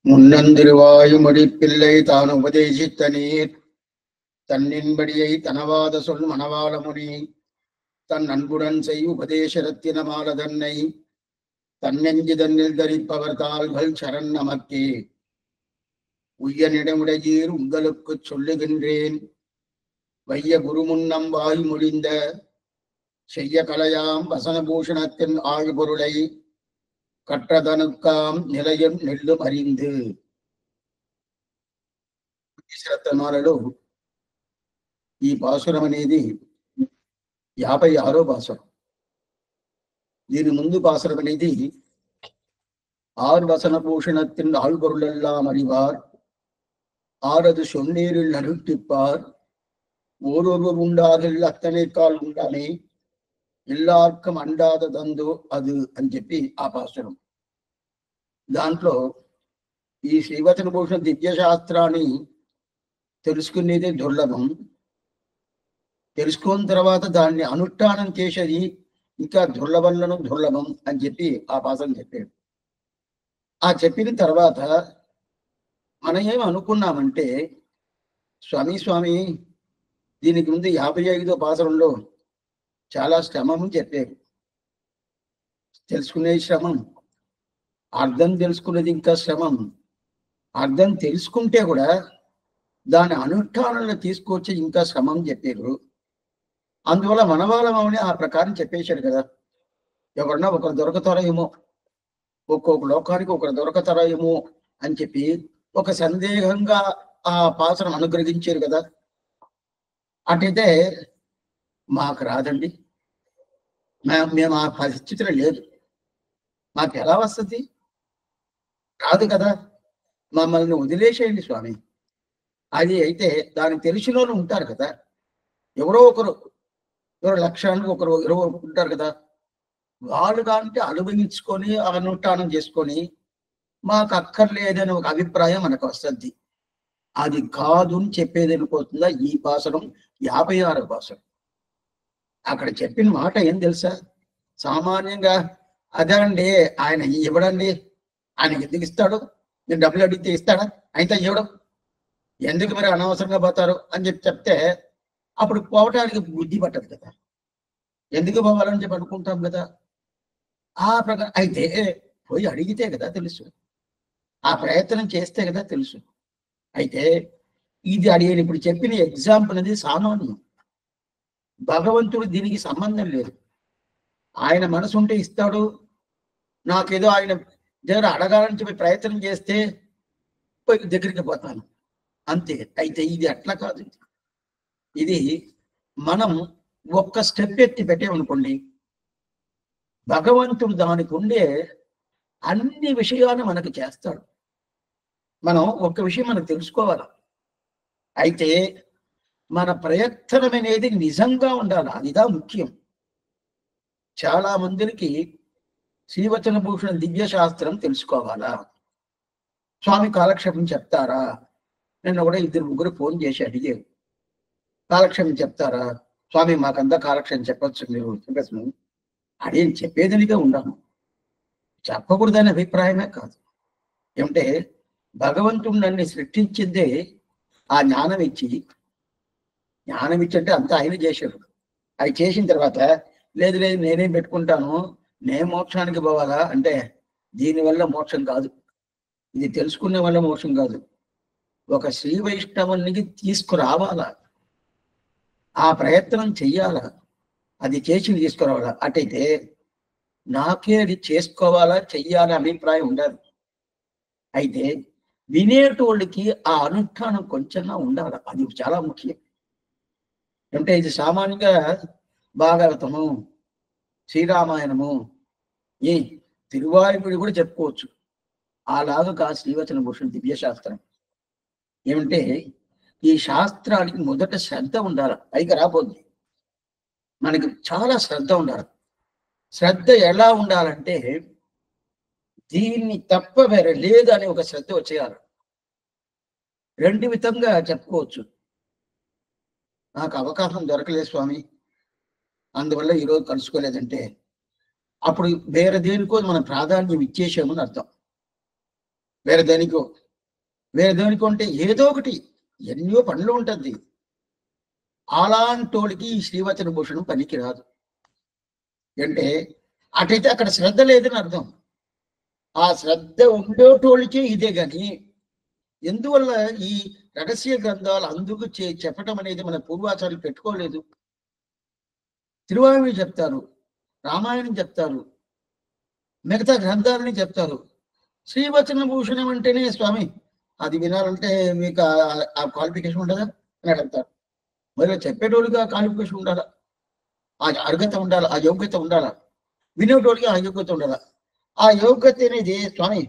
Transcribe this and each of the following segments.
முன்னந்திருவாயுமொழி பிள்ளை தான் உபதேசித்த நீர் தன்னின்படியை தனவாத சொல் மணவாள முனி தன் அன்புடன் செய் உபதேசரத்தினமால தன்னை தன்னெஞ்சு தன்னில் தரிப்பவர் தாள்கள் சரண் நமக்கே. உய்யனிடமுடையீர் உங்களுக்கு சொல்லுகின்றேன், வைய குருமுன்னம் வாய் மொழிந்த செய்ய கலையாம் வசனபூஷணத்தின் ஆழ்பொருளை కట్టదనుకాం నిలయం నెల్లు మరింది. శ్రద్ధమాలలో ఈ పాసురం అనేది 56వ పాసురం. దీని ముందు పాసురం అనేది ஆர் வசன பூஷணத்தின் ஆழ்பொருளெல்லாம் அறிவார், ஆரது சொன்னீரில் அனுட்டிப்பார், ஓரொருவர் உண்டாதில் அத்தனை கால் ఉండాలి, எல்லாருக்கும் అండాద దందు అది అని చెప్పి ఆ పాసురం. దాంట్లో ఈ శ్రీవచన భూషణ దివ్యశాస్త్రాన్ని తెలుసుకునేది దుర్లభం. తెలుసుకున్న తర్వాత దాన్ని అనుష్ఠానం చేసేది ఇంకా దుర్లభం అని చెప్పి ఆ పాసురం చెప్పాడు. ఆ చెప్పిన తర్వాత మనం ఏం అనుకున్నామంటే, స్వామి దీనికి ముందు 55వ పాసురంలో చాలా శ్రమం చెప్పారు. తెలుసుకునే శ్రమం, అర్థం తెలుసుకునేది ఇంకా శ్రమం. అర్థం తెలుసుకుంటే కూడా దాని అనుష్ఠానంలో తీసుకొచ్చి ఇంకా శ్రమం చెప్పారు. అందువల్ల మనవాళ్ళమని ఆ ప్రకారం చెప్పేశాడు కదా. ఎవరన్నా ఒకరు దొరకతారేమో, ఒక్కొక్క లోకానికి ఒకరు దొరకతారేమో అని చెప్పి ఒక సందేహంగా ఆ పాసనం అనుగ్రహించారు కదా. అటైతే మాకు రాదండి, మేము ఆ పరిస్థితిలో లేదు, మాకు ఎలా వస్తుంది, రాదు కదా, మమ్మల్ని వదిలేసేయండి స్వామి. అది అయితే దానికి తెలిసిన వాళ్ళు ఉంటారు కదా, ఎవరో లక్ష్యానికి ఒకరు ఉంటారు కదా, వాళ్ళు కాంటే అనుభవించుకొని అనుష్ఠానం చేసుకొని మాకు అక్కర్లేదని ఒక అభిప్రాయం మనకు వస్తుంది. అది కాదు అని చెప్పేది అనుకోతుందా ఈ పాసనం 56వ పాసనం. అక్కడ చెప్పిన మాట ఏం తెలుసా? సామాన్యంగా అదండి, ఆయన ఇవ్వడండి, ఆయనకి ఎందుకు ఇస్తాడు, నేను డబ్బులు అడిగితే ఇస్తాడా, అయితే ఇవ్వడం ఎందుకు మరి అనవసరంగా పోతారు అని చెప్తే అప్పుడు పోవటానికి బుద్ధి పట్టదు కదా, ఎందుకు పోవాలని చెప్పి అనుకుంటాం కదా. ఆ ప్రకారం అయితే పోయి అడిగితే కదా తెలుసు, ఆ ప్రయత్నం చేస్తే కదా తెలుసు. అయితే ఇది అడిగిన ఇప్పుడు చెప్పిన ఎగ్జాంపుల్ అనేది సామాన్యం. భగవంతుడు దీనికి సంబంధం లేదు. ఆయన మనసు ఉంటే ఇస్తాడు, నాకేదో ఆయన దగ్గర అడగాలని చెప్పి ప్రయత్నం చేస్తే పోయి దగ్గరికి పోతాను అంతే. అయితే ఇది అట్లా కాదు. ఇది మనం ఒక్క స్టెప్ ఎత్తి పెట్టామనుకోండి, భగవంతుడు దానికి ఉండే అన్ని విషయాలు మనకు చేస్తాడు. మనం ఒక్క విషయం మనకు తెలుసుకోవాలి. అయితే మన ప్రయత్నం అనేది నిజంగా ఉండాలి, అదిదా ముఖ్యం. చాలా మందికి శ్రీవచన భూషణ దివ్య శాస్త్రం తెలుసుకోవాలా, స్వామి కాలక్షేపం చెప్తారా, నిన్న కూడా 2-3 ఫోన్ చేసి అడిగారు, కాలక్షేపం చెప్తారా స్వామి, మాకంతా కాలక్షేపం చెప్పచ్చు మీరు చెప్పేసి అడిగి చెప్పేదనిగా ఉండాలి, చెప్పకూడదనే అభిప్రాయమే కాదు. ఏమంటే భగవంతుడు నన్ను సృష్టించిందే ఆ జ్ఞానం ఇచ్చి అంటే అంతా ఆయన చేశాడు. అది చేసిన తర్వాత లేదు నేనేం పెట్టుకుంటాను, నేను మోక్షానికి పోవాలా అంటే దీనివల్ల మోక్షం కాదు, ఇది తెలుసుకునే వల్ల మోక్షం కాదు. ఒక శ్రీ వైష్ణవునికి తీసుకురావాలా, ఆ ప్రయత్నం చెయ్యాలా, అది చేసి తీసుకురావాలా. అటైతే నాకే అది చేసుకోవాలా చెయ్యాలా అభిప్రాయం ఉండదు. అయితే వినేటోళ్ళకి ఆ అనుష్ఠానం కొంచెంగా ఉండాలి, అది చాలా ముఖ్యం. అంటే ఇది సామాన్యంగా భాగవతము, శ్రీరామాయణము, ఈ తిరువాయుముడి కూడా చెప్పుకోవచ్చు. అలాగా కాదు శ్రీవచన భూషణ దివ్యశాస్త్రం. ఏమంటే ఈ శాస్త్రానికి మొదట శ్రద్ధ ఉండాలి, పైకి రాబోద్ది. మనకి చాలా శ్రద్ధ ఉండాలి. శ్రద్ధ ఎలా ఉండాలంటే దీన్ని తప్ప వేరే లేదు అనే ఒక శ్రద్ధ వచ్చేయాలి. 2 విధంగా చెప్పుకోవచ్చు. నాకు అవకాశం దొరకలేదు స్వామి, అందువల్ల ఈరోజు కలుసుకోలేదంటే అప్పుడు వేరే దేనికో మనం ప్రాధాన్యం ఇచ్చేసామని అర్థం. వేరే దేనికో అంటే ఏదో ఒకటి ఎన్నో పనులు ఉంటుంది. అలాంటోడికి ఈ శ్రీవచన భూషణం పనికి రాదు. అంటే అటైతే అక్కడ శ్రద్ధ లేదని అర్థం. ఆ శ్రద్ధ ఉండేటోళ్ళకి ఇదే గాని ఎందువల్ల ఈ రహస్య గ్రంథాలు అందుకు చెప్పటం అనేది మన పూర్వాచార్యులు పెట్టుకోలేదు. తిరువాయుడు చెప్తారు, రామాయణం చెప్తారు, మిగతా గ్రంథాలని చెప్తారు. శ్రీవచన భూషణం అంటేనే స్వామి అది వినాలంటే మీకు ఆ క్వాలిఫికేషన్ ఉండదా అని అడుగుతారు. మరి చెప్పేటోళ్ళుగా క్వాలిఫికేషన్ ఉండాలా, ఆ అర్హత ఉండాలా, ఆ యోగ్యత ఉండాలా, వినేటోళ్ళకి ఆ యోగ్యత ఉండాలా. ఆ యోగ్యత అనేది స్వామి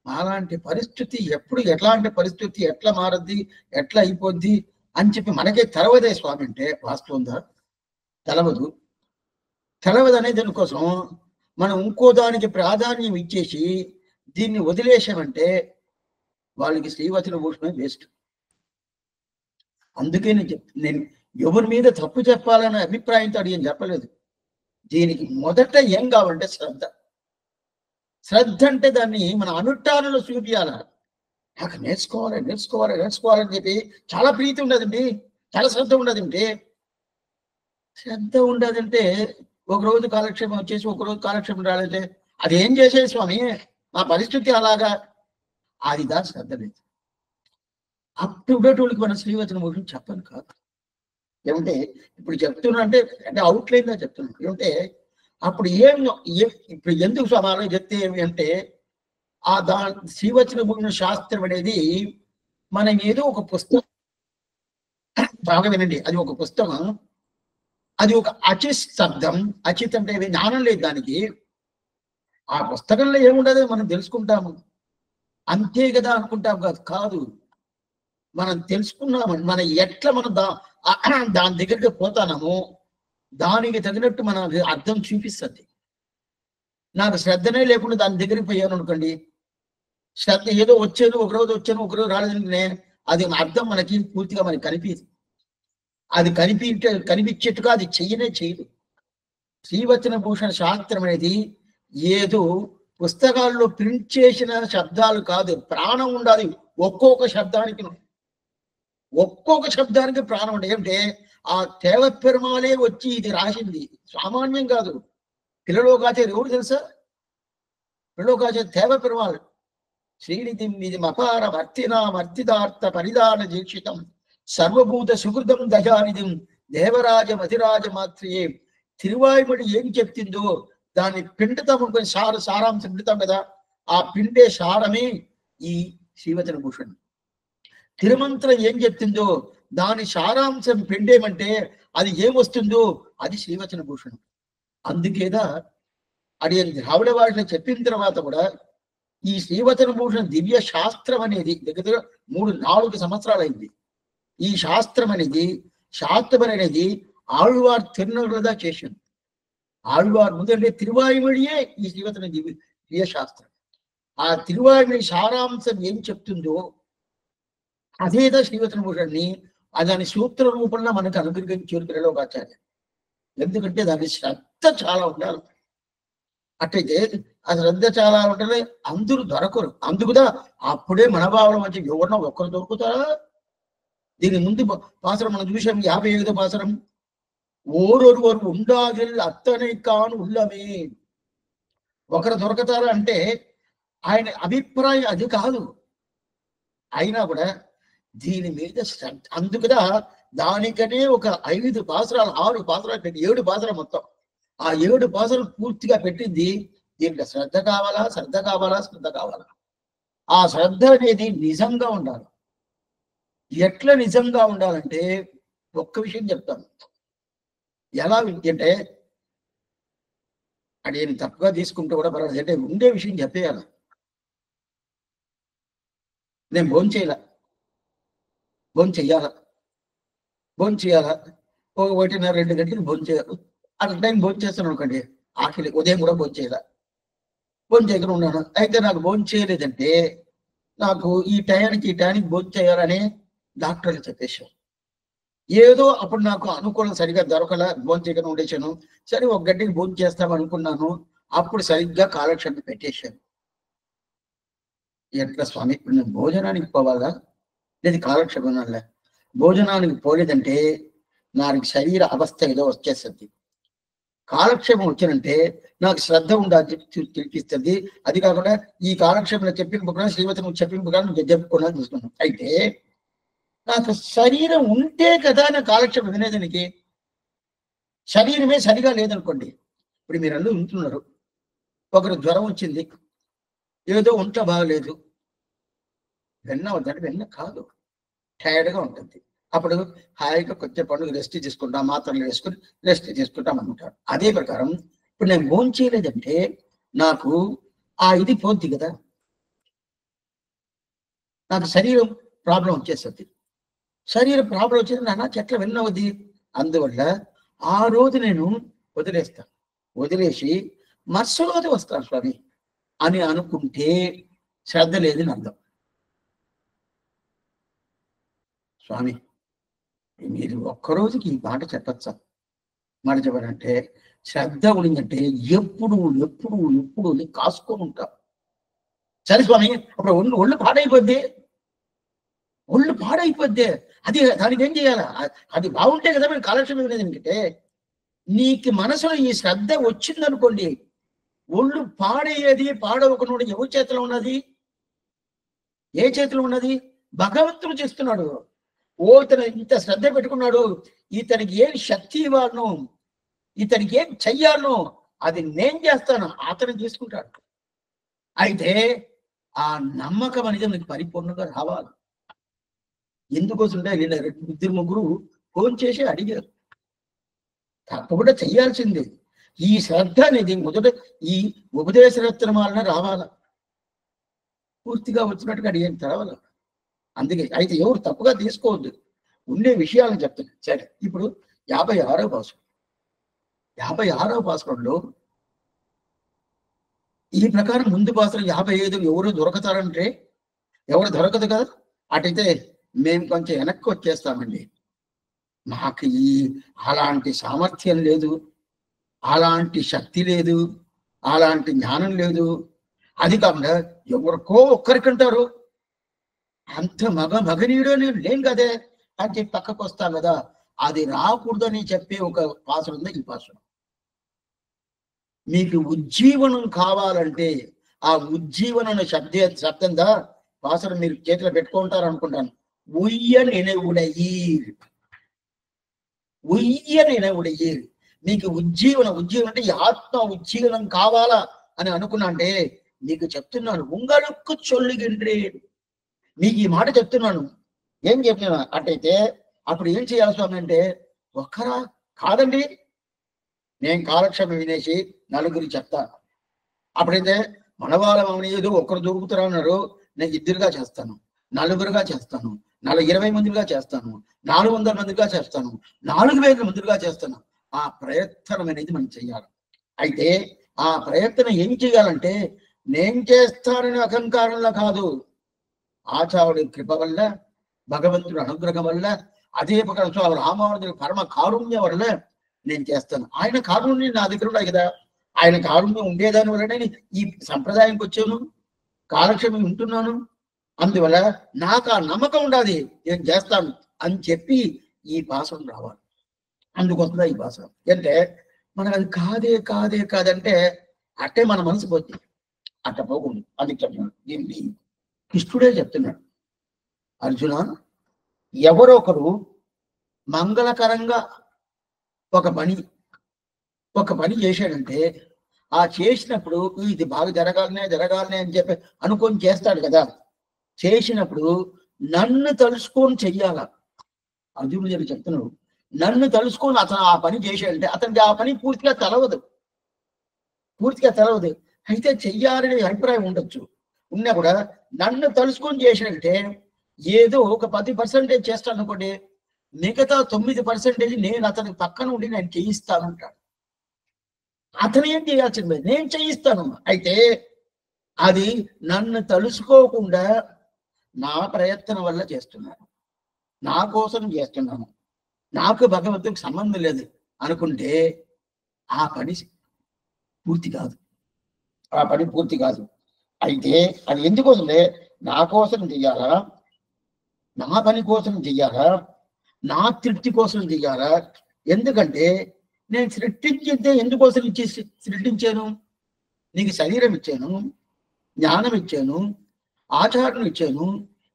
అలాంటి పరిస్థితి ఎప్పుడు ఎట్లాంటి పరిస్థితి ఎట్లా మారద్ది, ఎట్లా అయిపోద్ది అని చెప్పి మనకే తెలవదే స్వామి అంటే వాస్తవంగా తెలవదు. తెలవదు అనే దానికోసం మనం ఇంకో దానికి ప్రాధాన్యం ఇచ్చేసి దీన్ని వదిలేసామంటే వాళ్ళకి శ్రీవచన భూషణం వేస్ట్. అందుకే నేను ఎవరి మీద తప్పు చెప్పాలనే అభిప్రాయంతో అడిగి చెప్పలేదు. దీనికి మొదట ఏం కావాలంటే శ్రద్ధ. శ్రద్ధ అంటే దాన్ని మన అనుష్ఠానంలో చూపించాల. నాకు నేర్చుకోవాలని చెప్పి చాలా ప్రీతి ఉండదండి, చాలా శ్రద్ధ ఉండదండి. శ్రద్ధ ఉండదంటే ఒకరోజు కాలక్షేపం వచ్చేసి ఒకరోజు కాలక్షేపం రాలంటే అది ఏం చేసేది స్వామి, నా పరిస్థితి అలాగా, అది దాని శ్రద్ధ లేదు. అప్పుడేటోళ్ళకి మన శ్రీవచన భూషణం చెప్పను కాదు. ఏమంటే ఇప్పుడు చెప్తున్నా అంటే అవుట్లైన్ గా చెప్తున్నాను. ఏమంటే అప్పుడు ఇప్పుడు ఎందుకు సమానం చెప్తే ఏమి అంటే శ్రీవచన భూషణ శాస్త్రం అనేది మనం ఏదో ఒక పుస్తకం బాగా వినండి, అది ఒక పుస్తకం, అది ఒక అచిత్ శబ్దం. అచిత్ అంటే జ్ఞానం లేదు దానికి. ఆ పుస్తకంలో ఏముండదో మనం తెలుసుకుంటాము అంతే కదా అనుకుంటాం కాదు. మనం తెలుసుకున్నాము, మనం ఎట్లా మనం దాని దగ్గరికి పోతానము దానికి తగినట్టు మనం అర్థం చూపిస్తుంది. నాకు శ్రద్ధనే లేకుండా దాని దగ్గరికి పోయాను అనుకోండి, శ్రద్ధ ఏదో వచ్చేది ఒకరోజు ఒకరోజు రాలేదంటే అది అర్థం మనకి పూర్తిగా మనకి కనిపించదు. అది కనిపించేట్టుగా అది చేయదు. శ్రీవచన భూషణ శాస్త్రం అనేది ఏదో పుస్తకాల్లో ప్రింట్ చేసిన శబ్దాలు కాదు, ప్రాణం ఉండాలి. ఒక్కొక్క శబ్దానికి ప్రాణం ఉండాలి. ఏమంటే ఆ దేవ పెరుమాలే వచ్చి ఇది రాసింది, సామాన్యం కాదు. పిల్లలోకాచార్య ఎవరు తెలుసా? పిల్లలోకాచార్య దేవ పెరుమాళ్. శ్రీనిధిం నిధిం అపార వర్తిదార్థ పరిధాన దీక్షితం సర్వభూత సుహృదం దయానిధిం దేవరాజ మాత్రియే. తిరువాయుమడి ఏం చెప్తుందో దాన్ని పిండుతాం అనుకుని సారాంశం పిండుతాం కదా, ఆ పిండే సారమే ఈ శ్రీవచన భూషణం. తిరుమంత్రం ఏం చెప్తుందో దాని సారాంశం పిండేమంటే అది ఏమొస్తుందో అది శ్రీవచన భూషణం. అందుకేదా అది ద్రావిడ భాషలో చెప్పిన తర్వాత కూడా ఈ శ్రీవచన భూషణ దివ్య శాస్త్రం అనేది దగ్గర 3-4 సంవత్సరాలు అయింది. ఈ శాస్త్రం అనేది ఆళ్వార్ తిరునగరదా చేసింది. ఆళ్వార్ ముందంటే తిరువాయుమడియే ఈ శ్రీవచన దివ్య శాస్త్రం. ఆ తిరువాయుమడి సారాంశం ఏం చెప్తుందో అదేదా శ్రీవచన భూషణ్ణి దాని సూత్ర రూపంలో మనకు అనుగ్రహించారు పిల్లలోకాచార్య. ఎందుకంటే దాని శ్రద్ధ చాలా ఉండాలి. అట్లయితే ఆ శ్రద్ధ చాలా ఉండాలి, అందరూ దొరకరు. అందుకుదా అప్పుడే మనభావన మధ్య ఎవరన్నా ఒక్కరు దొరుకుతారా? దీని ముందు పాసరం మనం చూసాం, 55వ పాసరం. ఓరొరువరు ఉండాగిల్ అత్తనే కాను ఉల్లమే. ఒకరు దొరకతారా అంటే ఆయన అభిప్రాయం అది కాదు. అయినా కూడా దీని మీద శ్రద్ధ. అందుకుదా దానికనే ఒక 5 పాసరాలు 6 పాసరాలు పెట్టి 7 పాసరాలు మొత్తం. ఆ 7 పాసరాలు పూర్తిగా పెట్టింది దీంట్లో శ్రద్ధ కావాలా. ఆ శ్రద్ధ అనేది నిజంగా ఉండాలి. ఎట్లా నిజంగా ఉండాలంటే ఒక్క విషయం చెప్తాను. ఎలా అంటే అది తప్పుగా తీసుకుంటూ కూడా పర్వాలేదు, అంటే ఉండే విషయం చెప్పేయాలి. నేను భోంచేయాలా, భోంచేయాలా 1:30-2 గంటలకు భోంచేయాలి. అక్కడ టైం భోంచేస్తాను అనుకోండి, ఆకలి ఉదయం కూడా భోంచేయకుండా ఉన్నాను. అయితే నాకు భోంచేయలేదంటే నాకు ఈ టయానికి భోంచేయాలని డాక్టర్లు చెప్పేశారు. ఏదో అప్పుడు నాకు అనుకూలం సరిగా దొరకల, భోంచేయకుండా ఉండేశాను. సరే 1 గంటకి భోంచేస్తాం అనుకున్నాను. అప్పుడు సరిగ్గా కాలక్షేపం పెట్టేశాను. ఎట్లా స్వామి, ఇప్పుడు నేను భోజనానికి పోవాలా లేదు కాలక్షేపం వల్ల? భోజనానికి పోలేదంటే నాకు శరీర అవస్థ ఏదో వచ్చేస్తుంది. కాలక్షేపం వచ్చినంటే నాకు శ్రద్ధ ఉండాలి తెలిపిస్తుంది. అది కాకుండా ఈ కాలక్షేపంలో చెప్పింపుగా శ్రీమతి నువ్వు చెప్పింపుగా నువ్వు జరుపుకున్నా చూసుకున్నాను. అయితే నాకు శరీరం ఉంటే కదా నా కాలక్షేపం వినేదానికి. శరీరమే సరిగా లేదనుకోండి, ఇప్పుడు మీరు అందరూ ఉంటున్నారు, ఒకరు జ్వరం వచ్చింది, ఏదో ఒంట్లో బాగలేదు, వెన్న వద్దంటే వెన్న కాదు, టైర్డ్గా ఉంటుంది. అప్పుడు హాయిగా కొంచెం పండుగ రెస్ట్ తీసుకుంటాం, మాత్రలు వేసుకుని రెస్ట్ తీసుకుంటాం అనుకుంటారు. అదే ప్రకారం ఇప్పుడు నేను భోజనం చేయలేదంటే నాకు ఆ ఇది పోద్ది కదా, నాకు శరీరం ప్రాబ్లం వచ్చేస్తుంది. శరీరం ప్రాబ్లం వచ్చేది నాన్న చెట్ల విన్నవద్ది. అందువల్ల ఆ రోజు నేను వదిలేస్తాను. వదిలేసి మరుసటి వస్తాను స్వామి అని అనుకుంటే శ్రద్ధ లేదని అర్థం. స్వామి మీరు ఒక్కరోజుకి ఈ మాట చెప్పచ్చా? మాట చెప్పారంటే శ్రద్ధ ఉండిందంటే ఎప్పుడు ఎప్పుడు ఎప్పుడు కాసుకొని ఉంటాం. సరే స్వామి, అప్పుడు ఒళ్ళు పాడైపోద్ది, ఒళ్ళు పాడైపోద్ది. అది దానికి ఏం చేయాలా? అది బాగుంటే కదా మేము కాలక్షేపం వినేది. ఎందుకంటే నీకు మనసులో ఈ శ్రద్ధ వచ్చిందనుకోండి, ఒళ్ళు పాడయ్యేది పాడవకుండా ఎవరి చేతిలో ఉన్నది? ఏ చేతిలో ఉన్నది? భగవంతుడు చేస్తున్నాడు. ఓ ఇతను ఇంత శ్రద్ధ పెట్టుకున్నాడు, ఇతనికి ఏం శక్తి ఇవ్వాలను, ఇతనికి ఏం చెయ్యాలను అది నేను చేస్తాను, అతను తీసుకుంటాడు. అయితే ఆ నమ్మకం అనేది మీకు పరిపూర్ణంగా రావాలి. ఎందుకోసంటే వీళ్ళ ఇద్దరు ముగ్గురు ఫోన్ చేసి అడిగారు, తప్పకుండా చెయ్యాల్సింది. ఈ శ్రద్ధ అనేది మొదట ఈ ఉపదేశ రత్నం వలన రావాల, పూర్తిగా వచ్చినట్టుగా అడిగేది తెరవాలి. అందుకే అయితే ఎవరు తప్పుగా తీసుకోవద్దు, ఉండే విషయాలను చెప్తాను. సరే, ఇప్పుడు 56వ భాష, 56వ భాషలో ఈ ప్రకారం ముందు భాషలు 55 ఎవరు దొరకతారంటే ఎవరు దొరకదు కదా. అటైతే మేము కొంచెం వెనక్కి వచ్చేస్తామండి. మాకు అలాంటి సామర్థ్యం లేదు, అలాంటి శక్తి లేదు, అలాంటి జ్ఞానం లేదు. అది కాకుండా ఎవరికో ఒక్కరికంటారు, అంత మగనీయుడు నేను లేను కదే అని చెప్పి పక్కకు వస్తాను కదా. అది రాకూడదని చెప్పే ఒక పాసులు ఉంది. ఈ పాసులు మీకు ఉజ్జీవనం కావాలంటే ఆ ఉజ్జీవనం శబ్దంగా పాసులు మీరు చేతిలో పెట్టుకుంటారు అనుకుంటాను. ఉయ్యనెనవుడయీర్, ఉయ్యనెనవుడయీర్. మీకు ఉజ్జీవనం అంటే ఈ ఆత్మ ఉజ్జీవనం కావాలా అని అనుకున్నా అంటే మీకు చెప్తున్నాను, ఉంగళుక్కు చొల్లుగిండ్రే. మీకు ఈ మాట చెప్తున్నాను. ఏం చెప్తున్నా అట్టయితే అప్పుడు ఏం చేయాలి స్వామి అంటే, ఒక్కరా కాదండి, నేను కాలక్షేపం వినేసి నలుగురు చెప్తాను. అప్పుడైతే మనవాళ్ళం ఏదో ఒకరు దొరుకుతారు అన్నారు, నేను ఇద్దరుగా చేస్తాను, నలుగురుగా చేస్తాను, 20 మందిగా చేస్తాను, 400 మందిగా చేస్తాను, 4000 మందిగా చేస్తాను. ఆ ప్రయత్నం అనేది మనం చెయ్యాలి. అయితే ఆ ప్రయత్నం ఏం చేయాలంటే నేను చేస్తానని అహంకారంలో కాదు, ఆచార్యుడి కృప వల్ల, భగవంతుడి అనుగ్రహం వల్ల, అదే ప్రకారం రామానుజుడి పరమ కారుణ్యం వల్ల నేను చేస్తాను. ఆయన కారుణ్యం నా దగ్గర ఉన్నాయి కదా, ఆయన కారుణ్యం ఉండేదాని వల్ల నేను ఈ సంప్రదాయానికి వచ్చాను, కాలక్షేపం ఉంటున్నాను. అందువల్ల నాకు ఆ నమ్మకం ఉండాలి, నేను చేస్తాను అని చెప్పి ఈ భాషను రావాలి. అందుకొస్తుందా ఈ భాష అంటే మనకు అది కాదంటే అట్టే మన మనసు పోతుంది. అట్ట పోకుండా అది చెప్తున్నాడు. దీన్ని కృష్ణుడే చెప్తున్నాడు, అర్జున ఎవరో ఒకరు మంగళకరంగా ఒక పని చేశాడంటే ఆ చేసినప్పుడు ఇది బాగా జరగాలనే అని చెప్పి అనుకొని చేస్తాడు కదా. చేసినప్పుడు నన్ను తలుసుకొని చెయ్యాల. అర్జునుడు చెప్తున్నాడు, నన్ను తలుసుకొని అతను ఆ పని చేశాడంటే అతనికి ఆ పని పూర్తిగా తెలవదు. అయితే చెయ్యాలనే అభిప్రాయం ఉండొచ్చు, ఉన్నా కూడా నన్ను తలుసుకొని చేశాడంటే ఏదో ఒక 10% చేస్తాను అనుకోండి, మిగతా 9% నేను అతనికి పక్కన ఉండి నేను చేయిస్తానంటాడు. అతను ఏం చేయాల్సింది, నేను చేయిస్తాను. అయితే అది నన్ను తలుసుకోకుండా నా ప్రయత్నం వల్ల చేస్తున్నాను, నా కోసం చేస్తున్నాను, నాకు భగవంతుడికి సంబంధం లేదు అనుకుంటే ఆ పని పూర్తి కాదు. అయితే అది ఎందుకోసమే, నా కోసం చెయ్యాలా, నా పని కోసం చెయ్యాలా, నా తృప్తి కోసం చెయ్యాలా? ఎందుకంటే నేను సృష్టించితే ఎందుకోసం సృష్టించాను? నీకు శరీరం ఇచ్చాను, జ్ఞానం ఇచ్చాను, ఆచారం ఇచ్చాను,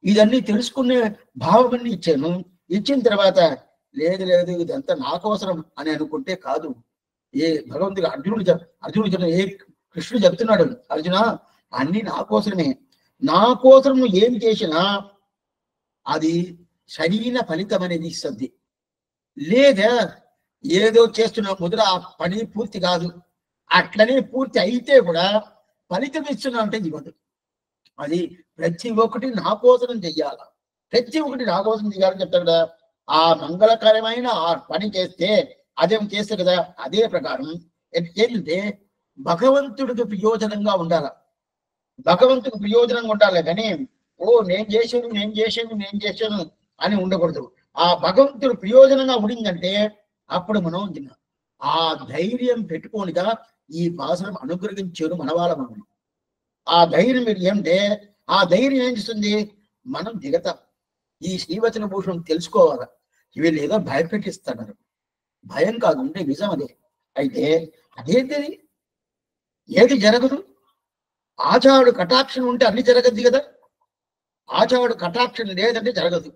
ఇదన్నీ తెలుసుకునే భావమన్నీ ఇచ్చాను. ఇచ్చిన తర్వాత లేదు లేదు ఇదంతా నా కోసరం అని అనుకుంటే కాదు. ఏ భగవంతుడు అర్జునుడు ఏ కృష్ణుడు చెప్తున్నాడు, అర్జున అన్ని నా కోసమే. నా కోసం నువ్వు ఏం చేసినా అది సరైన ఫలితం అనేది ఇస్తుంది. లేదా ఏదో చేస్తున్నా ముద్ర ఆ పని పూర్తి కాదు, అట్లనే పూర్తి అయితే కూడా ఫలితం ఇస్తున్నా అంటే ఇవ్వదు. అది ప్రతి ఒక్కటి నా కోసం చెయ్యాల, ప్రతి ఒక్కటి నా కోసం చెయ్యాలని చెప్తాడు కదా. ఆ మంగళకరమైన ఆ పని చేస్తే అదేం చేస్తే కదా, అదే ప్రకారం ఏంటంటే భగవంతుడికి ప్రయోజనంగా ఉండాల, భగవంతుడికి ప్రయోజనంగా ఉండాలి. కానీ నేను చేశాను అని ఉండకూడదు. ఆ భగవంతుడు ప్రయోజనంగా ఉండిందంటే అప్పుడు మనం ఆ ధైర్యం పెట్టుకోనిగా ఈ భాషను అనుగ్రహించారు మన వాళ్ళ. ఆ ధైర్యం మీరు ఏంటంటే ఆ ధైర్యం ఏం చేస్తుంది, మనం దిగతాం. ఈ శ్రీవచన భూషణం తెలుసుకోవాలా. వీళ్ళు ఏదో భయపెట్టిస్తున్నారు, భయం కాదు ఉంటే నిజం అదే. అయితే అదేంటి, ఏది జరగదు, ఆచారుడు కటాక్షం ఉంటే అన్ని జరగద్ది కదా. ఆచారుడు కటాక్షం లేదంటే జరగదు.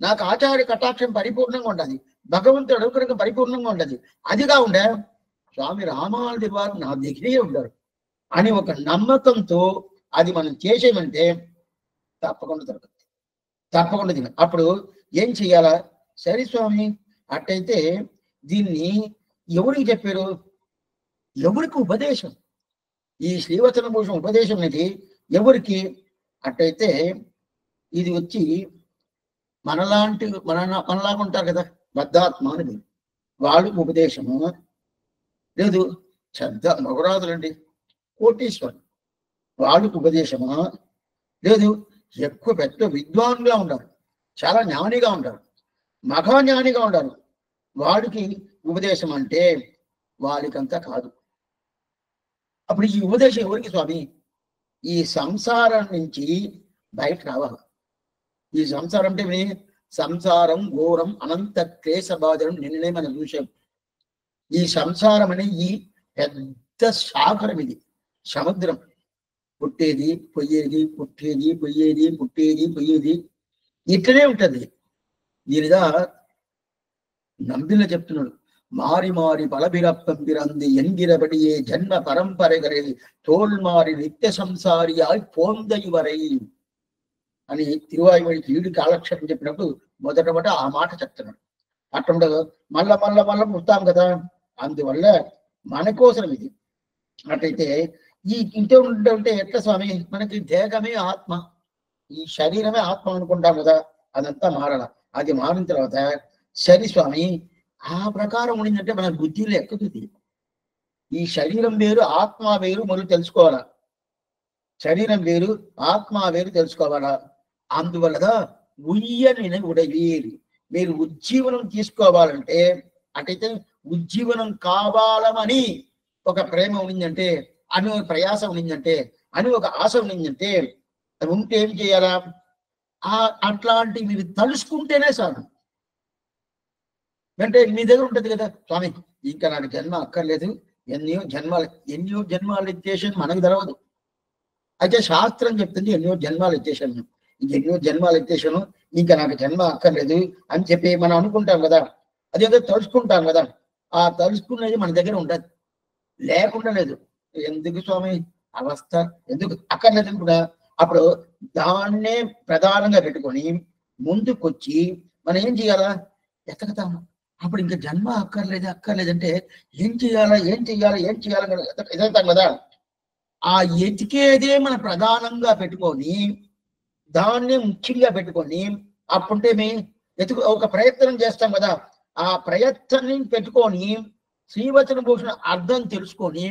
నాకు ఆచార్య కటాక్షం పరిపూర్ణంగా ఉండదు, భగవంతుడు అనుగ్రహం పరిపూర్ణంగా ఉండదు. అదిగా ఉండే స్వామి రామానుజుల వారు నా దగ్గరే ఉండరు అని ఒక నమ్మకంతో అది మనం చేసేమంటే తప్పకుండా దొరకదు, తప్పకుండా తిన. అప్పుడు ఏం చెయ్యాలా, సరే స్వామి అట్టయితే దీన్ని ఎవరికి చెప్పారు, ఎవరికి ఉపదేశం, ఈ శ్రీవచన భూషణ ఉపదేశం అనేది ఎవరికి? అట్టయితే ఇది వచ్చి మనలాగా ఉంటారు కదా బద్ధాత్మ అని, వాళ్ళకి ఉపదేశము లేదు. శ్రద్ధ మగురాదులండి కోటీశ్వరులు, వాళ్ళకి ఉపదేశమా లేదు. ఎక్కువ పెద్ద విద్వాన్గా ఉంటారు, చాలా జ్ఞానిగా ఉంటారు, మహాజ్ఞానిగా ఉంటారు, వాడికి ఉపదేశం అంటే వాళ్ళకంతా కాదు. అప్పుడు ఈ ఉపదేశం ఎవరికి స్వామి? ఈ సంసారం నుంచి బయట రావాలి. ఈ సంసారం అంటే సంసారం ఘోరం అనంత క్లేశబాధనం నిన్ననే మనం చూసాం. ఈ సంసారం అనే ఈ పెద్ద సాగరం, ఇది సముద్రం, పుట్టేది పొయ్యేది, పుట్టేది పొయ్యేది, పుట్టేది పొయ్యేది, ఇట్లనే ఉంటది. దీనిగా నంబిల చెప్తున్నాడు, మారి మారి పలబిరప్పం పిరంది ఎంగిరబడియే జన్మ పరంపరగరే తోల్ మారి నిత్య సంసారియాయి పోందై వరై అని తిరువాయుమడి ఈడు కాలక్షేపం చెప్పినప్పుడు మొదట ఆ మాట చెప్తున్నాడు. అట్లా మళ్ళా పుడతాం కదా, అందువల్ల మన కోసం ఇది. అట్లయితే ఈ ఇంటే ఉంటే ఎట్లా స్వామి, మనకి దేహమే ఆత్మ, ఈ శరీరమే ఆత్మ అనుకుంటాం కదా, అదంతా మారాల. అది మారిన తర్వాత సరి స్వామి ఆ ప్రకారం ఉండిందంటే మన బుద్ధిలో ఎక్కుతుంది. ఈ శరీరం వేరు ఆత్మ వేరు మొదలు తెలుసుకోవాలా, శరీరం వేరు ఆత్మ వేరు తెలుసుకోవాలా. అందువల్ల ఉయ్యని ఉడవీరి, మీరు ఉజ్జీవనం తీసుకోవాలంటే అటైతే ఉజ్జీవనం కావాలని ఒక ప్రేమ ఉండిందంటే, అని ఒక ప్రయాస ఉండిందంటే, అని ఒక ఆశ ఉండిందంటే, ఉంటే ఏం చేయాలా, అట్లాంటి మీరు తలుసుకుంటేనే చాలు. అంటే మీ దగ్గర ఉంటుంది కదా స్వామి, ఇంకా నాకు జన్మ అక్కర్లేదు, ఎన్నో జన్మాలు ఇచ్చేసాను మనకు తెలవదు. అయితే శాస్త్రం చెప్తుంది ఎన్నో జన్మాలు ఇచ్చేసాను, ఎన్నో జన్మాలు ఇచ్చేసాను, ఇంకా నాకు జన్మ అక్కర్లేదు అని చెప్పి మనం అనుకుంటాం కదా. అదేదో తలుసుకుంటాం కదా, ఆ తలుసుకునేది మన దగ్గర ఉండదు, లేకుండా లేదు. ఎందుకు స్వామి అవస్థ, ఎందుకు అక్కర్లేదు కూడా. అప్పుడు దాన్నే ప్రధానంగా పెట్టుకొని ముందుకొచ్చి మనం ఏం చేయాలా, ఎతకతాము. అప్పుడు ఇంకా జన్మ అక్కర్లేదంటే ఏం చేయాలని ఎదుగుతాం కదా. ఆ ఎతికేదే మన ప్రధానంగా పెట్టుకొని, దాన్నే ముఖ్యంగా పెట్టుకొని, అప్పుంటే ఒక ప్రయత్నం చేస్తాం కదా. ఆ ప్రయత్నం పెట్టుకొని శ్రీవచన భూషణ అర్థం తెలుసుకొని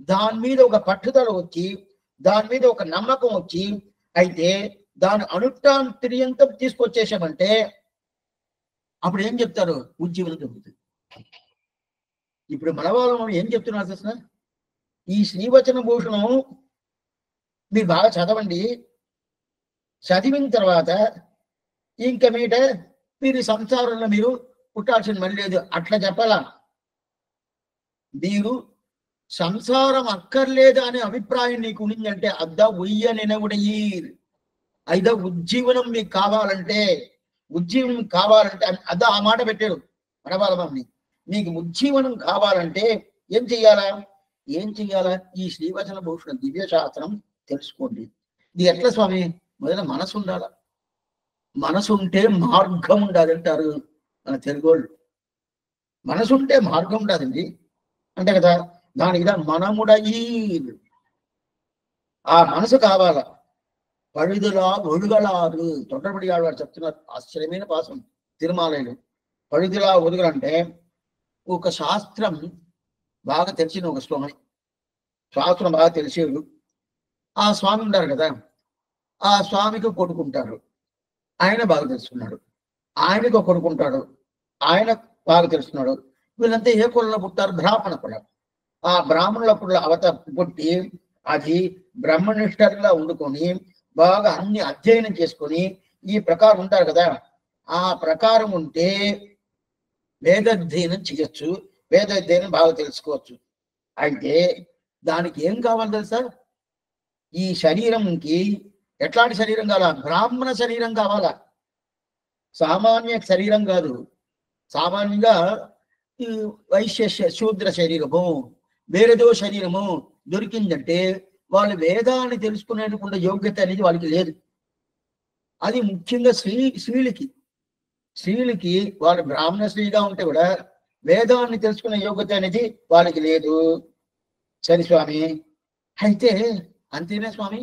దాని మీద ఒక పట్టుదల వచ్చి, దాని మీద ఒక నమ్మకం వచ్చి, అయితే దాని అనుష్ఠాంతర్యంతం తీసుకొచ్చేసామంటే అప్పుడు ఏం చెప్తారు, ఉజ్జీవనం జరుగుతుంది. ఇప్పుడు మన వాళ్ళు ఏం చెప్తున్నారు అసలు, ఈ శ్రీవచన భూషణం మీరు బాగా చదవండి, చదివిన తర్వాత ఇంకా మీరు సంసారంలో మీరు పుట్టాల్సిన పని లేదు అట్లా చెప్పాలా. మీరు సంసారం అక్కర్లేదు అనే అభిప్రాయం నీకు ఉండిందంటే అద్దా ఉయ్యనెనవుడయీర్, అయిదా ఉజ్జీవనం మీకు కావాలంటే, ఉజ్జీవనం కావాలంటే అద్దా ఆ మాట పెట్టారు మనబాలమని. మీకు ఉజ్జీవనం కావాలంటే ఏం చెయ్యాలా? ఈ శ్రీవచన భూషణ దివ్య శాస్త్రం తెలుసుకోండి. ఇది ఎట్లా స్వామి? మొదల మనసు ఉండాల. మనసు ఉంటే మార్గం ఉండాలి అంటారు మన తెలుగు వాళ్ళు. మనసు ఉంటే మార్గం ఉండాలండి అంటే కదా. దానికి మనముడయి ఆ మనసు కావాల. పழுదులా ఒడుగలారు తొండరపడి వాడు చెప్తున్నారు, ఆశ్చర్యమైన పాసం తిరుమాలయులు. పழுదులా ఒడుగలంటే ఒక శాస్త్రం బాగా తెలిసిన ఒక స్వామి, శాస్త్రం బాగా తెలిసేవాడు. ఆ స్వామి ఉంటారు కదా, ఆ స్వామికి కొడుకుంటారు, ఆయన బాగా తెలుసుకున్నాడు. ఆయనకు కొడుకుంటాడు, ఆయన బాగా తెలుసుకున్నాడు. వీళ్ళంతా ఏ కులంలో పుట్టారు? బ్రాహ్మణ కులం. ఆ బ్రాహ్మణుల పుట్ల పుట్టి అది బ్రహ్మనిష్టంగా వండుకొని బాగా అన్ని అధ్యయనం చేసుకొని ఈ ప్రకారం ఉంటారు కదా. ఆ ప్రకారం ఉంటే వేదాధ్యయనం చేయొచ్చు, వేదాధ్యయనం బాగా తెలుసుకోవచ్చు. అయితే దానికి ఏం కావాలి తెలుసా? ఈ శరీరంకి ఎట్లాంటి శరీరం కావాలా? బ్రాహ్మణ శరీరం కావాలా, సామాన్య శరీరం కాదు. సామాన్యంగా ఈ వైశ్య శూద్ర శరీరము, వేరేదో శరీరము దొరికిందంటే వాళ్ళు వేదాన్ని తెలుసుకునేటువంటి యోగ్యత అనేది వాళ్ళకి లేదు. అది ముఖ్యంగా స్త్రీలకి వాళ్ళు బ్రాహ్మణ స్త్రీగా ఉంటే కూడా వేదాన్ని తెలుసుకునే యోగ్యత అనేది వాళ్ళకి లేదు. సరే స్వామి, అయితే అంతేనా స్వామి,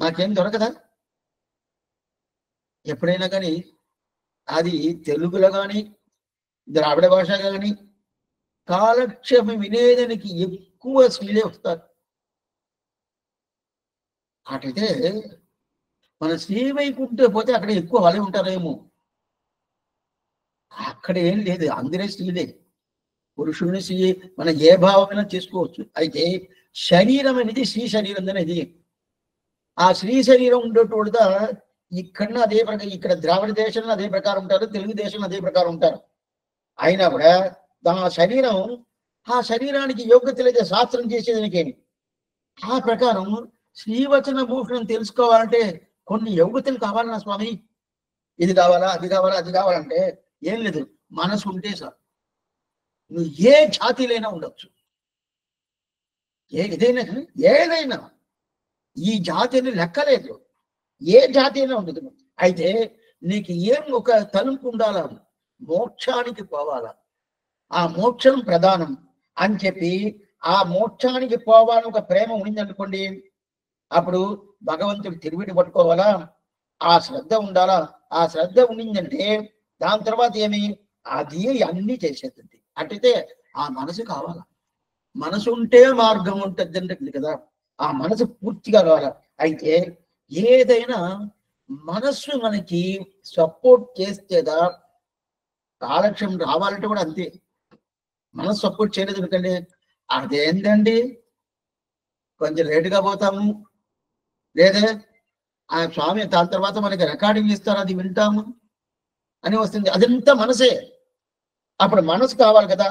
నాకేం దొరకదా? ఎప్పుడైనా కానీ అది తెలుగులో కానీ ద్రావిడ భాష కానీ కాలక్షేపం వినేదానికి ఎక్కువ స్త్రీలే వస్తారు. అటైతే మన శ్రీ వైకుంఠం పోతే అక్కడ ఎక్కువ వాళ్ళే ఉంటారేమో. అక్కడ ఏం లేదు, అందరే స్త్రీలే. పురుషుడిని స్త్రీ మనం ఏ భావమైనా చేసుకోవచ్చు. అయితే శరీరం అనేది శ్రీ శరీరం అనేది, ఆ శ్రీ శరీరం ఉండేటోడుగా ఇక్కడ అదే ప్రకారం, ఇక్కడ ద్రావిడ దేశంలో అదే ప్రకారం ఉంటారు, తెలుగు దేశంలో అదే ప్రకారం ఉంటారు. అయినా కూడా ఆ శరీరానికి యోగ్యత లేదా శాస్త్రం చేసేదానికేమి. ఆ ప్రకారం శ్రీవచన భూషణం తెలుసుకోవాలంటే కొన్ని యోగ్యతలు కావాలన్నా స్వామి. ఇది కావాలా, అది కావాలా, అది కావాలంటే ఏం లేదు, మనసు ఉంటే సార్. నువ్వు ఏ జాతిలైనా ఉండొచ్చు, ఏదైనా ఈ జాతి అని లెక్కలేదు, ఏ జాతి అయినా ఉండదు. అయితే నీకు ఏం ఒక తలుపు ఉండాలా? మోక్షానికి పోవాలా, ఆ మోక్షం ప్రధానం అని చెప్పి ఆ మోక్షానికి పోవాలని ఒక ప్రేమ ఉండిందనుకోండి, అప్పుడు భగవంతుడు తిరువిడి పట్టుకోవాలా, ఆ శ్రద్ధ ఉండాలా. ఆ శ్రద్ధ ఉండిందంటే దాని తర్వాత ఏమి, అది అన్ని చేసేస్తుంది. అట్లయితే ఆ మనసు కావాలా. మనసు ఉంటే మార్గం ఉంటుంది అంటే కదా, ఆ మనసు పూర్తిగా కావాలా. అయితే ఏదైనా మనస్సు మనకి సపోర్ట్ చేస్తేదా కాలక్షేమం రావాలంటే కూడా అంతే. మనసు సపోర్ట్ చేయలేదు ఎందుకండి, అదేంటండి కొంచెం లేటుగా పోతాము, లేదే ఆ స్వామి దాని తర్వాత మనకి రికార్డింగ్ ఇస్తారు, అది వింటాము అని వస్తుంది. అదంతా మనసే. అప్పుడు మనసు కావాలి కదా.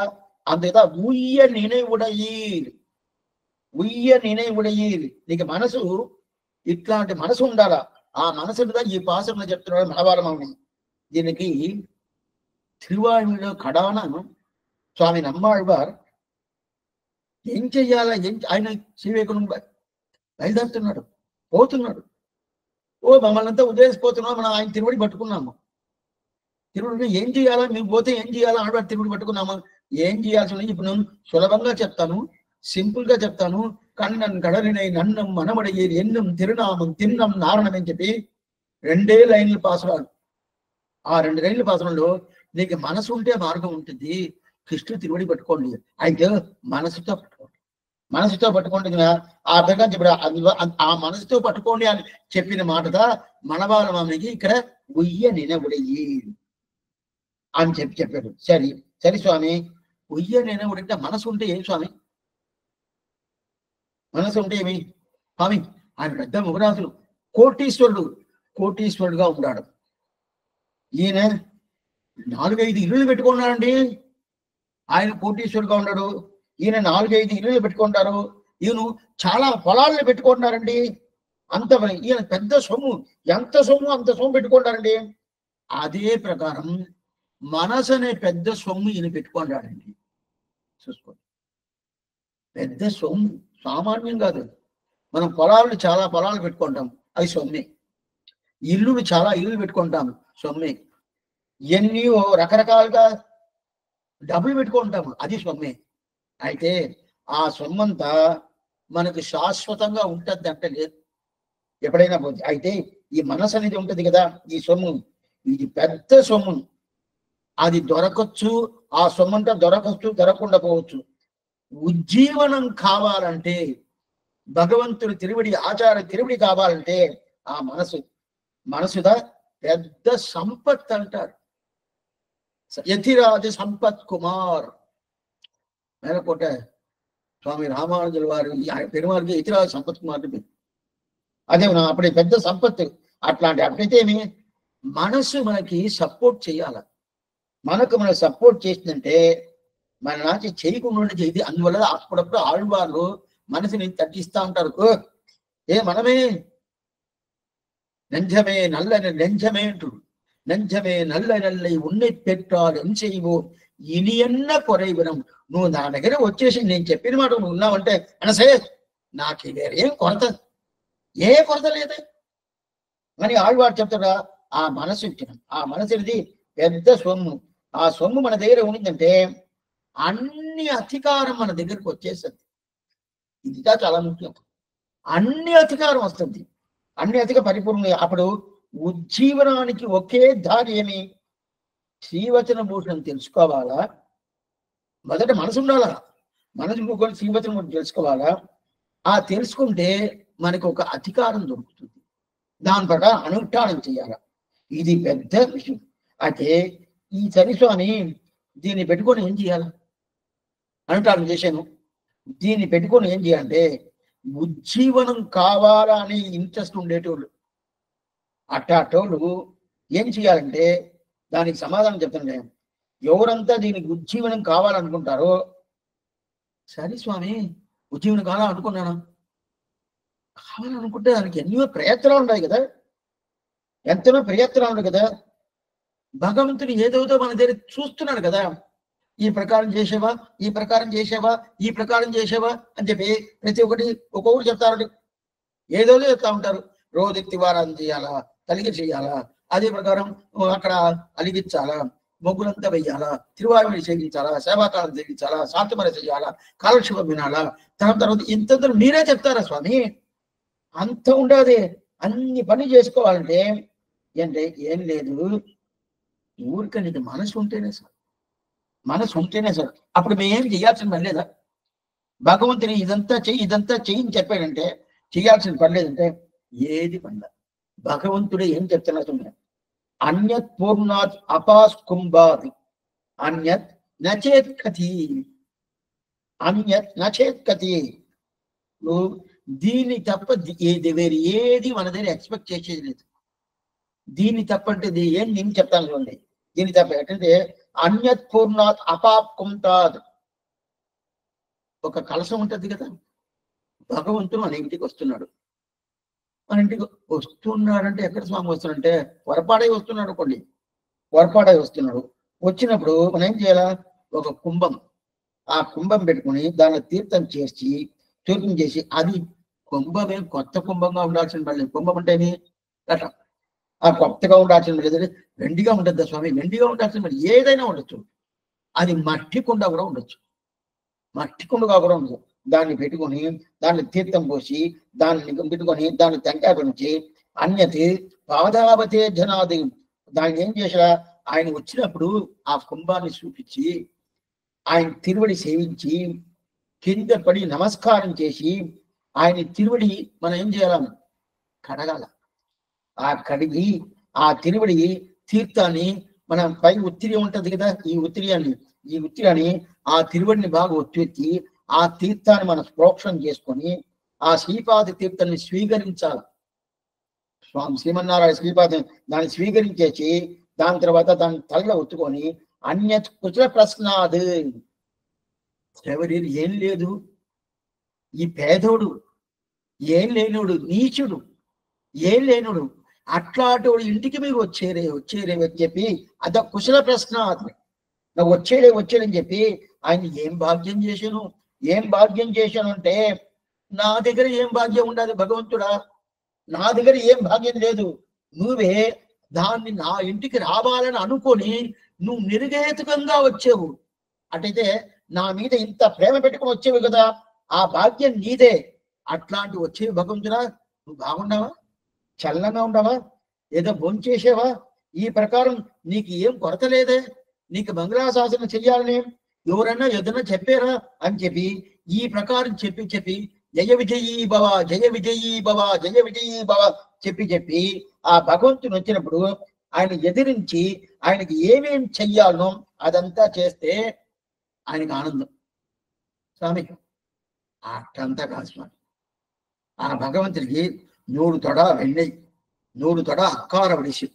అందుకదా ఉయ్య నిனைவுடையீர், నీకు మనసు, ఇట్లాంటి మనసు ఉండాలా. ఆ మనసు మీద ఈ పాసంలో చెప్తున్నాడు మనవారమని. దీనికి తిరువాయులో కడాన స్వామి నమ్మాళ్వార్ ఏం చెయ్యాలా, ఆయన శ్రీవేకుడు బయలుదేరుతున్నాడు, పోతున్నాడు. మమ్మల్ని అంతా ఉద్దేశిపోతున్నాం, మనం ఆయన తిరువడి పట్టుకున్నాము. తిరువుడిని ఏం చేయాలా, మేము పోతే ఏం చేయాలా, ఆడవాడు తిరువుడి పట్టుకున్నామా, ఏం చేయాల్సి ఉంది. ఇప్పుడు నేను సులభంగా చెప్తాను, సింపుల్ గా చెప్తాను. కண்ணన్ కడలినై నన్నం మనమడయ్యేది ఎన్నం తిరునామం తిన్నం నారణం అని చెప్పి 2 లైన్లు పాసరాలు. ఆ 2 లైన్ల పాసరంలో నీకు మనసు ఉంటే మార్గం ఉంటుంది. కృష్ణుడు తిరువడి పట్టుకోండి, అయితే మనసుతో పట్టుకోండి. ఆ విధంగా చెప్పాడు. ఆ మనసుతో పట్టుకోండి అని చెప్పిన మాటగా మనవాళ్ళ మామికి ఇక్కడ ఉయ్య నినవుడయ్యి అని చెప్పాడు. సరే స్వామి, ఉయ్య నినవుడంటే మనసు ఉంటే ఏం స్వామి? మనసు ఉంటే ఏమి స్వామి? ఆయన పెద్ద ముగరాజులు, కోటీశ్వరుడుగా ఉన్నాడు. ఈయన 4-5 ఇల్లులు పెట్టుకున్నాడండి. ఆయన కోటీశ్వరుడుగా ఉన్నాడు. ఈయన 4-5 ఇల్లులు పెట్టుకుంటారు. ఈయన చాలా పొలాలను పెట్టుకుంటున్నారండి. అంత ఈయన పెద్ద సొమ్ము, ఎంత సొమ్ము అంత సొమ్ము పెట్టుకుంటారండి. అదే ప్రకారం మనసు అనే పెద్ద సొమ్ము ఈయన పెట్టుకుంటాడండి. చూసుకోండి, పెద్ద సొమ్ము సామాన్యం కాదు. మనం చాలా పొలాలు పెట్టుకుంటాం, అది సొమ్మే. చాలా ఇల్లులు పెట్టుకుంటాం, సొమ్మే. ఎన్నో రకరకాలుగా డబ్బులు పెట్టుకుంటాము, అది సొమ్మే. అయితే ఆ సొమ్మంతా మనకు శాశ్వతంగా ఉంటుంది అంటే లేదు, ఎప్పుడైనా పోతుంది. అయితే ఈ మనసు అనేది ఉంటుంది కదా, ఈ సొమ్ము, ఇది పెద్ద సొమ్ము. అది దొరకచ్చు, ఆ సొమ్మంతా దొరకచ్చు, దొరకకుండా పోవచ్చు. ఉజ్జీవనం కావాలంటే, భగవంతుడి తిరువిడి, ఆచార తిరువిడి కావాలంటే ఆ మనసుదా పెద్ద సంపత్ అంటారు. యతిరాజ సంపత్ కుమార్ మేలకోట స్వామి రామానుజుల వారు పెరుమాళకి యతిరాజ సంపత్ కుమార్ పేరు. అదే అప్పుడే పెద్ద సంపత్తు. అట్లయితే ఏమి, మనసు మనకి సపోర్ట్ చేయాల. మన సపోర్ట్ చేసిందంటే మన నాచి చేయకుండా చేయి. అందువల్ల అప్పుడప్పుడు ఆళ్వారు మనసుని తగ్గిస్తా ఉంటారు. మనమే నెంజమే అంటారు. நெஞ்சமே நல்ல நல்லை உன்னை பெற்றால் என் செய்வோம் ఇని ఎన్న కొరైవరం. నువ్వు నా దగ్గర వచ్చేసి నేను చెప్పిన మాట నువ్వు ఉన్నావంటే అనసే నాకు వేరేం ఏ కొరత లేదే అని ఆళ్వాడు చెప్తాడా. ఆ మనసు ఇచ్చినాం, ఆ మనసుది పెద్ద సొమ్ము. ఆ సొమ్ము మన దగ్గర ఉన్నదంటే అన్ని అధికారం మన దగ్గరకు వచ్చేస్తుంది. ఇదిగా చాలా ముఖ్యం. అన్ని అధికారం వస్తుంది, అన్ని పరిపూర్ణ. అప్పుడు ఉజ్జీవనానికి ఒకే దారి ఏమి, శ్రీవచన భూషణం తెలుసుకోవాలా. మొదట మనసు ఉండాలా, మనసు ఇంకొకటి శ్రీవచన భూషణం తెలుసుకోవాలా. ఆ తెలుసుకుంటే మనకు ఒక అధికారం దొరుకుతుంది, దాని ప్రకారం అనుష్ఠానం చేయాలా. ఇది పెద్ద విషయం. అయితే ఈ సరిస్వామి దీన్ని పెట్టుకొని ఏం చేయాలి, అనుష్ఠానం చేశాను. దీన్ని పెట్టుకొని ఏం చేయాలంటే ఉజ్జీవనం కావాలా అని ఇంట్రెస్ట్ ఉండేటోళ్ళు, అట్టాటోళ్ళు ఏం చేయాలంటే దానికి సమాధానం చెప్తాను. ఎవరంతా దీనికి ఉజ్జీవనం కావాలనుకుంటారో, సరే స్వామి ఉజ్జీవనం కావాలనుకున్నాను, కావాలనుకుంటే దానికి ఎన్నో ప్రయత్నాలు ఉన్నాయి కదా, ఎంతనో ప్రయత్నాలు ఉన్నాయి కదా. భగవంతుని ఏదోదో మన దగ్గర చూస్తున్నాడు కదా. ఈ ప్రకారం చేసేవా, ఈ ప్రకారం చేసేవా, ఈ ప్రకారం చేసేవా అని చెప్పి ప్రతి ఒక్కటి ఒక్కొక్కటి చెప్తారు. ఏదోదో చెప్తా ఉంటారు. రోజు తివారాధన చేయాలా, కలిగి చేయాలా, అదే ప్రకారం అక్కడ అలిగించాలా, మొగ్గులంతా వెయ్యాలా, తిరువాయుని చేయించాలా, సేవాకాలం చేయించాలా, శాంతమర చేయాలా, కాలక్షేపం వినాలా, తర్వాత ఇంత మీరే చెప్తారా స్వామి? అంత ఉండదు. అన్ని పని చేసుకోవాలంటే ఏం లేదు, ఊరిక నీకు మనసు ఉంటేనే సార్. అప్పుడు మేమేం చేయాల్సిన పని లేదా? భగవంతుని ఇదంతా చెయ్యి చెప్పాడంటే చేయాల్సిన పని లేదంటే ఏది పనిలా. భగవంతుడే ఏం చెప్తున్నా, అన్యత్ పూర్ణాత్ అపాస్కుంభాత్ అన్యత్ నచేత్కతి, దీన్ని తప్ప వేరు ఏది మన దగ్గర ఎక్స్పెక్ట్ చేసేది లేదు. దీన్ని తప్పంటే ఏం నేను చెప్తాను చూడండి. దీన్ని తప్ప ఏంటంటే అన్యత్ పూర్ణాత్ అపాప్కుంతాత్. ఒక కలశం ఉంటది కదా, భగవంతుడు మన ఇంటికి వస్తున్నాడు. మన ఇంటికి వస్తున్నాడంటే ఎక్కడ స్వామి వస్తున్నాడంటే పొరపాడై వస్తున్నాడు అనుకోండి, పొరపాడై వస్తున్నాడు. వచ్చినప్పుడు మనం ఏం చేయాలా, ఒక కుంభం, ఆ కుంభం పెట్టుకుని దాన్ని తీర్థం చేసి అది కుంభమే కొత్త కుంభంగా ఉండాల్సిన పని. కుంభం అంటేనే అట్లా ఆ కొత్తగా ఉండాల్సిన లేదు, వెండిగా ఉంటుంది స్వామి, వెండిగా ఉండాల్సిన మరి ఏదైనా ఉండొచ్చు. అది మట్టి కుండ కూడా ఉండొచ్చు, మట్టి కుండగా కూడా ఉండదు. దాన్ని పెట్టుకొని దాన్ని తీర్థం పోసి దాన్ని పెట్టుకొని దాన్ని టెంకాయ నుంచి అన్యతి పాదావతే జనాది. దాన్ని ఏం చేసినా ఆయన వచ్చినప్పుడు ఆ కుంభాన్ని చూపించి ఆయన తిరువడి సేవించి కింద పడి నమస్కారం చేసి ఆయన తిరువడి మనం ఏం చేయాలి, కడగాల. ఆ కడిగి ఆ తిరువడి తీర్థాన్ని మనం పై ఉత్తిరి ఉంటది కదా, ఈ ఉత్తిరియాన్ని ఆ తిరువడిని బాగా ఒత్తిచ్చి ఆ తీర్థాన్ని మనం ప్రోక్షణం చేసుకొని ఆ శ్రీపాద తీర్థాన్ని స్వీకరించాలి. స్వామి శ్రీమన్నారాయణ శ్రీపాదం దాన్ని స్వీకరించేసి దాని తర్వాత దాన్ని తలలో ఒత్తుకొని అన్య కుశల ప్రశ్నాది, ఎవరి ఏం లేదు, ఈ పేదోడు, ఏం లేనుడు, నీచుడు, ఏం లేనుడు, అట్లాంటి ఇంటికి మీరు వచ్చేరే అని చెప్పి అద కుశల ప్రశ్న. నాకు వచ్చేడని చెప్పి ఆయన ఏం భాగ్యం చేశాను అంటే, నా దగ్గర ఏం భాగ్యం ఉండాలి భగవంతుడా, నా దగ్గర ఏం భాగ్యం లేదు, నువ్వే దాన్ని నా ఇంటికి రావాలని అనుకొని నువ్వు నిర్గేతుకంగా వచ్చేవు, అటైతే నా మీద ఇంత ప్రేమ పెట్టుకుని వచ్చేవి కదా, ఆ భాగ్యం నీదే. అట్లాంటి వచ్చేవి భగవంతుడా, నువ్వు బాగున్నావా, చల్లంగా ఉండవా, ఏదో భోంచేసావా, ఈ ప్రకారం నీకు ఏం కొరత లేదే, నీకు మంగళాశాసనం చెయ్యాలని ఎవరన్నా ఏదన్నా చెప్పారా అని చెప్పి ఈ ప్రకారం చెప్పి జయ విజయీ భవ, జయ విజయీ భవ, జయ విజయీ భవ చెప్పి ఆ భగవంతుని వచ్చినప్పుడు ఆయన ఎదిరించి ఆయనకి ఏమేం చెయ్యాలనో అదంతా చేస్తే ఆయనకి ఆనందం. స్వామి అట్టంతా కాదు స్వామి, ఆ భగవంతుడికి 100 తొడ వెన్నెయ్యి, 100 తొడ అక్కార వడిసి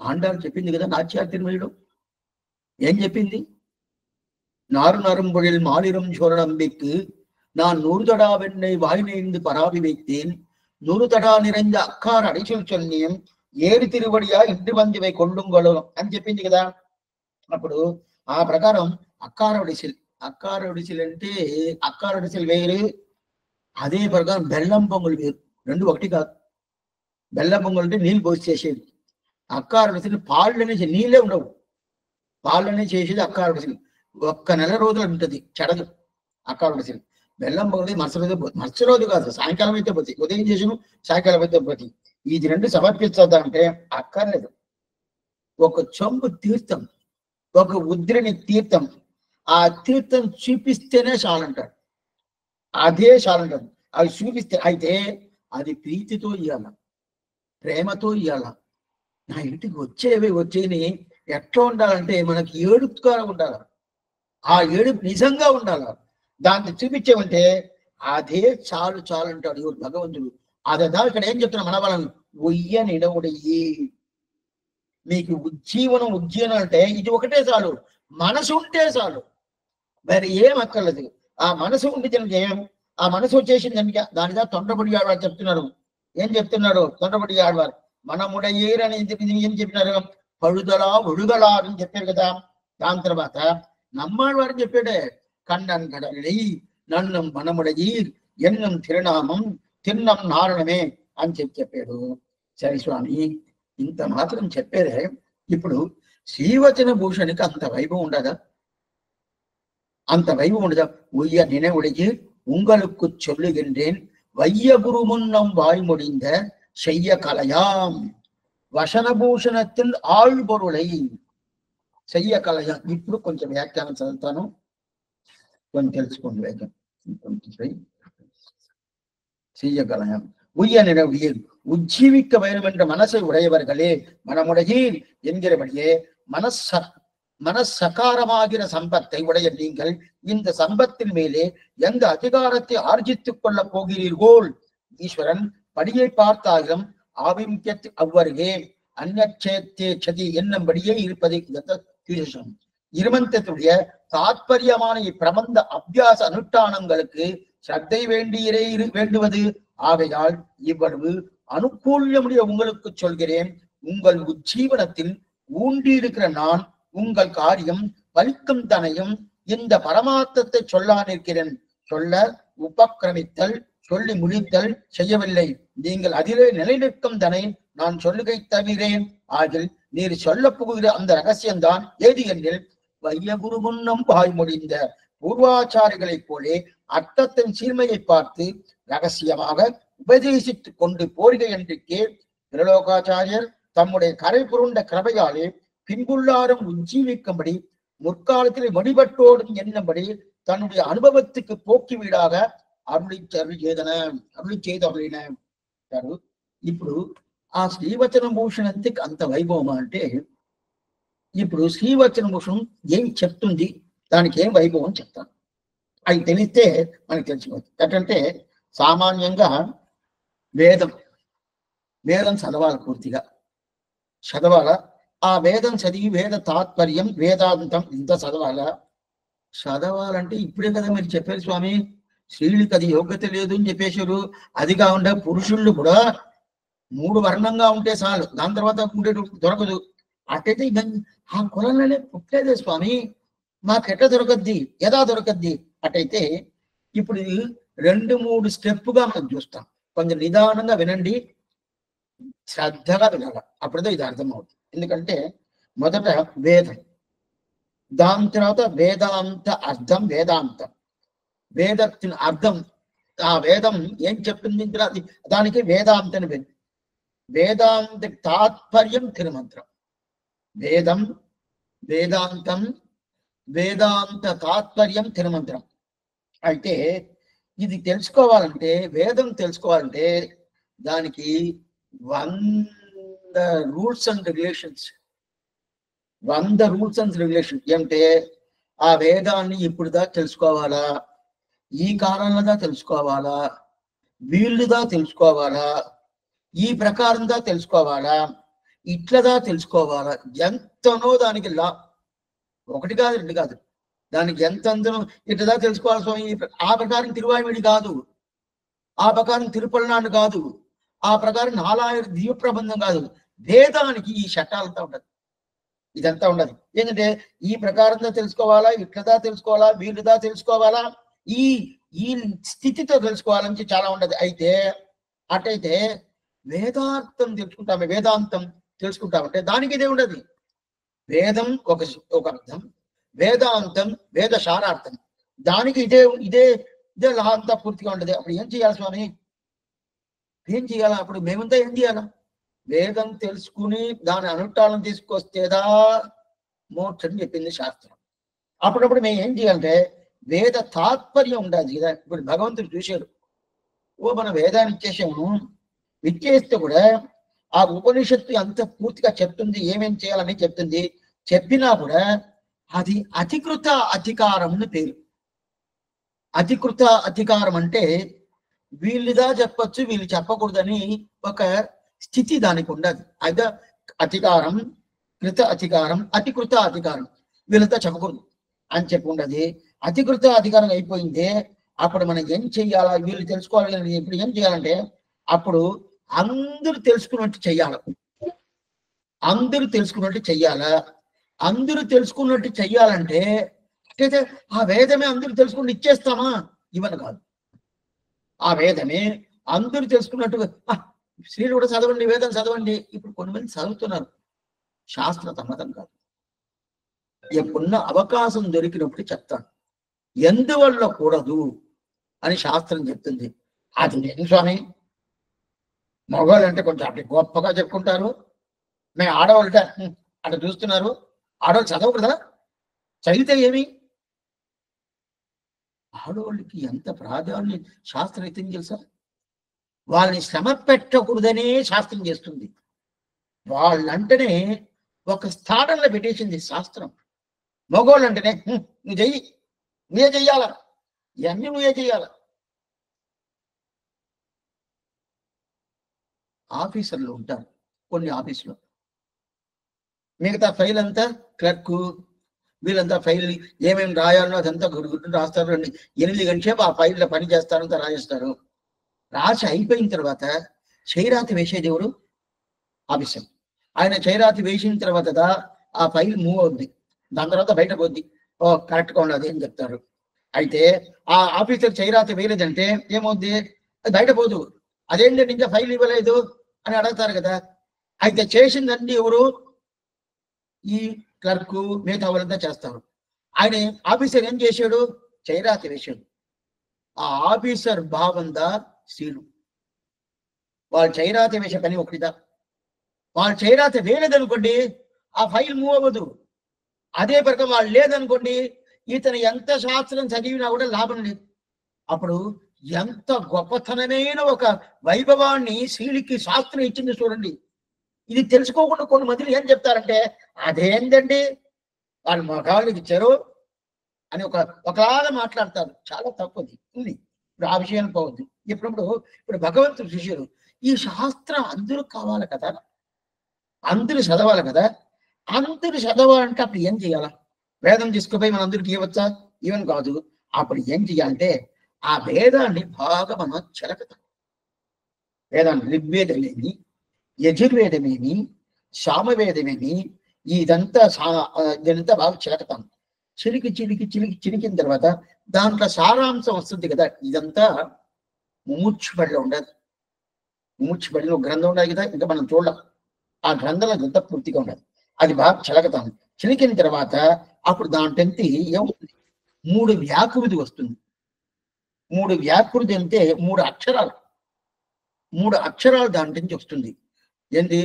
ఆండాలు చెప్పింది కదా నాట్యార్ తిరుమలలో. ఏం చెప్పింది? నారు నరుంబొழில் மாநிலம் சோழனம்பிக்கு நான் 100 தடா வெண்ணெய் வாய்நெய்ந்து பராவி வைத்தேன், 100 தடா நிறைந்த అక్కార అడిసిలు చొన్నియం ఏడు తిరువడియా ఇంటి మందివై కొండుంగలు అని చెప్పింది కదా. అప్పుడు ఆ ప్రకారం అక్కార ఒడిసిల్ అంటే అక్కార ఒడిసిల్ వేరు, అదే ప్రకారం బెల్లం పొంగులు వేరు, రెండు ఒకటి కాదు. బెల్లం పొంగులు అంటే నీళ్ళు పోసి చేసేది, అక్కార ఒడిసిల్ పాళ్ళనే నీళ్ళే ఉండవు, పాలనే చేసేది అక్కార ఒడిసిల్. ఒక్క నెల రోజులు ఉంటుంది, చెడదు అక్కార ఒడిసిల్. బెల్లం పొంగులు మరుసటి రోజు కాదు, సాయంకాలం అయితే పోతుంది, ఉదయం చేసిన సాయంకాలం అయితే పోతుంది. ఇది రెండు సమర్పిస్తుందా అంటే అక్కర్లేదు. ఒక చెంబు తీర్థం, ఒక ఉద్రిని తీర్థం, ఆ తీర్థం చూపిస్తేనే చాలంటాడు, అదే చాలంటాడు. అవి చూపిస్తే అయితే అది ప్రీతితో ఇవ్వాల, ప్రేమతో ఇవ్వాల. నా ఇంటికి వచ్చేని ఎట్లా ఉండాలంటే మనకి ఏడుపుగా ఉండాలి, ఆ ఏడుపు నిజంగా ఉండాలి. దాన్ని చూపించేమంటే అదే చాలు అంటాడు ఎవరు భగవంతుడు. అదా ఇక్కడ ఏం చెప్తున్నా మన వాళ్ళని, ఉయ్యనిడవుడయ్యి, మీకు ఉజ్జీవనం అంటే ఇది ఒకటే చాలు, మనసు ఉంటే చాలు, మరి ఏం అక్కర్లేదు. ఆ మనసు ఉండి ఏం, ఆ మనసు వచ్చేసింది కనుక దానిగా తొండబడి ఆడవారు చెప్తున్నారు. ఏం చెప్తున్నాడు తొండబడి ఆడవారు? మనముడయ్యేరు అని ఏం చెప్పినారు? పழுదలా ఒழுగలా అని చెప్పారు కదా. దాని తర్వాత నమ్మాడు వారిని చెప్పాడే, కన్నన్ కడలి నన్నం మనముడయ్యీర్ ఎన్నం తిరునామం తిన్నం నారణమే అని చెప్పాడు. సరే స్వామి, ఇంత మాత్రం చెప్పేదే. ఇప్పుడు శ్రీవచన భూషణికి అంత వైభవం ఉండదా? అంత వైభవం ఉండదా? ఉయ్య నిனைவுடையீர் உங்களுக்கு சொல்லுகின்றேன் வைய குருமுன்னம் வாய்மொழிந்த செய்ய கலையாம் వశనభూషణத்தில் ఆళ్పొరులై చెయ్య కలయ. ఇప్పుడు కొంచెం వ్యాఖ్యానం చదువుతాను, కొంచెం తెలుసుకోండి. వ్యాఖ్యానం செய்ய கலயம் உய்ய நினைவுடையீர் உஜ்ஜீவிக்க வேண்டும் என்ற மனசை உடையவர்களே மனமுடையீர் என்கிறபடியே மனசகாரமாகிற சம்பத்தை உடைய நீங்கள் இந்த சம்பத்தின் மேலே எந்த அதிகாரத்தை ஆர்ஜித்துக் கொள்ள போகிறீர்கள்? ஈஸ்வரன் படியை பார்த்தாலும் ஆவிமுக்கியத்து அவ்வருகே அந்நட்சேத்தே சதி என்னும்படியே இருப்பதை விசேஷம். இருமந்தத்துடைய தாத்பரியமான இப்பிரபந்த அபியாச அனுஷ்டானங்களுக்கு ஸ்ரத்தை வேண்டுவது. ஆகையால் இவ்வளவு அனுகூல்யமுடைய உங்களுக்கு சொல்கிறேன். உங்கள் உஜ்ஜீவனத்தில் ஊண்டியிருக்கிற நான் உங்கள் காரியம் பலிக்கும் தனையும் இந்த பரமார்த்தத்தை சொல்லானிருக்கிறேன். சொல்ல உபக்கிரமித்தல், சொல்லி முடித்தல் செய்யவில்லை. நீங்கள் அதிலே நிலைநிற்கும் தனை நான் சொல்லுகை தவிரேன். ஆகில் நீர் சொல்ல போகிற அந்த ரகசியம்தான் ஏது என்றில், வைய குரு முன்னம் வாய்மொழிந்த பூர்வாச்சாரிகளைப் போலே அர்த்தத்தின் சீர்மையை பார்த்து ரகசியமாக உபதேசித்துக் கொண்டு போரிகை என்று கேள். திருலோகாச்சாரியர் தம்முடைய கரை புருண்ட கிருபையாலே பின்புள்ளாரும் உஜ்ஜீவிக்கும்படி முற்காலத்தில் வழிபட்டோடும் என்னும்படி தன்னுடைய அனுபவத்துக்கு போக்கி வீடாக అరుళి చేదలిన. ఇప్పుడు ఆ శ్రీవచన భూషణంకి అంత వైభవం అంటే, ఇప్పుడు శ్రీవచన భూషణం ఏం చెప్తుంది, దానికి ఏం వైభవం చెప్తాను. అది తెలిస్తే మనకి తెలిసిపోతుంది. ఎట్టంటే సామాన్యంగా వేదం వేదం చదవాలి, పూర్తిగా చదవాలా. ఆ వేదం చదివి వేద తాత్పర్యం వేదాంతం ఇంత చదవాలంటే ఇప్పుడే కదా మీరు చెప్పారు స్వామి, స్త్రీలకు అది యోగ్యత లేదు అని చెప్పేశారు. అది కాకుండా పురుషుళ్ళు కూడా 3 వర్ణంగా ఉంటే చాలు, దాని తర్వాత ఉండే దొరకదు. అట్టయితే ఆ కులంలోనే పుట్టలేదే స్వామి, మాకెట్లా దొరకద్ది, ఎలా దొరకద్ది? అట్టయితే ఇప్పుడు 2-3 స్టెప్పుగా మనం చూస్తాం. కొంచెం నిదానంగా వినండి, శ్రద్ధగా వినాలి, అప్పుడైతే ఇది అర్థమవుతుంది. ఎందుకంటే మొదట వేదం, దాని తర్వాత వేదాంత అర్థం, వేదాంతం. వేద అర్థం, ఆ వేదం ఏం చెప్తుంది దానికి వేదాంతని వేదాంత తాత్పర్యం తిరుమంత్రం. వేదం, వేదాంతం, వేదాంత తాత్పర్యం తిరుమంత్రం. అయితే ఇది తెలుసుకోవాలంటే, వేదం తెలుసుకోవాలంటే దానికి 100 rules and regulations. 100 rules and regulation ఏమంటే, ఆ వేదాన్ని ఇప్పుడుదా తెలుసుకోవాలా, ఈ కాలంలోదా తెలుసుకోవాలా, వీళ్ళుదా తెలుసుకోవాలా, ఈ ప్రకారంగా తెలుసుకోవాలా, ఇట్లదా తెలుసుకోవాలా, ఎంతనో దానికి లా. 1 కాదు 2 కాదు, దానికి ఎంతందనో ఇట్లదా తెలుసుకోవాలి స్వామి. ఆ ప్రకారం తిరువాయిమిడి కాదు, ఆ ప్రకారం తిరుపల్నాడు కాదు, ఆ ప్రకారం 4000 దివ్య ప్రబంధం కాదు. వేదానికి ఈ చట్టాలంతా ఉండదు, ఇదంతా ఉండదు. ఏంటంటే ఈ ప్రకారంగా తెలుసుకోవాలా, ఇట్లదా తెలుసుకోవాలా, వీళ్ళుదా తెలుసుకోవాలా, ఈ ఈ స్థితితో తెలుసుకోవాలని చాలా ఉండదు. అయితే అటైతే వేదాంతం తెలుసుకుంటామే, వేదాంతం తెలుసుకుంటామంటే దానికి ఇదే ఉండదు. వేదం ఒక అర్థం, వేదాంతం వేద సారార్థం, దానికి ఇదే ఇదే ఇదే అంతా పూర్తిగా ఉండదు. అప్పుడు ఏం చేయాలి స్వామి, ఏం చేయాలా? అప్పుడు మేమంతా ఏం చేయాలా? వేదం తెలుసుకుని దాని అనుష్ఠానం తీసుకొస్తేదా మోక్షం చెప్పింది శాస్త్రం. అప్పుడప్పుడు మేము ఏం చేయాలంటే వేద తాత్పర్యం ఉండాలి కదా. ఇప్పుడు భగవంతుడు చూశాడు, మన వేదాన్ని ఇచ్చేసాము, ఇచ్చేస్తే కూడా ఆ ఉపనిషత్తు అంత పూర్తిగా చెప్తుంది, ఏమేం చేయాలని చెప్తుంది. చెప్పినా కూడా అది అధికృత అధికారం అని పేరు. అధికృత అధికారం అంటే వీళ్ళుదా చెప్పచ్చు, వీళ్ళు చెప్పకూడదని ఒక స్థితి దానికి ఉండదు. అయితే అధికారం, కృత అధికారం, అతికృత అధికారం, వీళ్ళతో చెప్పకూడదు అని చెప్పి ఉండదు. అతికృత అధికారం అయిపోయింది, అప్పుడు మనం ఏం చెయ్యాలా, వీళ్ళు తెలుసుకోవాలి. ఇప్పుడు ఏం చేయాలంటే అప్పుడు అందరూ తెలుసుకున్నట్టు చెయ్యాలి, అందరూ తెలుసుకున్నట్టు చెయ్యాలా. అందరూ తెలుసుకున్నట్టు చెయ్యాలంటే అయితే ఆ వేదమే అందరూ తెలుసుకుని ఇచ్చేస్తామా? ఇవన్నీ కాదు. ఆ వేదమే అందరూ తెలుసుకున్నట్టుగా స్త్రీలు కూడా చదవండి, వేదం చదవండి. ఇప్పుడు కొంతమంది చదువుతున్నారు, శాస్త్ర సమ్మతం కాదు. ఎప్పుడున్న అవకాశం దొరికినప్పుడు చెప్తాను, ఎందువల్ల కూడదు అని శాస్త్రం చెప్తుంది. అది నేను స్వామి, మగవాళ్ళు అంటే కొంచెం అట్లా గొప్పగా చెప్పుకుంటారు, మేము ఆడవాళ్ళట అట్లా చూస్తున్నారు. ఆడవాళ్ళు చదవకూడదా? చదివితే ఏమి? ఆడవాళ్ళకి ఎంత ప్రాధాన్యం శాస్త్రం అయితే తెలుసా? వాళ్ళని శ్రమ పెట్టకూడదనే శాస్త్రం చేస్తుంది. వాళ్ళంటేనే ఒక స్థానంలో పెట్టేసింది శాస్త్రం. మగవాళ్ళు అంటేనే నువ్వు చెయ్యి, నువ్వే చెయ్యాలా, ఇవన్నీ నువ్వే చెయ్యాలా. ఆఫీసర్లు ఉంటారు కొన్ని ఆఫీసులో, మిగతా ఫైల్ అంతా క్లర్కు వీళ్ళంతా ఫైల్ ఏమేమి రాయాలో అదంతా గుర్తు రాస్తారు. 8 గంటల సేపు ఆ ఫైల్లో పని చేస్తారంతా రాసేస్తారు. రాసి అయిపోయిన తర్వాత చైరాతి వేసేది ఎవరు? ఆఫీసర్. ఆయన చైరాతి వేసిన తర్వాత ఆ ఫైల్ మూవ్ అవుద్ది, దాని తర్వాత బయట పోద్ది. కరెక్ట్గా ఉన్నది అని చెప్తారు. అయితే ఆ ఆఫీసర్ చైరాతి వేయలేదంటే ఏమవుద్ది? అది బయట పోదు. అదేంటి ఇంకా ఫైల్ ఇవ్వలేదు అని అడుగుతారు కదా. అయితే చేసిందండి ఎవరు? ఈ క్లర్కు, మిగతా వాళ్ళంతా చేస్తారు. ఆయన ఆఫీసర్ ఏం చేశాడు? చైరాతి వేశాడు. ఆ ఆఫీసర్ భావందా స్త్రీలు, వాళ్ళు చైరాతి వేసే పని ఒకటిదా. వాళ్ళు చైరాతి వేయలేదనుకోండి ఆ ఫైల్ మూవ్ అవ్వదు. అదే ప్రకారం వాళ్ళు లేదనుకోండి, ఇతను ఎంత శాస్త్రం చదివినా కూడా లాభం లేదు. అప్పుడు ఎంత గొప్పతనమైన ఒక వైభవాన్ని స్త్రీలకి శాస్త్రం ఇచ్చింది చూడండి. ఇది తెలుసుకోకుండా కొన్ని మందిని ఏం చెప్తారంటే, అదేంటండి వాళ్ళు మగాళ్ళకి ఇచ్చారు అని ఒకలాగా మాట్లాడతారు. చాలా తక్కువది ఉంది. ఇప్పుడు ఆ విషయాన్ని పోవద్దు. ఇప్పుడు భగవంతుడు శిష్యులు ఈ శాస్త్రం అందరూ కావాలి కదా, అందరూ చదవాలి కదా. అందరూ చదవాలంటే అప్పుడు ఏం చేయాలా? వేదం తీసుకుపోయి మన అందరికి ఇవ్వచ్చా? ఈవెన్ కాదు. అప్పుడు ఏం చేయాలంటే ఆ వేదాన్ని బాగా మనం చిలకతాం. వేదాన్ని ఋగ్వేదమేమి, యజుర్వేదమేమి, సామవేదమేమి, ఇదంతా బాగా చిలకతాం. చిలికిన తర్వాత దాంట్లో సారాంశం వస్తుంది కదా. ఇదంతా ముముక్షుబడిలో ఉండదు. ముముక్షుబడిలో గ్రంథం ఉండదు కదా, ఇంకా మనం చూడాలి. ఆ గ్రంథంలో ఇదంతా పూర్తిగా ఉండదు. అది బాగా చిలకతాం. చిలికిన తర్వాత అప్పుడు దాంట్లో ఏమవుతుంది? 3 వ్యాకృతి వస్తుంది. 3 వ్యాకృతి అంటే 3 అక్షరాలు. 3 అక్షరాలు దాంట్లో నుంచి వస్తుంది. ఏంటి?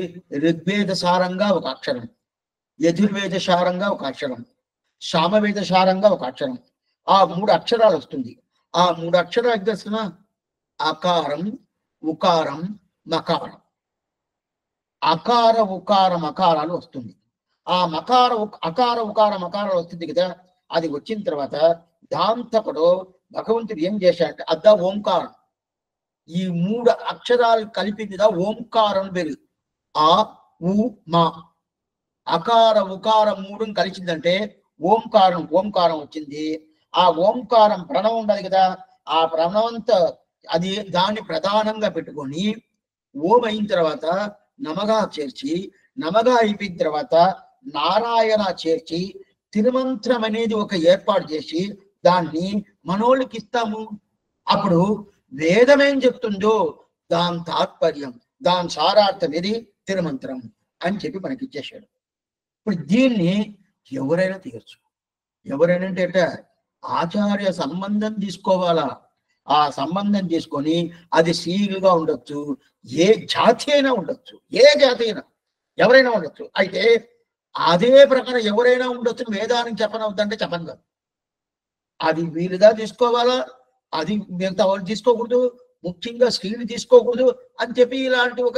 ఋగ్వేద సారంగా ఒక అక్షరం, యజుర్వేద సారంగా ఒక అక్షరం, సామవేద సారంగా ఒక అక్షరం. ఆ 3 అక్షరాలు వస్తుంది. ఆ 3 అక్షరాలు తెలిసిన అకారం, ఉకారం, మకారం. అకార ఉకార మకారాలు వస్తుంది. ఆ అకార ఉకార మకారాలు వస్తుంది కదా. అది వచ్చిన తర్వాత దాంతకుడు భగవంతుడు ఏం చేశాడంటే అద్దా ఓంకారం. ఈ 3 అక్షరాలు కలిపిందిదా ఓంకారం పేరు. ఆ ఉ మా అకార ఉకారం 3 కలిసిందంటే ఓంకారం వచ్చింది. ఆ ఓంకారం ప్రణవం ఉండదు కదా. ఆ ప్రణవంతో అది దాన్ని ప్రధానంగా పెట్టుకొని ఓం అయిన తర్వాత నమగా చేర్చి, నమగా అయిపోయిన తర్వాత నారాయణ చేర్చి తిరుమంత్రం అనేది ఒక ఏర్పాటు చేసి దాన్ని మనోళ్ళకి ఇస్తాము. అప్పుడు వేదం ఏం చెప్తుందో దాని తాత్పర్యం, దాని సారార్థం ఇది తిరుమంత్రం అని చెప్పి మనకి ఇచ్చేసాడు. ఇప్పుడు దీన్ని ఎవరైనా తీయచ్చు. ఎవరైనా అంటే ఆచార్య సంబంధం తీసుకోవాలా. ఆ సంబంధం తీసుకొని అది సీలుగా ఉండొచ్చు, ఏ జాతి అయినా ఉండొచ్చు, ఏ జాతి అయినా ఎవరైనా ఉండొచ్చు. అయితే అదే ప్రకారం ఎవరైనా ఉండొచ్చు వేదానికి చెప్పనవుతుందంటే చెప్పను కాదు. అది వీలుగా తీసుకోవాలా, అది మిగతా వాళ్ళు తీసుకోకూడదు, ముఖ్యంగా స్త్రీలు తీసుకోకూడదు అని చెప్పి ఇలాంటి ఒక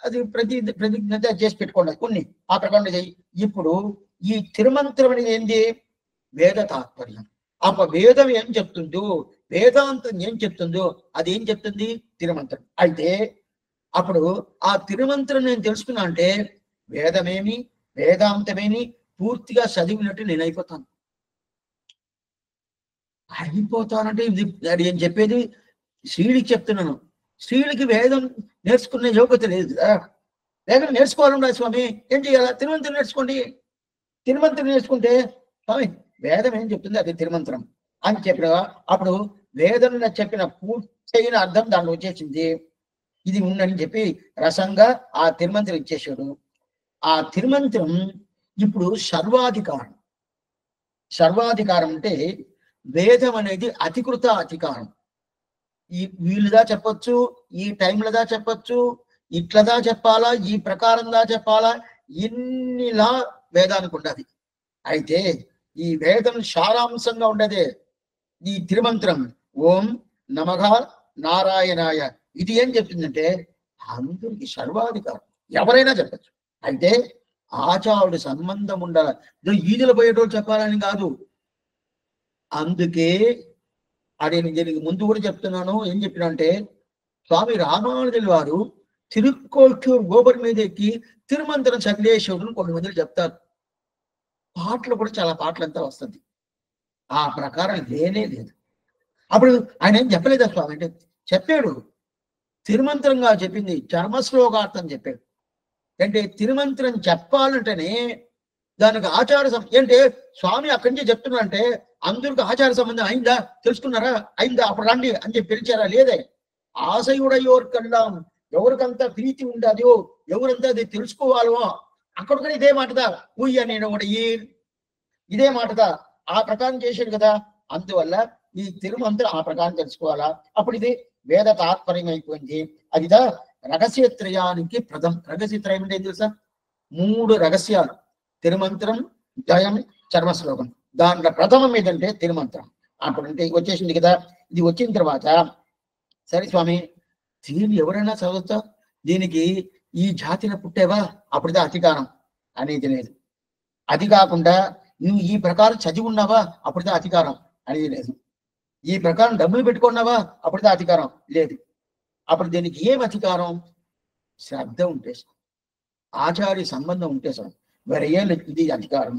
అది ప్రతిజ్ఞ చేసి పెట్టుకోండి. కొన్ని ఆ ప్రకారం చేయి. ఇప్పుడు ఈ తిరుమంత్రం అనేది ఏంది? వేద తాత్పర్యం. వేదం ఏం చెప్తుందో, వేదాంతం ఏం చెప్తుందో అది ఏం చెప్తుంది? తిరుమంత్రం. అయితే అప్పుడు ఆ తిరుమంత్రం నేను తెలుసుకున్నా అంటే వేదమేమి వేదాంతమేమి పూర్తిగా చదివినట్టు నేను అయిపోతానంటే ఇది నేను చెప్పేది స్త్రీలకి చెప్తున్నాను. స్త్రీలకి వేదం నేర్చుకునే యోగ్యత లేదు కదా. వేదం నేర్చుకోవాలన్నా స్వామి ఏం చేయాలా? తిరుమంత్రం నేర్చుకోండి. తిరుమంత్రం నేర్చుకుంటే స్వామి వేదం ఏం చెప్తుంది అది తిరుమంత్రం అని చెప్పిన అప్పుడు వేదంలో చెప్పిన పూర్తయిన అర్థం దాంట్లో వచ్చేసింది. ఇది ఉందని చెప్పి రసంగా ఆ తిరుమంత్రం ఇచ్చేసాడు. ఆ తిరుమంత్రం ఇప్పుడు సర్వాధికారం. సర్వాధికారం అంటే వేదం అనేది అధికృత అధికారం. ఈ వీళ్ళుదా చెప్పొచ్చు, ఈ టైంలదా చెప్పొచ్చు, ఇట్లదా చెప్పాలా, ఈ ప్రకారంగా చెప్పాలా, ఇన్నిలా వేదానికి ఉండదు. అయితే ఈ వేదం సారాంశంగా ఉండదే ఈ తిరుమంత్రం ఓం నమః నారాయణాయ. ఇది ఏం చెప్తుందంటే అందరికి సర్వాధికారం, ఎవరైనా చెప్పచ్చు. అయితే ఆచారుడు సంబంధం ఉండాలి. ఈదులు పోయేటోళ్ళు చెప్పాలని కాదు. అందుకే అది నేను దీనికి ముందు కూడా చెప్తున్నాను. ఏం చెప్పినా అంటే స్వామి రామానుజుల వారు తిరుక్కోట్టూరు గోబర్ మీద ఎక్కి తిరుమంత్రం చదివేశ్వరుని కొంతమంది చెప్తారు. పాటలు కూడా చాలా పాటలంతా వస్తుంది. ఆ ప్రకారం లేనే లేదు. అప్పుడు ఆయన ఏం చెప్పలేదా స్వామి అంటే చెప్పాడు. తిరుమంత్రంగా చెప్పింది చర్మశ్లోకార్థం చెప్పాడు. అంటే తిరుమంత్రం చెప్పాలంటేనే దానికి ఆచార ఏంటంటే స్వామి అక్కడి నుంచి చెప్తున్నారంటే అందరికి ఆచార సంబంధం అయిందా, తెలుసుకున్నారా, అయిందా, అప్పుడు రండి అని చెప్పి పిలిచారా? లేదే. ఆశయుడయోర్కల్లా ఎవరికంతా ప్రీతి ఉండదో, ఎవరంతా అది తెలుసుకోవాలో అక్కడ కూడా ఇదే మాటదా ఊయ్య నేను కూడా ఇదే మాటదా ఆ ప్రకారం చేశాడు కదా. అందువల్ల ఈ తిరుమంత్రం ఆ ప్రకారం తెలుసుకోవాలా. అప్పుడు ఇది వేద తాత్పర్యం అయిపోయింది. అదిదా రహస్యత్రయానికి రహస్యత్రయం అంటే ఏం తెలుసా? 3 రహస్యాలు: తిరుమంత్రం, ద్వయం, చర్మశ్లోకం. దాంట్లో ప్రథమం ఏదంటే తిరుమంత్రం. అప్పుడు అంటే వచ్చేసింది కదా. ఇది వచ్చిన తర్వాత సరే స్వామి దీన్ని ఎవరైనా చదవచ్చా, దీనికి ఈ జాతిని పుట్టేవా, అప్పుడుదా అధికారం అనేది లేదు. అది కాకుండా నువ్వు ఈ ప్రకారం చదివి ఉన్నావా, అప్పుడుదా అధికారం అనేది లేదు. ఈ ప్రకారం డబ్బులు పెట్టుకున్నావా అప్పుడు అధికారం లేదు. అప్పుడు దీనికి ఏం అధికారం? శ్రద్ధ ఉంటే సార్, ఆచార్య సంబంధం ఉంటే సార్, మరి ఏం ఇది అధికారం.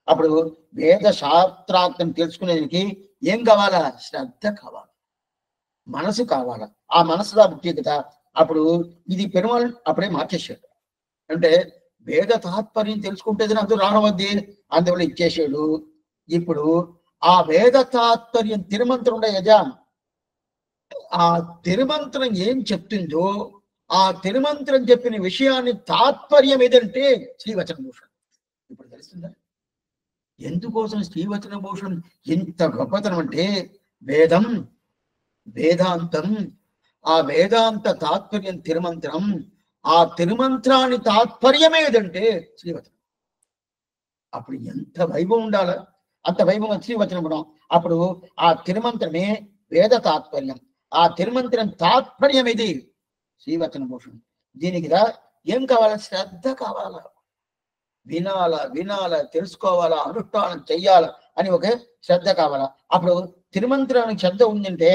అప్పుడు వేద శాస్త్రార్థం తెలుసుకునేందుకు ఏం కావాలా? శ్రద్ధ కావాలి, మనసు కావాలా. ఆ మనసులా పుట్టే కదా. అప్పుడు ఇది పెరుమాళ్ అప్పుడే మార్చేశాడు. అంటే వేద తాత్పర్యం తెలుసుకుంటేది నాకు రానవద్ది, అందువల్ల ఇచ్చేసాడు. ఇప్పుడు ఆ వేద తాత్పర్యం తిరుమంత్రం యజా, ఆ తిరుమంత్రం ఏం చెప్తుందో ఆ తిరుమంత్రం చెప్పిన విషయాన్ని తాత్పర్యం ఏదంటే శ్రీవచన భూషణ్. ఇప్పుడు తెలుస్తుందా ఎందుకోసం శ్రీవచన భూషణ్ ఇంత గొప్పతనం అంటే? వేదం, వేదాంతం, ఆ వేదాంత తాత్పర్యం తిరుమంత్రం, ఆ తిరుమంత్రాన్ని తాత్పర్యం ఏదంటే శ్రీవచనం. అప్పుడు ఎంత వైభవం ఉండాల, అంత వైభవం శ్రీవచనం. అప్పుడు ఆ తిరుమంత్రమే వేద తాత్పర్యం, ఆ తిరుమంత్రం తాత్పర్యం ఇది శ్రీవచన భూషణం. దీనికి ఏం కావాలా? శ్రద్ధ కావాలా, వినాలా వినాలా, తెలుసుకోవాలా, అనుష్ఠానం చెయ్యాలా అని ఒక శ్రద్ధ కావాలా. అప్పుడు తిరుమంత్రానికి శ్రద్ధ ఉందంటే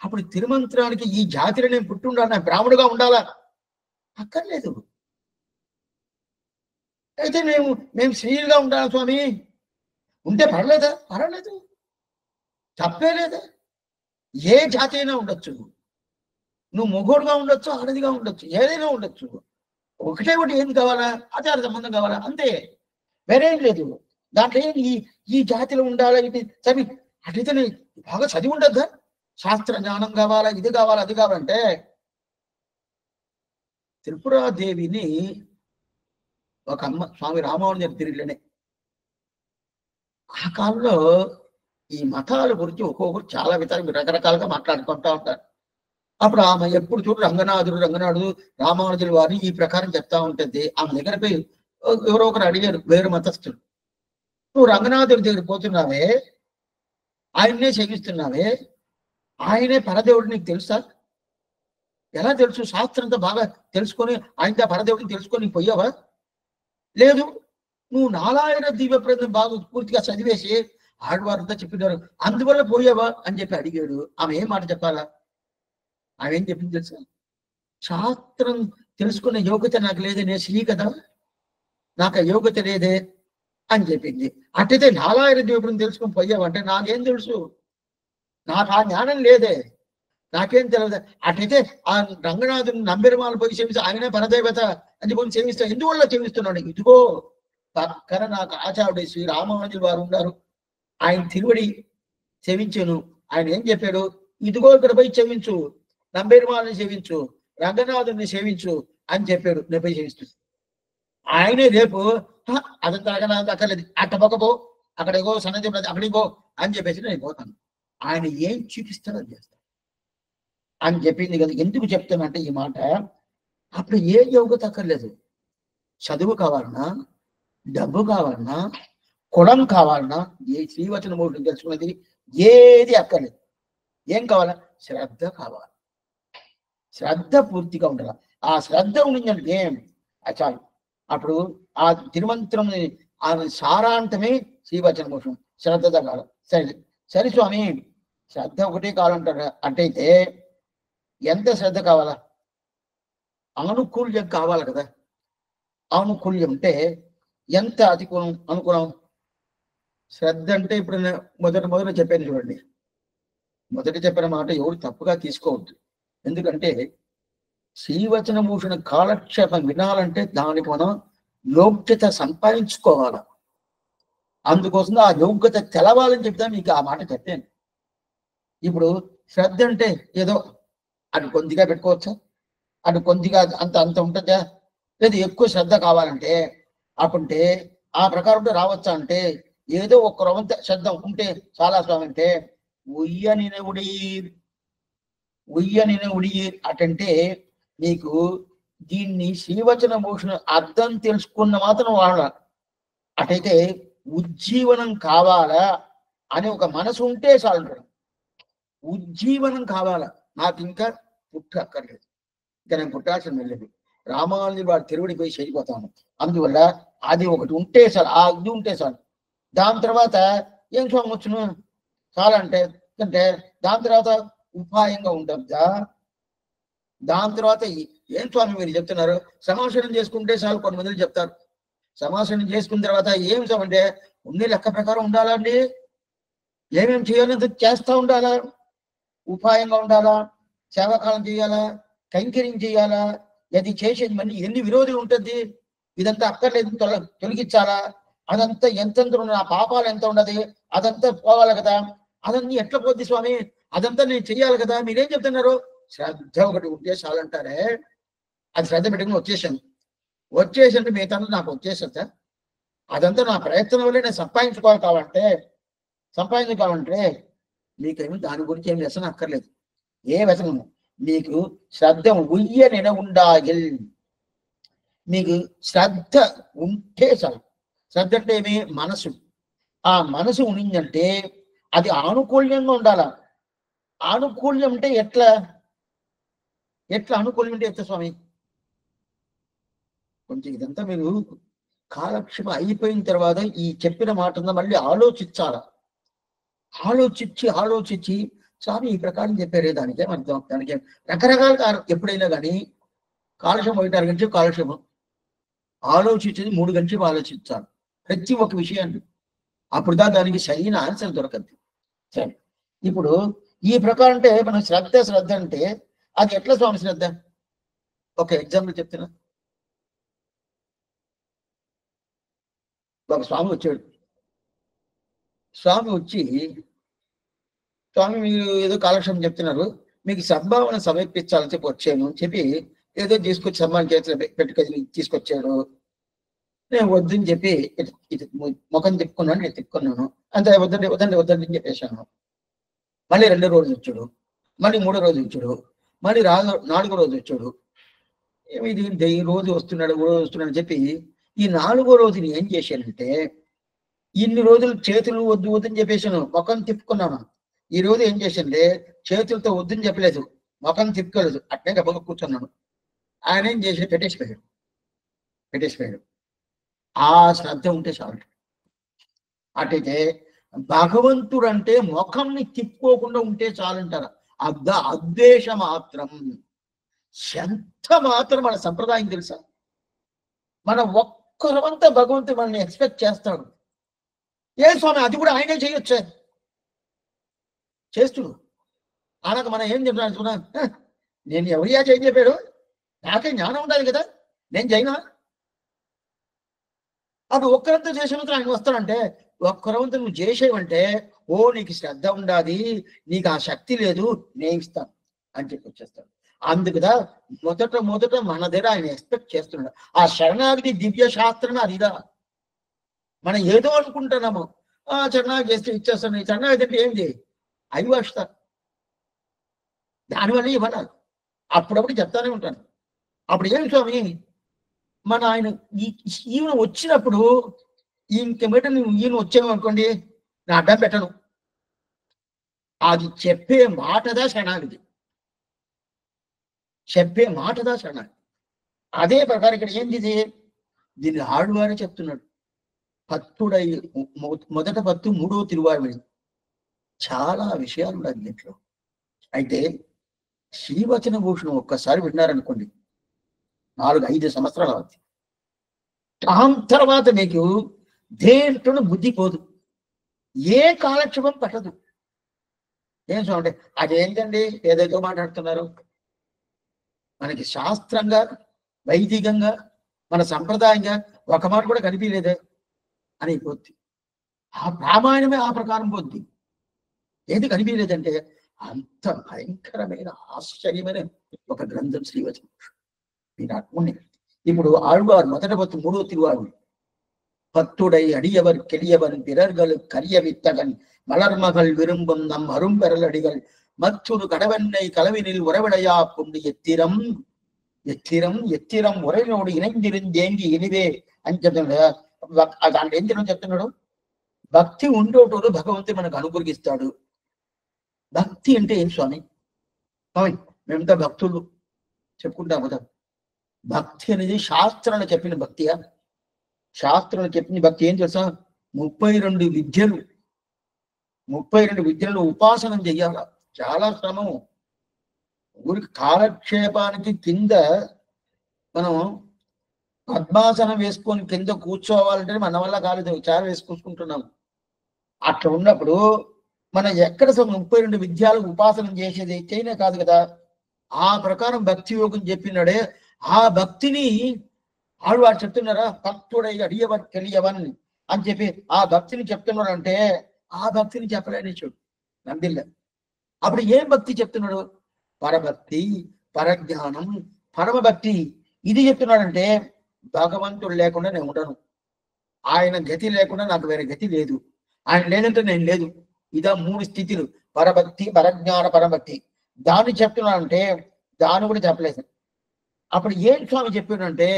అప్పుడు తిరుమంత్రానికి ఈ జాతిలో నేను పుట్టుండాలి, బ్రాహ్మణుగా ఉండాలా? అక్కర్లేదు. అయితే మేము స్త్రీలుగా ఉండాలి స్వామి, ఉంటే పర్లేదా? పర్వాలేదు, తప్పే లేదా. ఏ జాతి అయినా ఉండొచ్చు, నువ్వు మొగోడుగా ఉండొచ్చు, ఆడదిగా ఉండొచ్చు, ఏదైనా ఉండొచ్చు. ఒకటే ఒకటి ఏం కావాలా? ఆచార సంబంధం కావాలా, అంతే, వేరేం లేదు. దాంట్లో ఈ జాతిలో ఉండాలా ఇది చదివి అట్లయితే బాగా చదివి ఉండద్దా? శాస్త్ర జ్ఞానం కావాలా, ఇది కావాలా, అది కావాలంటే త్రిపురాదేవిని ఒక అమ్మ స్వామి రామానుజన్ తిరిగిలేనే. ఆ కాలంలో ఈ మతాల గురించి ఒక్కొక్కరు చాలా విధాలుగా రకరకాలుగా మాట్లాడుకుంటా ఉంటారు. అప్పుడు ఆమె ఎప్పుడు చూడు రంగనాథుడు రామానుజుల వారిని ఈ ప్రకారం చెప్తా ఉంటుంది. ఆమె దగ్గర పోయి ఎవరో ఒకరు అడిగారు, వేరు మతస్థులు, నువ్వు రంగనాథుడి దగ్గర పోతున్నావే, ఆయన్నే సేవిస్తున్నావే, ఆయనే పరదేవుడు నీకు తెలుసా? ఎలా తెలుసు? శాస్త్రంతో బాగా తెలుసుకొని ఆయనతో పరదేవుడిని తెలుసుకొని పోయావా? లేదు. నువ్వు నారాయణ దివ్య ప్రబంధం బాగా పూర్తిగా చదివేసి ఆడవారంతా చెప్పినారు, అందువల్ల పోయావా అని చెప్పి అడిగాడు. ఆమె ఏం మాట చెప్పాలా? ఆమె ఏం చెప్పింది తెలుసా? శాస్త్రం తెలుసుకునే యోగ్యత నాకు లేదే, నేను స్త్రీ కదా, నాకు ఆ యోగ్యత లేదే అని చెప్పింది. అట్టయితే నారాయణ దివ్యప్రబంధం తెలుసుకొని పోయావంటే నాకేం తెలుసు, నాకు ఆ జ్ఞానం లేదే, నాకేం తెలియదు. అట్టయితే ఆ రంగనాథుని నంబెరుమాలు పోయి సేవిస్తే ఆయనే పరదేవత అని పోయి సేవిస్తా, ఎందువల్ల సేవిస్తున్నాడు? ఇదిగో పక్కన నాకు ఆచార్యుడు శ్రీ రామానుజులు వారు ఉన్నారు, ఆయన తిరువడి సేవించాను. ఆయన ఏం చెప్పాడు? ఇదిగో ఇక్కడ పోయి సేవించు, నంబెరుమాలని సేవించు, రంగనాథుని సేవించు అని చెప్పాడు. నేను పోయి సేవిస్తుంది. ఆయనే రేపు అదంతా రంగనాథ్ అక్కర్లేదు, అట్ట పక్కపో, అక్కడేగో సన్నది అక్కడికి పో అని చెప్పేసి నేను పోతాను. ఆయన ఏం చూపిస్తాడో అది చేస్తాను అని చెప్పింది కదా. ఎందుకు చెప్తానంటే ఈ మాట, అప్పుడు ఏ యోగ్యత అక్కర్లేదు. చదువు కావాలన్నా, డబ్బు కావాలన్నా, కులం కావాలన్నా, ఏ శ్రీవచన మూర్తిని తెలుసుకున్నది ఏది అక్కర్లేదు. ఏం కావాలా? శ్రద్ధ కావాలి, శ్రద్ధ పూర్తిగా ఉండాలి. ఆ శ్రద్ధ ఉండిందంటే చాలు. అప్పుడు ఆ తిరుమంత్రం ఆ సారాంతమే శ్రీవచన మోక్షం, శ్రద్ధ కావాలి. సరే స్వామి, శ్రద్ధ ఒకటే కావాలంటారు. అంటే ఎంత శ్రద్ధ కావాలా? అనుకూల్యం కావాలి కదా. అనుకూల్యం అంటే ఎంత అనుకూలం? శ్రద్ధ అంటే ఇప్పుడు మొదట చెప్పాను చూడండి, మొదట చెప్పిన మాట ఎవరు తప్పుగా తీసుకోవద్దు. ఎందుకంటే శ్రీవచన భూషణ కాలక్షేపం వినాలంటే దానికి మనం యోగ్యత సంపాదించుకోవాలి. అందుకోసం ఆ యోగ్యత తెలవాలని చెప్తా మీకు ఆ మాట చెప్పాను. ఇప్పుడు శ్రద్ధ అంటే ఏదో అది కొద్దిగా పెట్టుకోవచ్చా, అది కొద్దిగా అంత ఉంటుందా? లేదు ఎక్కువ శ్రద్ధ కావాలంటే అప్పుంటే ఆ ప్రకారం రావచ్చా అంటే ఏదో ఒక్క రవంత శ్రద్ధ ఉంటే చాలా స్వామి అంటే ఉయ్యనిన ఉడియి అటంటే నీకు దీన్ని శ్రీవచన భూషణ అర్థం తెలుసుకున్న మాత్రం వాడాలి. అటైతే ఉజ్జీవనం కావాలా అని ఒక మనసు ఉంటే చాలు. ఉజ్జీవనం కావాలా, నాకు ఇంకా పుట్టక్కర్లేదు, ఇంకా నేను పుట్టాల్సిన వెళ్ళదు, రామానుజులు వాడు తిరువుడికి పోయి చేరిపోతాను. అందువల్ల అది ఒకటి ఉంటే చాలు, ఆ ఇది ఉంటే చాలు. దాని తర్వాత ఏం స్వామి వచ్చును చాలా అంటే అంటే దాని తర్వాత ఉపాయంగా ఉంటుందా? దాని తర్వాత ఏం స్వామి మీరు చెప్తున్నారు, సమాసనం చేసుకుంటే చాలు కొంతమంది చెప్తారు. సమాసనం చేసుకున్న తర్వాత ఏం అంటే ఉండే లెక్క ప్రకారం ఉండాలండి, ఏమేమి చేయాలో చేస్తూ ఉండాలా, ఉపాయంగా ఉండాలా, సేవాకాలం చేయాలా, కైంకర్యం చేయాలా, అది చేసేది మళ్ళీ ఎన్ని విరోధులు ఉంటుంది, ఇదంతా అక్కర్లేదు తొలగించాలా, అదంతా ఎంతెంత ఉన్న ఆ పాపాలు ఎంత ఉండదు అదంతా పోవాలి కదా, అదన్నీ ఎట్లా పోద్ది స్వామి, అదంతా నేను చెయ్యాలి కదా, మీరేం చెప్తున్నారు, శ్రద్ధ ఒకటి ఉంటే చాలంటారే, అది శ్రద్ధ పెట్టుకుని వచ్చేసంటే మిగతా నాకు వచ్చేసా, అదంతా నా ప్రయత్నం వల్లే నేను సంపాదించుకోవాలంటే మీకేమి దాని గురించి ఏమి వ్యసనం అక్కర్లేదు. ఏ వ్యసనము, మీకు శ్రద్ధ ఉయ్యనెన ఉండాలి, మీకు శ్రద్ధ ఉంటే చాలు. శ్రద్ధ అంటే ఏమి, మనసు. ఆ మనసు ఉండిందంటే అది ఆనుకూల్యంగా ఉండాలా. ఆనుకూల్యం అంటే ఎట్లా అనుకూల్యం అంటే ఎట్లా స్వామి, కొంచెం ఇదంతా మీరు కాలక్షేపం అయిపోయిన తర్వాత ఈ చెప్పిన మాట మళ్ళీ ఆలోచించాలా. ఆలోచించి స్వామి ఈ ప్రకారం చెప్పారే, దానికేం అర్థం, దానికేం రకరకాల ఎప్పుడైనా కానీ కాలక్షేపం 1:30 గంటలు కాలక్షేపం ఆలోచించేది 3 గంటలు ఆలోచించాలి ప్రతి ఒక్క విషయాన్ని, అప్పుడు దానికి సరైన ఆన్సర్ దొరకద్ది. సరే, ఇప్పుడు ఈ ప్రకారం అంటే మనం శ్రద్ధ అంటే అది ఎట్లా స్వామి శ్రద్ధ, ఒక ఎగ్జాంపుల్ చెప్తున్నా. ఒక స్వామి వచ్చాడు, స్వామి వచ్చి, స్వామి మీరు ఏదో కాలక్షేపం చెప్తున్నారు, మీకు సంభావన సమర్పించాలని చెప్పి వచ్చాను అని చెప్పి ఏదో తీసుకొచ్చి సమ్మాన్ చేతిలో పెట్టుకొని తీసుకొచ్చాడు. నేను వద్దని చెప్పి ఇటు ముఖం తిప్పుకున్నాను, నేను తిప్పుకున్నాను, అంతే, వద్దని చెప్పేశాను. మళ్ళీ 2వ రోజు వచ్చాడు, మళ్ళీ 3వ రోజు వచ్చాడు, మళ్ళీ 4వ రోజు వచ్చాడు. ఇది ఈ రోజు వస్తున్నాడు అని చెప్పి ఈ 4వ రోజుని ఏం చేశానంటే, ఇన్ని రోజులు చేతులు వద్దని చెప్పేసాను, ముఖం తిప్పుకున్నాను. ఈ రోజు ఏం చేశానంటే చేతులతో వద్దని చెప్పలేదు, ముఖం తిప్పుకోలేదు, అట్నే గబగ కూర్చున్నాను. ఆయన ఏం చేసి పెట్టేసిపోయాడు. ఆ శ్రద్ధ ఉంటే చాలు. అటైతే భగవంతుడు అంటే ముఖంని తిప్పుకోకుండా ఉంటే చాలంటారు. అద్వేష మాత్రం, ఎంత మాత్రం మన సంప్రదాయం తెలుసా, మన ఒక్కరమంతా భగవంతుడు మనల్ని ఎక్స్పెక్ట్ చేస్తాడు. ఏ స్వామి అది కూడా ఆయనే చేయొచ్చే, చేస్తుడు. అనక మనం ఏం చెప్తున్నా, నేను ఎవరియా చేయని చెప్పాడు, నాకే జ్ఞానం ఉండాలి కదా, నేను చేయనా, అప్పుడు ఒక్కరంతా చేసినంత ఆయన వస్తాడంటే, ఒక్కరంతా నువ్వు చేసేవంటే ఓ నీకు శ్రద్ధ ఉండాలి, నీకు ఆ శక్తి లేదు, నేను ఇస్తాను అని చెప్పి వచ్చేస్తాడు. అందుకుదా మొదట మన దగ్గర ఆయన ఎక్స్పెక్ట్ చేస్తున్నాడు. ఆ శరణాగతి దివ్య శాస్త్రం అదిదా, మనం ఏదో అనుకుంటున్నాము, శరణాగతి చేస్తే ఇచ్చేస్తాను, శరణాగతి అంటే ఏంటి, అవి వస్తా, దానివల్ల ఇవ్వాలి. అప్పుడప్పుడు చెప్తానే ఉంటాను. అప్పుడు ఏం స్వామి, మన ఆయన ఈయన వచ్చినప్పుడు ఇంక మీద నువ్వు ఈయన వచ్చామనుకోండి, నా అడ్డం పెట్టను, అది చెప్పే మాటదా శరణాగతి, అదే ప్రకారం ఇక్కడ ఏంది, దీన్ని ఆడువారే చెప్తున్నాడు. పత్తుడై మొదట 3వ తిరువాయుడు, చాలా విషయాలు ఉన్నాయి దీంట్లో. అయితే శ్రీవచన భూషణం ఒక్కసారి విన్నారనుకోండి, 4-5 సంవత్సరాల అవుతుంది. దాని తర్వాత మీకు దేంట్లో బుద్ధి పోదు, ఏ కాలక్షేపం పట్టదు. ఏం చూడండి, అదేంటండి ఏదైతే మాట్లాడుతున్నారు, మనకి శాస్త్రంగా వైదికంగా మన సంప్రదాయంగా ఒక మాట కూడా కనిపించలేదే అని పోద్ది. ఆ ప్రామాణ్యమే ఆ ప్రకారం పోద్ది. ఏది కనిపించలేదంటే అంత భయంకరమైన ఆశ్చర్యమైన ఒక గ్రంథం శ్రీవచనం. మీరు అట్లా ఇప్పుడు ఆళ్వారు మొదట 3వ తిరువారు, பத்துடை அடியவர் கெளியவன் பிறர்கள் கரிய வித்தகன் மலர்மகள் விரும்பும் நம் அரும்பெறலடிகள் மற்றொரு கடவெண்ணை கலவினில் உறவிடையா புண்டு எத்திரம் உறவினோடு இணைந்திருந்தேங்கி இனிவே అని చెప్తున్నాడు. దాంట్లో ఏం చెప్తున్నాడు, భక్తి ఉండేటోడు భగవంతుడు మనకు అనుగ్రహిస్తాడు. భక్తి అంటే ఏం స్వామి, మేమంతా భక్తులు చెప్పుకుంటాం కదా. భక్తి అనేది శాస్త్రాలు చెప్పిన భక్తియా? శాస్త్రాలు చెప్పిన భక్తి ఏం తెలుసా, 32 విద్యలు, 32 విద్యలను ఉపాసనం చెయ్యాల. చాలా శ్రమము. ఊరికి కాలక్షేపానికి కింద మనం పద్మాసనం వేసుకొని కింద కూర్చోవాలంటే మన వల్ల కాలేదు, చాలా వేసి కూర్చుంటున్నాము. అట్లా ఉన్నప్పుడు మనం ఎక్కడ 32 విద్యాలు ఉపాసనం చేసేది చేయనే కాదు కదా. ఆ ప్రకారం భక్తి యోగం చెప్పినాడే, ఆ భక్తిని ఆడవాడు చెప్తున్నారా, భక్తుడై అడియవన్ తెలియవన్ అని చెప్పి ఆ భక్తిని చెప్తున్నాడు. అంటే ఆ భక్తిని చెప్పలేని చూడు నందిల్ల. అప్పుడు ఏం భక్తి చెప్తున్నాడు? పరభక్తి, పరజ్ఞానం, పరమభక్తి. ఇది చెప్తున్నాడంటే భగవంతుడు లేకుండా నేను ఉండను, ఆయన గతి లేకుండా నాకు వేరే గతి లేదు, ఆయన లేదంటే నేను లేదు. ఇదా 3 స్థితులు, పరభక్తి, పరజ్ఞాన, పరభక్తి. దాన్ని చెప్తున్నాడంటే దాన్ని కూడా చెప్పలేదు. అప్పుడు ఏం స్వామి చెప్పాడంటే,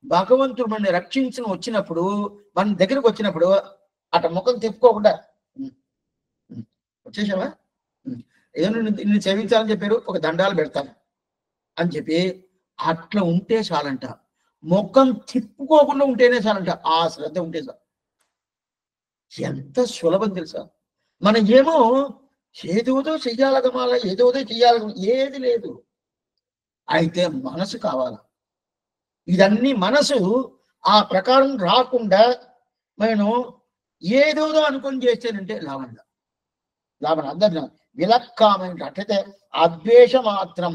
భగవంతుడు మనల్ని రక్షించిన వచ్చినప్పుడు, మన దగ్గరకు వచ్చినప్పుడు అట ముఖం తిప్పుకోకుండా వచ్చేసావా, ఏదో నిన్ను సేవించాలని చెప్పారు, ఒక దండాలు పెడతాను అని చెప్పి అట్లా ఉంటే చాలంట. ముఖం తిప్పుకోకుండా ఉంటేనే చాలంట. ఆ శ్రద్ధ ఉంటే చాలు. ఎంత సులభం తెలుసా. మనం ఏమో ఏదోదో చెయ్యాలగమాల, ఏదోదో చెయ్యాల, ఏది లేదు. అయితే మనసు కావాలి. ఇదన్నీ మనసు ఆ ప్రకారం రాకుండా నేను ఏదోదో అనుకొని చేస్తానంటే లాభంగా అందరిన విలక్కామంటే అట్లయితే అద్వేష మాత్రం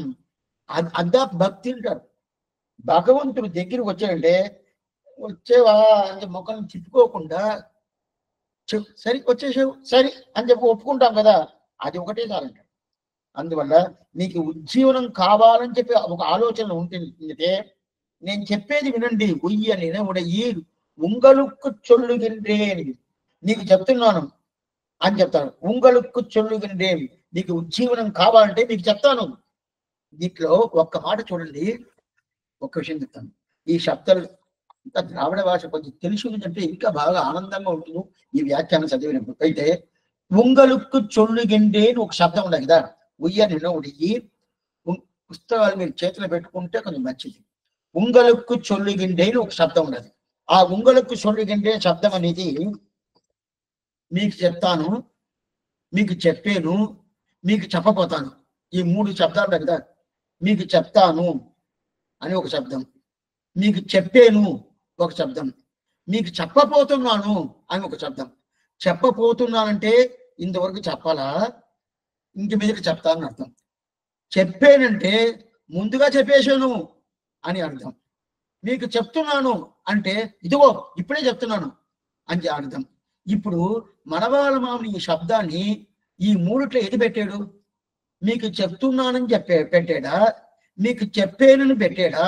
అద్ద భక్తి అంటారు. భగవంతుడు దగ్గరికి వచ్చాడంటే వచ్చేవా అని ముఖం తిప్పుకోకుండా సరి వచ్చేసావు సరి అని చెప్పి ఒప్పుకుంటాం కదా, అది ఒకటే చాలంట. అందువల్ల నీకు ఉజ్జీవనం కావాలని చెప్పి ఒక ఆలోచన ఉంటుంది. నేను చెప్పేది వినండి. ఉయ్య నినవుడయ్యి ఉంగలుక్కు చొల్లుగిன்றేని, నీకు చెప్తున్నాను అని చెప్తాను. ఉంగలుక్కు చొల్లుగిன்றేమి, నీకు ఉజ్జీవనం కావాలంటే నీకు చెప్తాను. దీంట్లో ఒక్క మాట చూడండి, ఒక్క విషయం చెప్తాను. ఈ శబ్దాలు ఇంకా ద్రావిడ భాష కొంచెం తెలుసుకుంటే ఇంకా బాగా ఆనందంగా ఉంటుంది ఈ వ్యాఖ్యానం చదివినప్పుడు. అయితే ఉంగలుక్కు చొల్లుగిండే అని ఒక శబ్దం ఉండదు కదా. ఉయ్య నినవుడియ్యి, పుస్తకాలు మీరు చేతిలో పెట్టుకుంటే కొంచెం మంచిది. ఉంగలుక్కు చొల్లుగిండే అని ఒక శబ్దం ఉండదు. ఆ ఉంగలుక్కు చొల్లుగిండే శబ్దం అనేది మీకు చెప్తాను, మీకు చెప్పాను, మీకు చెప్పపోతాను. ఈ 3 శబ్దాలు కదా. మీకు చెప్తాను అని ఒక శబ్దం, మీకు చెప్పాను ఒక శబ్దం, మీకు చెప్పపోతున్నాను అని ఒక శబ్దం. చెప్పపోతున్నానంటే ఇంతవరకు చెప్పాలా, ఇంక మీదకి చెప్తానని అర్థం. చెప్పానంటే ముందుగా చెప్పేశాను అని అర్థం. మీకు చెప్తున్నాను అంటే ఇదిగో ఇప్పుడే చెప్తున్నాను అని అర్థం. ఇప్పుడు మనవాళ్ళ మామని ఈ శబ్దాన్ని ఈ 3 ఏది పెట్టాడు? మీకు చెప్తున్నానని పెట్టాడా, మీకు చెప్పానని పెట్టాడా,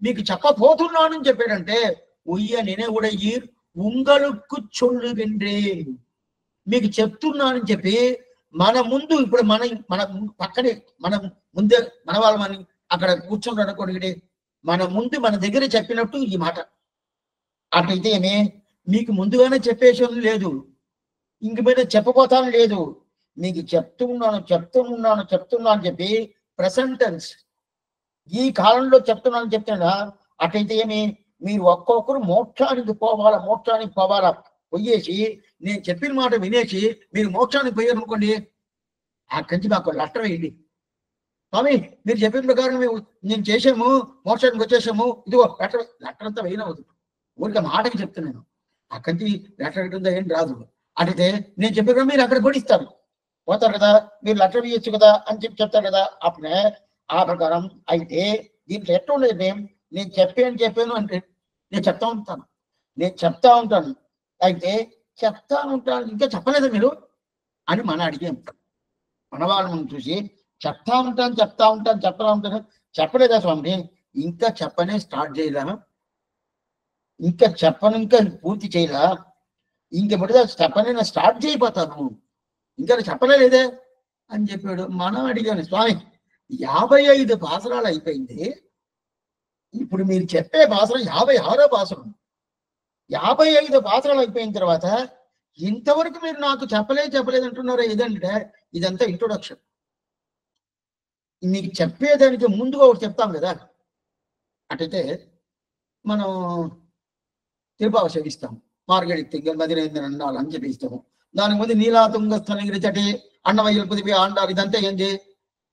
మీకు చెప్పపోతున్నానని చెప్పాడంటే ఉయ్య నినవుడయ్యి ఉంగలుక్కు చొల్లుగిండ్రే, మీకు చెప్తున్నానని చెప్పి మన ముందు, ఇప్పుడు మన పక్కనే మన ముందే మన వాళ్ళమని అక్కడ కూర్చుంటాడు అనుకోండి, మన ముందు మన దగ్గర చెప్పినట్టు ఈ మాట. అట్లయితే ఏమే మీకు ముందుగానే చెప్పేసాను లేదు, ఇంక మీద చెప్పబోతాను లేదు, మీకు చెప్తున్నాను అని చెప్పి ప్రెసెంట్ టెన్స్ ఈ కాలంలో చెప్తున్నాను చెప్తున్నా. అట్లయితే ఏమి మీరు ఒక్కొక్కరు మోక్షానికి పోవాలా పోయేసి నేను చెప్పిన మాట వినేసి మీరు మోక్షానికి పోయారు అనుకోండి, అక్కడి నుంచి మాకు లెటర్ వేయండి. స్వామి మీరు చెప్పిన ప్రకారం నేను చేసాము, మోక్షానికి వచ్చేసాము, ఇదిగో లెటర్ అంతా వేయనవద్దు, ఊరికే మాటకి చెప్తున్నాను. అక్కడి నుంచి లెటర్ వేయడం ఏం రాదు. అంటే నేను చెప్పిన మీరు అక్కడ కొడిస్తారు పోతారు కదా, మీరు లెటర్ వేయచ్చు కదా అని చెప్తారు కదా. అప్పుడే ఆ ప్రకారం అయితే దీంట్లో ఎట్లా ఉండేది, నేను చెప్పాను అంటే నేను చెప్తా ఉంటాను. అయితే చెప్తా ఉంటాను, ఇంకా చెప్పలేదు మీరు అని మనం అడిగాం. మన వాళ్ళని చూసి చెప్తా ఉంటాను చెప్పలేదా స్వామి, ఇంకా చెప్పనే స్టార్ట్ చేయలా, ఇంకా పూర్తి చేయలా, ఇంక ముడిదా చెప్పనే స్టార్ట్ చేయబోతాను, ఇంకా చెప్పలేదే అని చెప్పాడు. మనం అడిగాను, స్వామి 55 పాసరాలు అయిపోయింది, ఇప్పుడు మీరు చెప్పే పాసరం 56వ పాసరం. 55 పాసరాలు అయిపోయిన తర్వాత ఇంతవరకు మీరు నాకు చెప్పలేదు అంటున్నారా? ఏదంటే ఇదంతా ఇంట్రొడక్షన్. మీకు చెప్పేదానికి ముందుగా ఒకటి చెప్తాం కదా. అటైతే మనం తిరుపావ సేవిస్తాము, మార్గడి తింగ మదిరేంద్ర అన్నాలు అని చెప్పి ఇస్తాము. దానికి ముందు నీలాతుంగ స్థలగిరిచటి అన్నమయ్యలు పుదిపి ఆండారు ఇదంతా ఏంటి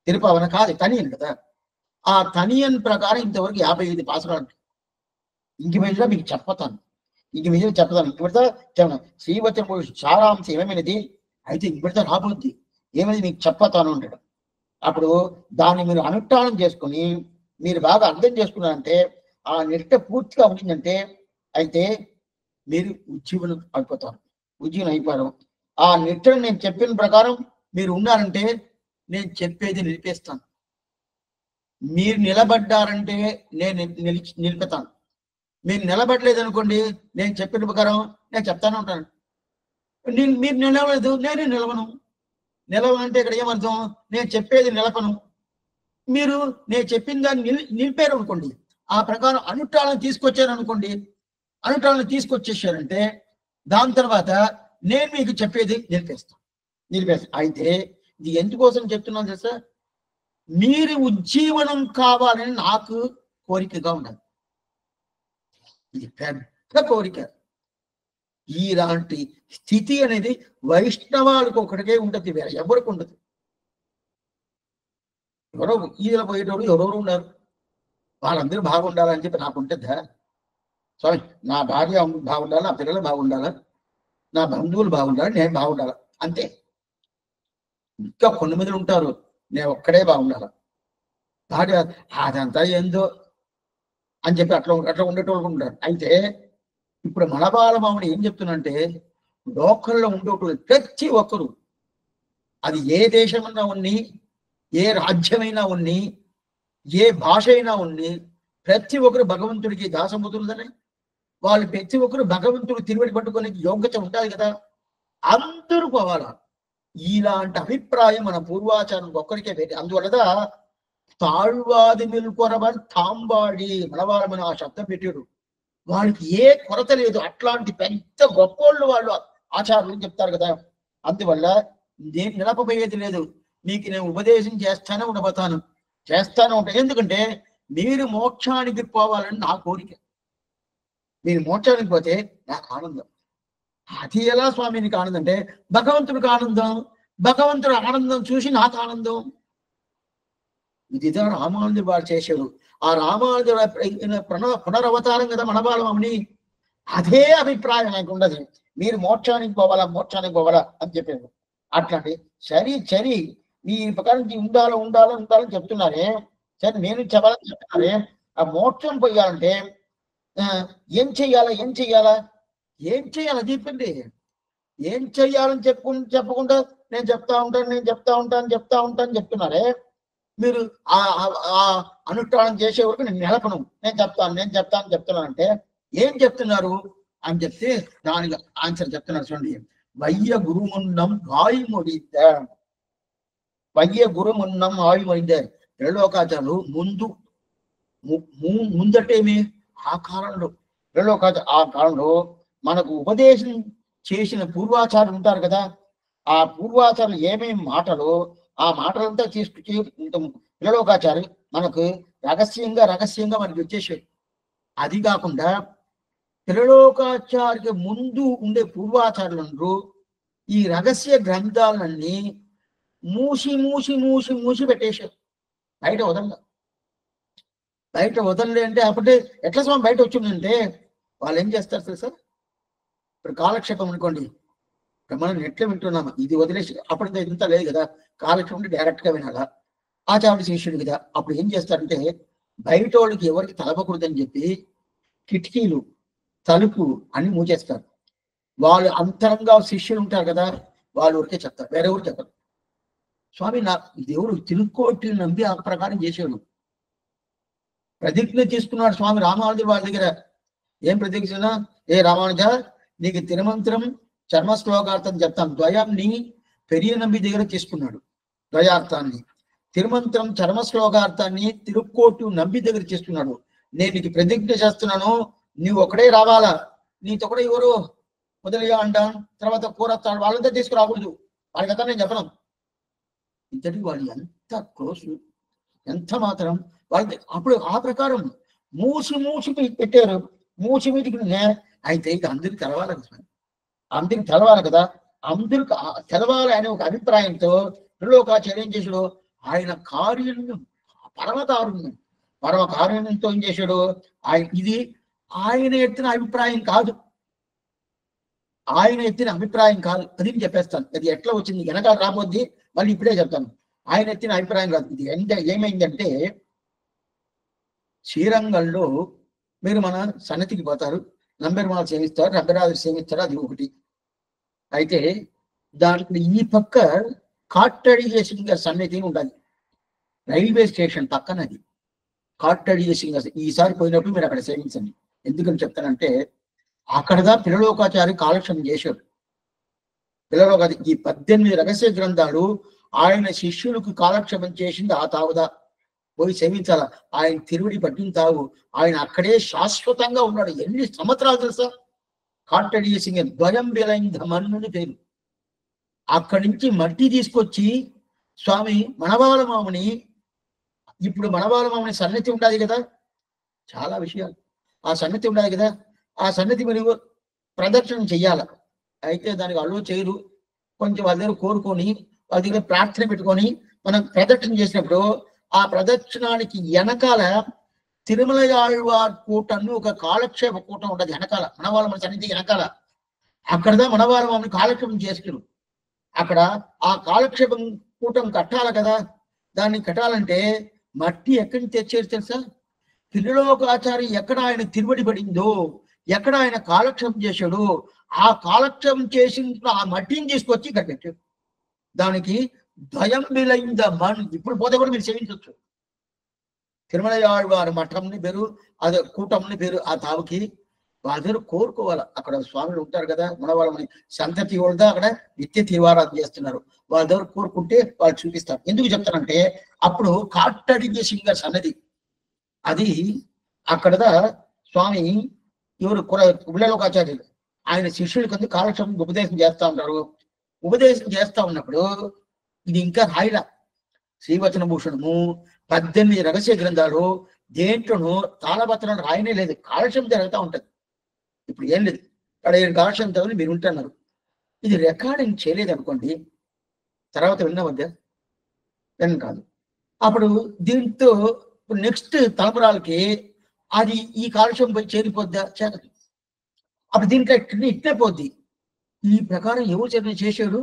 తిరుపవన కాదు తనియన్ కదా. ఆ తనియన్ ప్రకారం ఇంతవరకు 55 పాసురాలు. ఇంక మీద మీకు చెప్పతాను, ఇంక మీద చెప్పతాను. ఇంక పెడతా చెప్పను శ్రీవచన సారాంశం ఏమైనది అయితే ఇంక పెడతా రాబోద్ది ఏమైంది మీకు చెప్పతాను అంటాడు. అప్పుడు దాన్ని మీరు అనుష్ఠానం చేసుకుని మీరు బాగా అర్థం చేసుకున్నారంటే ఆ నిష్ట పూర్తిగా ఉండిందంటే అయితే మీరు ఉజ్జీవనం అయిపోతారు, ఉజ్జీవనం అయిపోయారు. ఆ నిష్టను నేను చెప్పిన ప్రకారం మీరు ఉన్నారంటే నేను చెప్పేది నిలిపేస్తాను. మీరు నిలబడ్డారంటే నేను నిలిపెతాను. మీరు నిలబడలేదు అనుకోండి నేను చెప్పిన ప్రకారం నేను చెప్తానే ఉంటాను. మీరు నిలవలేదు నేనే నిలవను. నిలవనంటే ఇక్కడ ఏమర్థం నేను చెప్పేది నిలపను. మీరు నేను చెప్పిన దాన్ని నిలిపారు అనుకోండి, ఆ ప్రకారం అనుష్ఠానం తీసుకొచ్చారు అనుకోండి, అనుష్ఠానం తీసుకొచ్చేసారంటే దాని తర్వాత నేను మీకు చెప్పేది నిలిపేస్తాను. అయితే ఇది ఎందుకోసం చెప్తున్నాను తెలుసా, మీరు ఉజ్జీవనం కావాలని నాకు కోరికగా ఉండదు. ఇది పెద్ద కోరిక. ఇలాంటి స్థితి అనేది వైష్ణవాలకు ఒకటికే ఉంటుంది, వేరే ఎవరికి ఉండదు. ఎవరో ఈదల పోయేటోడు ఎవరెవరు ఉన్నారు, వాళ్ళందరూ బాగుండాలని చెప్పి నాకు ఉంటుందా? స్వామి నా భార్య బాగుండాలి, నా పిల్లలు బాగుండాలా, నా బంధువులు బాగుండాలి, నేను బాగుండాలి అంతే. ఇంకా కొన్ని మంది ఉంటారు నేను ఒక్కడే బాగుండాలి, భార్య అదంతా ఏందో అని చెప్పి అట్లా అట్లా ఉండేటోళ్ళు ఉంటారు. అయితే ఇప్పుడు మనబాలమాముడు ఏం చెప్తున్నంటే లోకల్లో ఉండేటోళ్ళు ప్రతి ఒక్కరు అది ఏ దేశమైనా ఉన్ని, ఏ రాజ్యమైనా ఉన్ని, ఏ భాష అయినా ఉన్ని, ప్రతి ఒక్కరు భగవంతుడికి దాసముద్రులనే వాళ్ళు ప్రతి ఒక్కరు భగవంతుడు తిరువడి పట్టుకునే యోగ్యత ఉండాలి కదా, అందరూ పోవాలా. ఇలాంటి అభిప్రాయం మన పూర్వాచారం ఒక్కరికే పెట్టి అందువల్ల తాళ్వాది మెలుకొరవర్ తాంబాడి మనవాళ్ళమని ఆ శబ్దం పెట్టాడు. వాళ్ళకి ఏ కొరత లేదు, అట్లాంటి పెద్ద గొప్పోళ్ళు వాళ్ళు ఆచార్యులు చెప్తారు కదా. అందువల్ల నేను నిలపబోయేది లేదు, మీకు నేను ఉపదేశం చేస్తానే ఉండబోతాను, చేస్తానే ఉంటాను. ఎందుకంటే మీరు మోక్షానికి పోవాలని నా కోరిక. మీరు మోక్షానికి పోతే నాకు ఆనందం. అది ఎలా స్వామి నీకు ఆనందం అంటే భగవంతుడికి ఆనందం, భగవంతుడు ఆనందం చూసి నాకు ఆనందం. ఇదిదా రామానుజుడు వాడు చేశాడు. ఆ రామానుజుడు పునరవతారం కదా మనబాలమని, అదే అభిప్రాయం నాకు ఉండదు. మీరు మోక్షానికి పోవాలా, మోక్షానికి పోవాలా అని చెప్పారు. అట్లాంటి సరి మీ ప్రకారం ఉండాలని చెప్తున్నారే, సరే నేను చెప్పాలని చెప్తున్నారే. ఆ మోక్షం పోయాలంటే ఏం చెయ్యాలా ఏం చేయాలి చెప్పండి. ఏం చెయ్యాలని చెప్పకుండా నేను చెప్తా ఉంటాను చెప్తున్నారే. మీరు ఆ అనుష్ఠానం చేసే వరకు నేను నిలపను, నేను చెప్తున్నానంటే ఏం చెప్తున్నారు అని చెప్తే దానికి ఆన్సర్ చెప్తున్నారు చూడండి. వయ్య గురుమున్నం ఆయుమొడిద్ద, వయ్య గురుమున్నం ఆయుమొడిద్ద. త్రిలోకాచార్యులు ముందటేమి ఆ కాలంలో ఆ కాలంలో మనకు ఉపదేశం చేసిన పూర్వాచార్యులు ఉంటారు కదా. ఆ పూర్వాచార్యులు ఏమేమి మాటలు, ఆ మాటలంతా తీసుకొచ్చి త్రిలోకాచారి మనకు రహస్యంగా మనకి వచ్చేసాడు. అది కాకుండా త్రిలోకాచార్య ముందు ఉండే పూర్వాచార్యులందరూ ఈ రహస్య గ్రంథాలన్నీ మూసి పెట్టేశారు. బయట వదలలే అంటే అప్పుడే ఎట్లా స్వామి బయట వచ్చిందంటే వాళ్ళు ఏం చేస్తారు తెలుసా, ఇప్పుడు కాలక్షేపం అనుకోండి, మనం నెట్లో వింటున్నాము, ఇది వదిలేసి అప్పుడు ఇంత లేదు కదా, కాలక్షేపం డైరెక్ట్ గా వినాలా, ఆచార్యుడు శిష్యుడు కదా. అప్పుడు ఏం చేస్తారంటే బయట వాళ్ళకి ఎవరికి తలపకూడదని చెప్పి కిటికీలు తలుపు అన్ని మూచేస్తారు. వాళ్ళు అంతరంగా శిష్యులు ఉంటారు కదా, వాళ్ళు ఊరికే చెప్తారు, వేరే ఊరు చెప్పరు. స్వామి నా దేవుడు తిరుక్కోటి నమ్మి ఆ ప్రకారం చేశాడు. ప్రతిజ్ఞ తీసుకున్నాడు స్వామి రామానుజుడు వాళ్ళ దగ్గర. ఏం ప్రతిజ్ఞ? ఏ రామానుజ నీకు తిరుమంత్రం చర్మ శ్లోకార్థం చెప్తాను. ద్వయాన్ని పెరియ నంబి దగ్గర తీసుకున్నాడు, ద్వయార్థాన్ని. తిరుమంత్రం చర్మ శ్లోకార్థాన్ని తిరుక్కోటు నంబి దగ్గర తీసుకున్నాడు. నేను నీకు ప్రతిజ్ఞ చేస్తున్నాను, నువ్వు ఒకడే రావాలా, నీతో కూడా ఎవరు మొదలుగా అంటాను, తర్వాత కూరస్తాను, వాళ్ళంతా తీసుకురాకూడదు, వాళ్ళకంతా నేను చెప్పను. ఇంతటి వాళ్ళు ఎంత క్లోజ్, ఎంత మాత్రం వాళ్ళ. అప్పుడు ఆ ప్రకారం మూసి పెట్టారు, మూసి మీటికి. అయితే ఇక అందరికి తెలవాలి కదా, అందరికి తెలవాలి అనే ఒక అభిప్రాయంతో త్రిలోకాచార్య ఏం చేశాడు, ఆయన కారుణ్యం పరమ కారుణ్యంతో ఏం చేశాడు, ఇది ఆయన ఎత్తిన అభిప్రాయం కాదు, అది చెప్పేస్తాను. అది ఎట్లా వచ్చింది వెనకాల రాబోద్ది, మళ్ళీ ఇప్పుడే చెప్తాను. ఆయన ఎత్తిన అభిప్రాయం కాదు. ఇది ఏమైందంటే, శ్రీరంగంలో మీరు మన సన్నతికి పోతారు, నంబెరుమాలు సేవిస్తారు, రంగరాజు సేవిస్తారు, అది ఒకటి. అయితే దాంట్లో ఈ పక్క కాట్టడియేసింగ సన్నిధి ఉండాలి, రైల్వే స్టేషన్ పక్కన. అది కాట్టడియేసింగ. ఈసారి పోయినప్పుడు మీరు అక్కడ సేవించండి. ఎందుకని చెప్తానంటే, అక్కడదా పిల్లలోకాచారి కాలక్షేపం చేశాడు. పిల్లలోకాది ఈ 18 రహస్య గ్రంథాలు ఆయన శిష్యులకు కాలక్షేపం చేసింది ఆ తావుదా. పోయి సేవించాల. ఆయన తిరువుడి పట్టిన తావు. ఆయన అక్కడే శాశ్వతంగా ఉన్నాడు. ఎన్ని సంవత్సరాలు తెలుసా? కాట్టడియేసింగ ద్వయం బిలైంధమన్నుని పేరు. అక్కడి నుంచి మట్టి తీసుకొచ్చి స్వామి మనవాళమాముని, ఇప్పుడు మనవాళమాముని సన్నిధి ఉండాలి కదా, చాలా విషయాలు. ఆ సన్నిధి ఉండాలి కదా, ఆ సన్నిధి మీరు ప్రదక్షిణ చెయ్యాల. అయితే దానికి అల్లు చేయరు. కొంచెం వాళ్ళ దగ్గర కోరుకొని, వాళ్ళ దగ్గర ప్రార్థన పెట్టుకొని మనం ప్రదక్షిణ చేసినప్పుడు, ఆ ప్రదక్షిణానికి వెనకాల తిరుమల ఆళ్వార్ కూటమి ఒక కాలక్షేప కూటం ఉండదు వెనకాల, మనవాళమాముని సన్నిధి వెనకాల. అక్కడదా మనవాళమాముని కాలక్షేపం చేసుకురు. అక్కడ ఆ కాలక్షేపం కూటం కట్టాలి కదా, దాన్ని కట్టాలంటే మట్టి ఎక్కడి నుంచి తెచ్చేది తెలుసా? త్రిలోకాచారి ఎక్కడ ఆయన తిరువడి పడిందో, ఎక్కడ ఆయన కాలక్షేపం చేశాడు, ఆ కాలక్షేపం చేసిన ఆ మట్టిని తీసుకొచ్చి ఇక్కడ పెట్టాడు. దానికి ద్వయం విలైంద మన్. ఇప్పుడు పోతే కూడా మీరు సేవించవచ్చు. తిరుమల ఆళ్వారి మఠంని పేరు, అదే కూటంని పేరు. ఆ తావుకి వాళ్ళ దగ్గర కోరుకోవాలి. అక్కడ స్వాములు ఉంటారు కదా, మన వాళ్ళని సంతతి వాళ్ళ అక్కడ నిత్య తీవారాధన చేస్తున్నారు. వాళ్ళ దగ్గర కోరుకుంటే వాళ్ళు చూపిస్తారు. ఎందుకు చెప్తానంటే, అప్పుడు కాట్టడియేసింగ సన్నది అది అక్కడదా స్వామి ఎవరు పిల్లలోకాచార్యులు ఆయన శిష్యులు కొంత కాలక్షేపం ఉపదేశం చేస్తా ఉంటారు. ఉపదేశం చేస్తా ఉన్నప్పుడు ఇది ఇంకా రాయిలా. శ్రీవచన భూషణము 18 రహస్య గ్రంథాలు దేంట్లోనూ తాళపత్రాలు రాయనే లేదు. కాలక్షేపం జరుగుతూ ఉంటది. ఇప్పుడు ఏం లేదు, 17 కాలక్షేపం మీరు ఉంటున్నారు. ఇది రికార్డింగ్ చేయలేదు అనుకోండి, తర్వాత విన్నవద్దా? విన్న కాదు. అప్పుడు దీంతో నెక్స్ట్ తలపురాలకి అది ఈ కాలక్షేపం పోయి చేరిపోద్దా? చేరదు. అప్పుడు దీంట్లో ఇట్టే పోద్ది. ఈ ప్రకారం ఎవరు చేశాడు?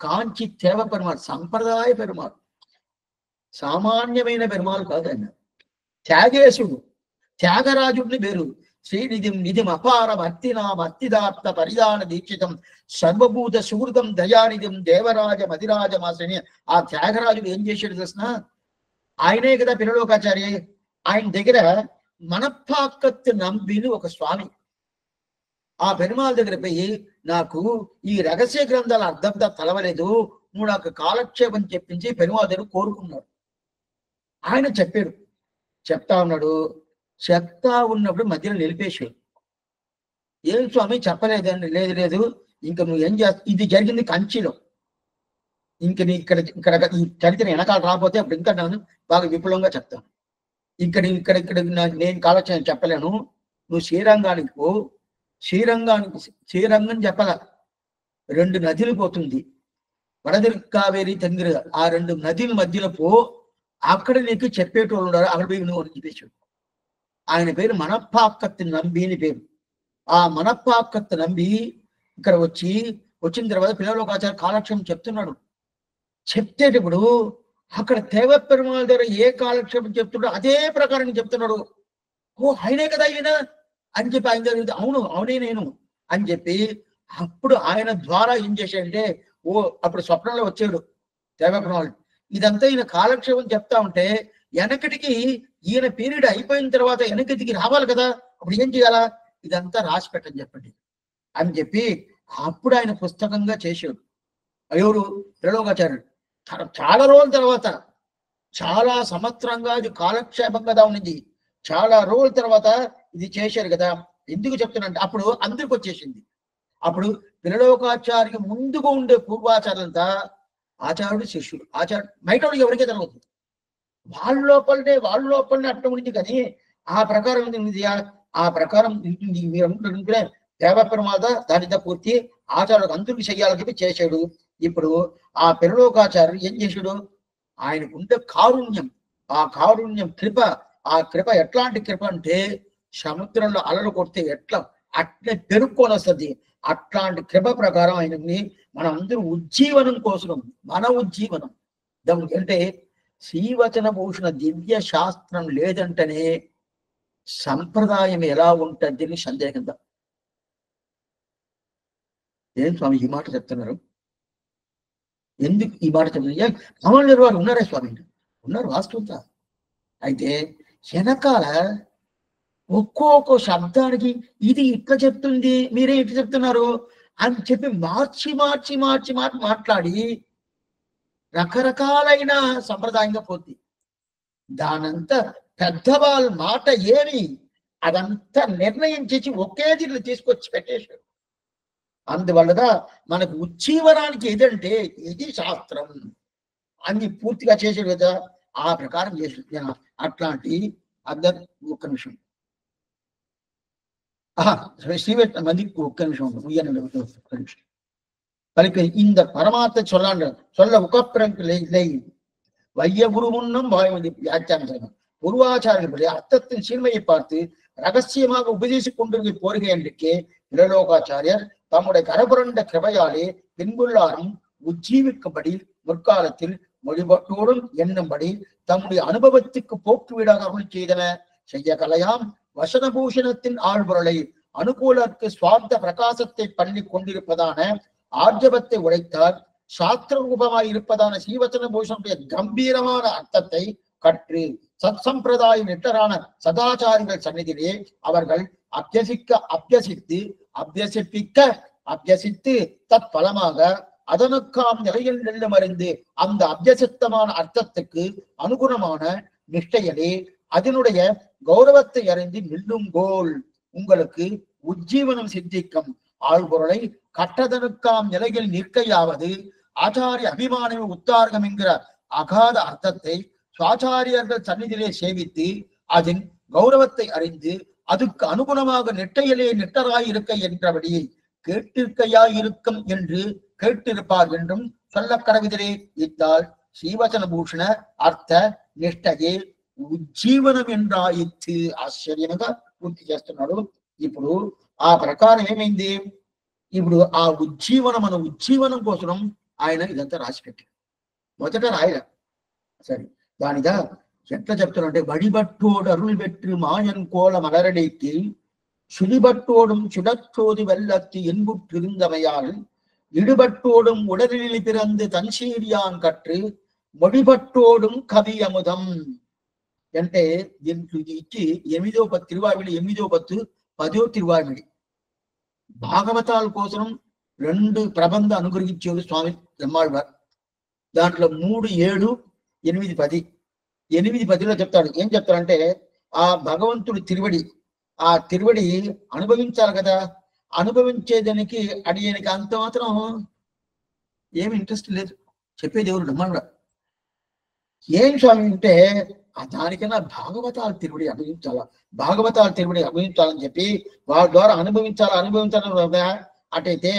కాంచి దేవ పెరుమాళ్, సంప్రదాయ పెరుమాళ్, సామాన్యమైన పెరుమాళ్ కాదు ఆయన. త్యాగేశుడు, త్యాగరాజుడిని పేరు. శ్రీనిధిం నిధిం అపారం అత్తిదాత్త పరిధాన దీక్షితం సర్వభూత సుహృతం దయానిధిం దేవరాజ మదిరాజమాసని. ఆ త్యాగరాజుడు ఏం చేశాడు తెలిసిన? ఆయనే కదా పిల్లలోకాచార్య. ఆయన దగ్గర మనప్పాకత్తు నంబిని ఒక స్వామి, ఆ పెరుమాళ్ దగ్గర పోయి, నాకు ఈ రహస్య గ్రంథాల అర్థంతా తలవలేదు, నువ్వు నాకు కాలక్షేపం చెప్పించి పెరుమాళ్ దగ్గర కోరుకున్నాడు. ఆయన చెప్పాడు. చెప్తా ఉన్నాడు. చెప్తా ఉన్నప్పుడు మధ్యలో నిలిపేశాడు. ఏం స్వామి చెప్పలేదండి? లేదు, ఇంకా నువ్వు ఏం చేస్తా, ఇది జరిగింది కంచిలో. ఇంక నీ ఇక్కడ ఈ చరిత్ర వెనకాల రాకపోతే అప్పుడు ఇంకా నేను బాగా విపులంగా చెప్తాను. ఇక్కడ నేను కాలక్షేపం చెప్పలేను. నువ్వు శ్రీరంగానికి పో. శ్రీరంగం చెప్పాల. 2 నదులు పోతుంది, వడదిరి కావేరి తంగిరి. ఆ 2 నదుల మధ్యలో పో, అక్కడ నీకు చెప్పేటోళ్ళు ఉన్నారు, అక్కడ పోయి నువ్వు అని చెప్పేశాడు. ఆయన పేరు మనప్పాకత్తు నంబి అని పేరు. ఆ మనప్పాకత్తు నంబి ఇక్కడ వచ్చిన తర్వాత పిల్లలోకాచార్య కాలక్షేపం చెప్తున్నాడు. చెప్తేటప్పుడు అక్కడ దేవ పెరుమాళ్ దగ్గర ఏ కాలక్షేపం చెప్తున్నాడో అదే ప్రకారం చెప్తున్నాడు. ఓ ఆయనే కదా ఈయన అని చెప్పి ఆయన దగ్గర, అవునే నేను అని చెప్పి, అప్పుడు ఆయన ద్వారా ఏం చేశాడంటే, అప్పుడు స్వప్నంలో వచ్చాడు దేవ పెరుమాళ్. ఇదంతా ఈయన కాలక్షేపం చెప్తా ఉంటే, వెనకటికి ఈయన పీరియడ్ అయిపోయిన తర్వాత వెనకటికి రావాలి కదా, అప్పుడు ఏం చేయాలా? ఇదంతా రాసి పెట్టని చెప్పండి అని చెప్పి అప్పుడు ఆయన పుస్తకంగా చేశాడు. ఎవరు? త్రిలోకాచార్యుడు. చాలా రోజుల తర్వాత, చాలా సంవత్సరంగా ఇది కాలక్షేపం కదా ఉన్నది. చాలా రోజుల తర్వాత ఇది చేశారు కదా. ఎందుకు చెప్తున్నానంటే, అప్పుడు అందరికి వచ్చేసింది. అప్పుడు త్రిలోకాచార్య ముందుగా ఉండే పూర్వాచార్యులంతా ఆచార్యుడు శిష్యుడు. ఆచార్యుడు బయట ఎవరికే తెలియదు. వాళ్ళ లోపలనే అట్ట ఉంది. కానీ ఆ ప్రకారం ఉంది. ఆ ప్రకారం మీరు అనుకుంటే దేవపెరుమాద దానితో పూర్తి ఆచార్యులకు అందరికి చెయ్యాలని చెప్పి చేశాడు. ఇప్పుడు ఆ పెరలోకాచార్యుడు ఏం చేశాడు? ఆయనకుండే కారుణ్యం, ఆ కారుణ్యం కృప, ఆ కృప ఎట్లాంటి కృప అంటే సముద్రంలో అలలు కొడితే ఎట్లా అట్లే పెరుక్కొని వస్తుంది. అట్లాంటి కృప ప్రకారం ఆయనని మనం అందరూ ఉజ్జీవనం కోసం, మన ఉజ్జీవనం అంటే శ్రీవచన భూషణ దివ్య శాస్త్రం లేదంటేనే సంప్రదాయం ఎలా ఉంటుంది అని సందేహంగా. ఏం స్వామి ఈ మాట చెప్తున్నారు? ఎందుకు ఈ మాట చెప్తున్నారు? కమల వారు ఉన్నారా స్వామి? ఉన్నారు వాస్తవంగా. అయితే వెనకాల ఒక్కొక్క శబ్దానికి ఇది ఇట్లా చెప్తుంది, మీరే ఇట్లా చెప్తున్నారు అని చెప్పి మార్చి మార్చి మార్చి మార్చి మాట్లాడి రకరకాలైన సంప్రదాయంగా పోద్ది. దానంతా పెద్దవాళ్ళ మాట ఏమి అదంతా నిర్ణయం చేసి ఒకే దీన్ని తీసుకొచ్చి పెట్టేశాడు. అందువల్లగా మనకు ఉజ్జీవనానికి ఏదంటే ఇది శాస్త్రం అన్ని పూర్తిగా చేసాడు కదా, ఆ ప్రకారం చేసాడు. అట్లాంటి అందరు ఒక్క నిమిషం ஸ்ரீவெட்ட மதிப்பு ஒக்க நிமிஷம் ஒக்க நிமிஷம் பலிக்க இந்த பரமார்த்த சொல்லாண்ட சொல்ல உகப்பிரங்கு இல்லை வைய குருமுன்னும் வாய்மதி வியாக்கியானம் குருவாச்சாரியர்களுடைய அர்த்தத்தின் சீர்மையை பார்த்து ரகசியமாக உபதேசிக் கொண்டிருக்க போருகை என்றுக்கே நிலலோகாச்சாரியர் தம்முடைய கரபுரண்ட கிருபையாலே பின்புள்ளாரும் உஜ்ஜீவிக்கும்படி முற்காலத்தில் மொழிபட்டோடும் எண்ணும்படி தம்முடைய அனுபவத்துக்கு போக்குவீடாக அருள் செய்தன செய்ய கலையாம் வசனபூஷணத்தின் ஆழ்பொருளை அனுகூலருக்கு சுவார்த்த பிரகாசத்தை பண்ணி கொண்டிருப்பதான ஆர்ஜவத்தை உடைத்தால் சாஸ்திர ரூபமாய் இருப்பதான ஸ்ரீவச்சன பூஷனுடைய கம்பீரமான அர்த்தத்தை கற்று சத் சம்பிரதாய நிட்டரான சதாச்சாரிகள் சந்நிதியிலே அவர்கள் அபியசித்து தத் பலமாக அதனுக்காம் நிலையில் நெல்லும் அறிந்து அந்த அபியசித்தமான அர்த்தத்துக்கு அனுகுணமான நிஷ்டையிலே அதனுடைய கௌரவத்தை அறிந்து நில்லுங்கோல் உங்களுக்கு உஜ்ஜீவனம் சித்திக்கும். ஆழ்பொருளை கட்டதனுக்காம் நிலையில் நிற்கையாவது ஆச்சாரிய அபிமானமே உத்தார்கம் என்கிற அகாத அர்த்தத்தை சுவாச்சாரியர்கள் சந்நிதியிலே சேவித்து அதன் கௌரவத்தை அறிந்து அதுக்கு அனுகுணமாக நெட்டையிலே நெட்டராய் இருக்க என்றபடி கேட்டிருக்கையாயிருக்கும் என்று கேட்டிருப்பார் என்றும் சொல்ல கடவிதரே. இத்தால் ஸ்ரீவச்சன பூஷண அர்த்த నిష్టయే ఉజ్జీవనం ఎంద్రాయిత్ ఆశ్చర్యంగా పూర్తి చేస్తున్నాడు. ఇప్పుడు ఆ ప్రకారం ఏమైంది? ఇప్పుడు ఆ ఉజ్జీవనం కోసం ఆయన ఇదంతా రాసి పెట్టాడు. మొదట రాయలే సరే, దానిగా ఎట్లా చెప్తున్నాడంటే వడిబట్టోడు అరుள் பெற்று மாயன் கோல மலரடிக்கு சுழிபட்டோடும் சுடற்றோதி வெள்ளத்து என்புற்றிருந்தமையால் இடுபட்டோடும் உடலில் பிறந்து தன்சீரியான் கற்று மொழிபட்டோடும் கவி அமுதம் అంటే దీనికి ఇచ్చి 8వ తిరువాయిమిడి 8వ 10వ తిరువాయిమిడి భాగవతాల కోసం 2 ప్రబంధ అనుగ్రహించారు స్వామి బ్రహ్మాళ్వార్. దాంట్లో 3, 7, 8, 10 8, 10లో చెప్తాడు. ఏం చెప్తారంటే ఆ భగవంతుడి తిరువడి, ఆ తిరువడి అనుభవించాలి కదా, అనుభవించేదానికి అడియనికి అంత మాత్రం ఏమి ఇంట్రెస్ట్ లేదు. చెప్పేది ఎవరు? బ్రహ్మాళ్వార్. ఏం స్వామి అంటే దానికైనా భాగవతాల తిరువడి అనుభవించాలా, భాగవతాల తిరువడి అనుభవించాలని చెప్పి వాళ్ళ ద్వారా అనుభవించాలని అటైతే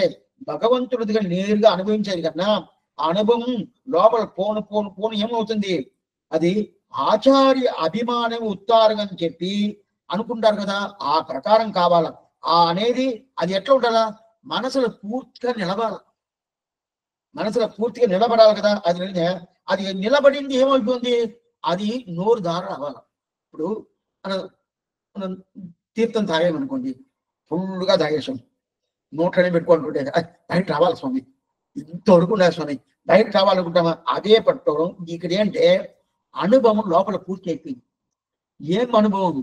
భగవంతుడిగా నేరుగా అనుభవించేది కన్నా అనుభవం లోపల పోను ఏమవుతుంది? అది ఆచార్య అభిమానం ఉత్తారం అని చెప్పి అనుకుంటారు కదా, ఆ ప్రకారం కావాల. అనేది అది ఎట్లా ఉండాలా? మనసులో పూర్తిగా నిలబడాలి కదా. అది నిలబడింది ఏమైపోయింది? అది నోరు దారి రావాలి. ఇప్పుడు మనం తీర్థం తాగామనుకోండి, ఫుల్గా తాగేసాం, నోట్లోనే పెట్టుకుంటుంటే బయట రావాలి స్వామి, ఇంతవరకు ఉండాలి స్వామి, బయట రావాలనుకుంటామా? అదే పట్టుకోవడం. ఇక్కడ ఏంటంటే అనుభవం లోపల పూర్తి అయిపోయింది. ఏం అనుభవం?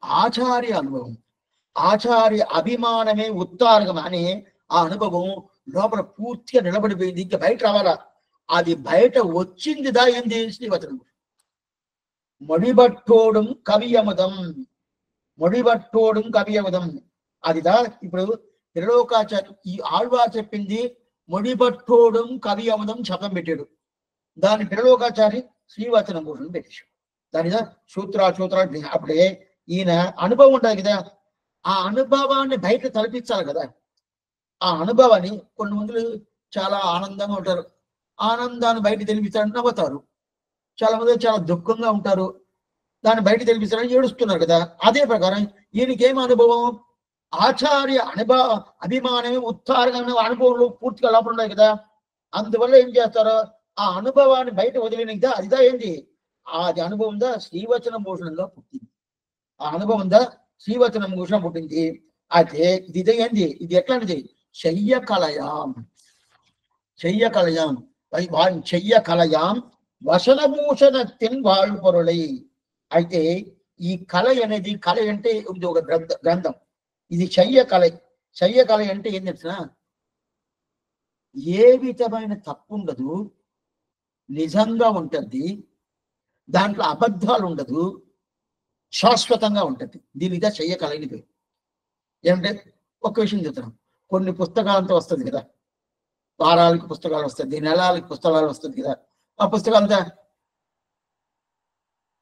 ఆచార్య అనుభవం, ఆచార్య అభిమానమే ఉత్తారగం అనే ఆ అనుభవం లోపల పూర్తిగా నిలబడిపోయింది. ఇంకా బయట రావాలా? అది బయట వచ్చిందిదా ఏంది? శ్రీవచనం మొడిబట్టోడం కవియమదం అదిదా. ఇప్పుడు త్రిలోకాచార్య ఈ ఆళ్వార్ చెప్పింది మొడిబట్టోడం కవియమదం శబ్దం పెట్టాడు. దాని త్రిలోకాచారి శ్రీవచనం భూషణం పెట్టేశాడు. దానిదా సూత్రాలు. అప్పుడే ఈయన అనుభవం ఉంటుంది కదా, ఆ అనుభవాన్ని బయట తలపించాలి కదా. ఆ అనుభవాన్ని కొన్ని మందులు చాలా ఆనందంగా ఉంటారు, ఆనందాన్ని బయట తెలిపించాలని నవ్వుతారు. చాలా మంది చాలా దుఃఖంగా ఉంటారు, దాన్ని బయట తెలిపించాలని ఏడుస్తున్నారు కదా. అదే ప్రకారం ఈయనకేం అనుభవం, ఆచార్య అభిమానమే ఉత్తారమైన అనుభవంలో పూర్తిగా లోపల ఉన్నాయి కదా. అందువల్ల ఏం చేస్తారో ఆ అనుభవాన్ని బయట వదిలినదా అదిదా ఏంటి, అది అనుభవం దా శ్రీవచన భూషణంగా పుట్టింది. ఆ అనుభవం దా శ్రీవచన భూషణం పుట్టింది. అయితే ఇది ఏంది, ఇది ఎట్లాంటిది, చెయ్య కలయాం, చెయ్య కలయాం, చెయ్య కలయాం వసనభూషణత్తిన్ వాయు పొరులై. అయితే ఈ కళ అనేది, కళ అంటే ఇది ఒక గ్రంథం, ఇది చెయ్య కళ. చెయ్య కళ అంటే ఏం తెలుసిన, ఏ విధమైన తప్పు ఉండదు, నిజంగా ఉంటుంది, దాంట్లో అబద్ధాలు ఉండదు, శాశ్వతంగా ఉంటుంది. దీని మీద చెయ్య కళని పేరు. ఏమంటే ఒక విషయం చెప్తున్నాం, కొన్ని పుస్తకాలంతా వస్తుంది కదా, వారాలకి పుస్తకాలు వస్తుంది, నెలలకి పుస్తకాలు వస్తుంది కదా. ఆ పుస్తకాలంతా